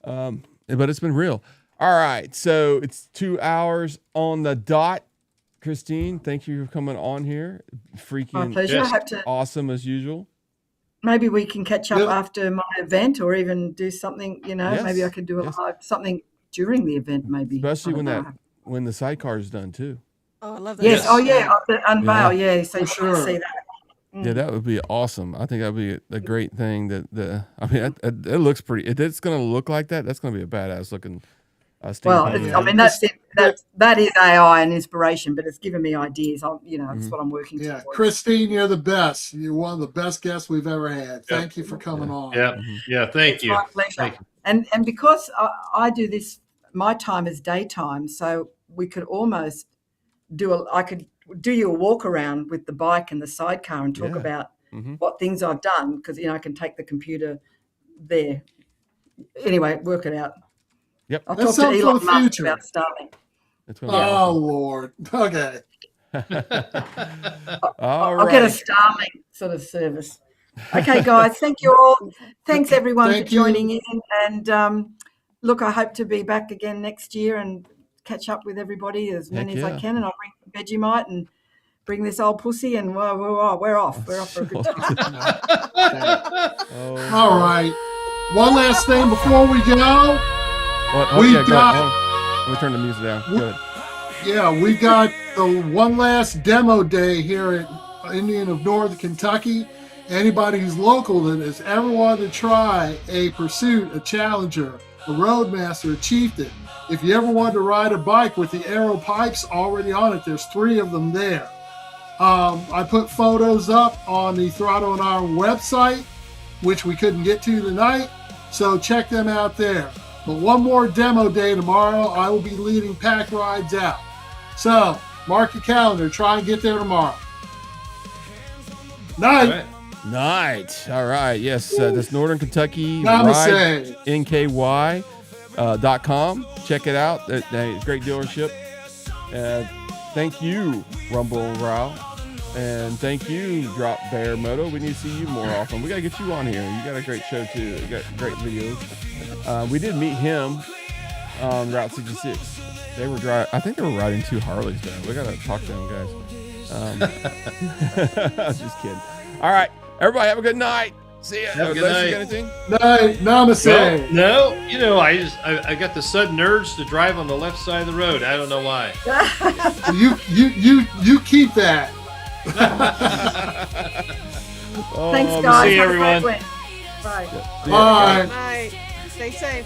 But it's been real. All right, so it's 2 hours on the dot. Christine, thank you for coming on here. Freaking my pleasure. I hope to, awesome as usual. Maybe we can catch up after my event, or even do something. Maybe I could do something during the event. Maybe, especially when the sidecar is done too. Oh, I love that. Yes. Oh, yeah. The unveil. Yeah. So you can see that. Yeah, that would be awesome. I think that would be a great thing. It looks pretty. If it's going to look like that, that's going to be a badass looking. Well, that's it. That is AI and inspiration, but it's given me ideas. That's what I'm working towards. Christine, you're the best. You're one of the best guests we've ever had. Thank you for coming on. Yeah. Thank you. My pleasure. And because I do this, my time is daytime, so we could almost I could do you a walk around with the bike and the sidecar and talk about what things I've done, because I can take the computer there. Anyway, work it out. Yep. I'll talk to Elon Musk about Starlink. Oh, Lord. Okay. I'll get a Starlink sort of service. Okay, guys. Thank you all. Thanks, everyone, for joining in. And look, I hope to be back again next year and catch up with everybody as many as I can. And I'll bring Vegemite and bring this old pussy, and we're off. We're off for a good time. All right. One last thing before we go. Let me turn the music down. Go ahead. Yeah, we got the one last demo day here at Indian of Northern Kentucky. Anybody who's local that has ever wanted to try a Pursuit, a Challenger, a Roadmaster, a Chieftain, if you ever wanted to ride a bike with the aero pipes already on it, there's 3 of them there. I put photos up on the Throttle and Iron website, which we couldn't get to tonight, so check them out there. But one more demo day tomorrow. I will be leading pack rides out. So mark your calendar. Try and get there tomorrow. Night. Night. All right. Yes. That's Northern Kentucky Ride, NKY.com. Check it out. It's a great dealership. Thank you, Rumble and Row. And thank you, Drop Bear Moto. We need to see you more often. We got to get you on here. You got a great show, too. You got great videos. We did meet him on Route 66. They were driving. I think they were riding 2 Harleys, though. We got to talk to them, guys. Just kidding. All right. Everybody have a good night. See ya. Have a good night. Night. Namaste. No, I got the sudden urge to drive on the left side of the road. I don't know why. You keep that. Thanks, guys. See you, everyone. Bye. Bye. Bye. Stay safe.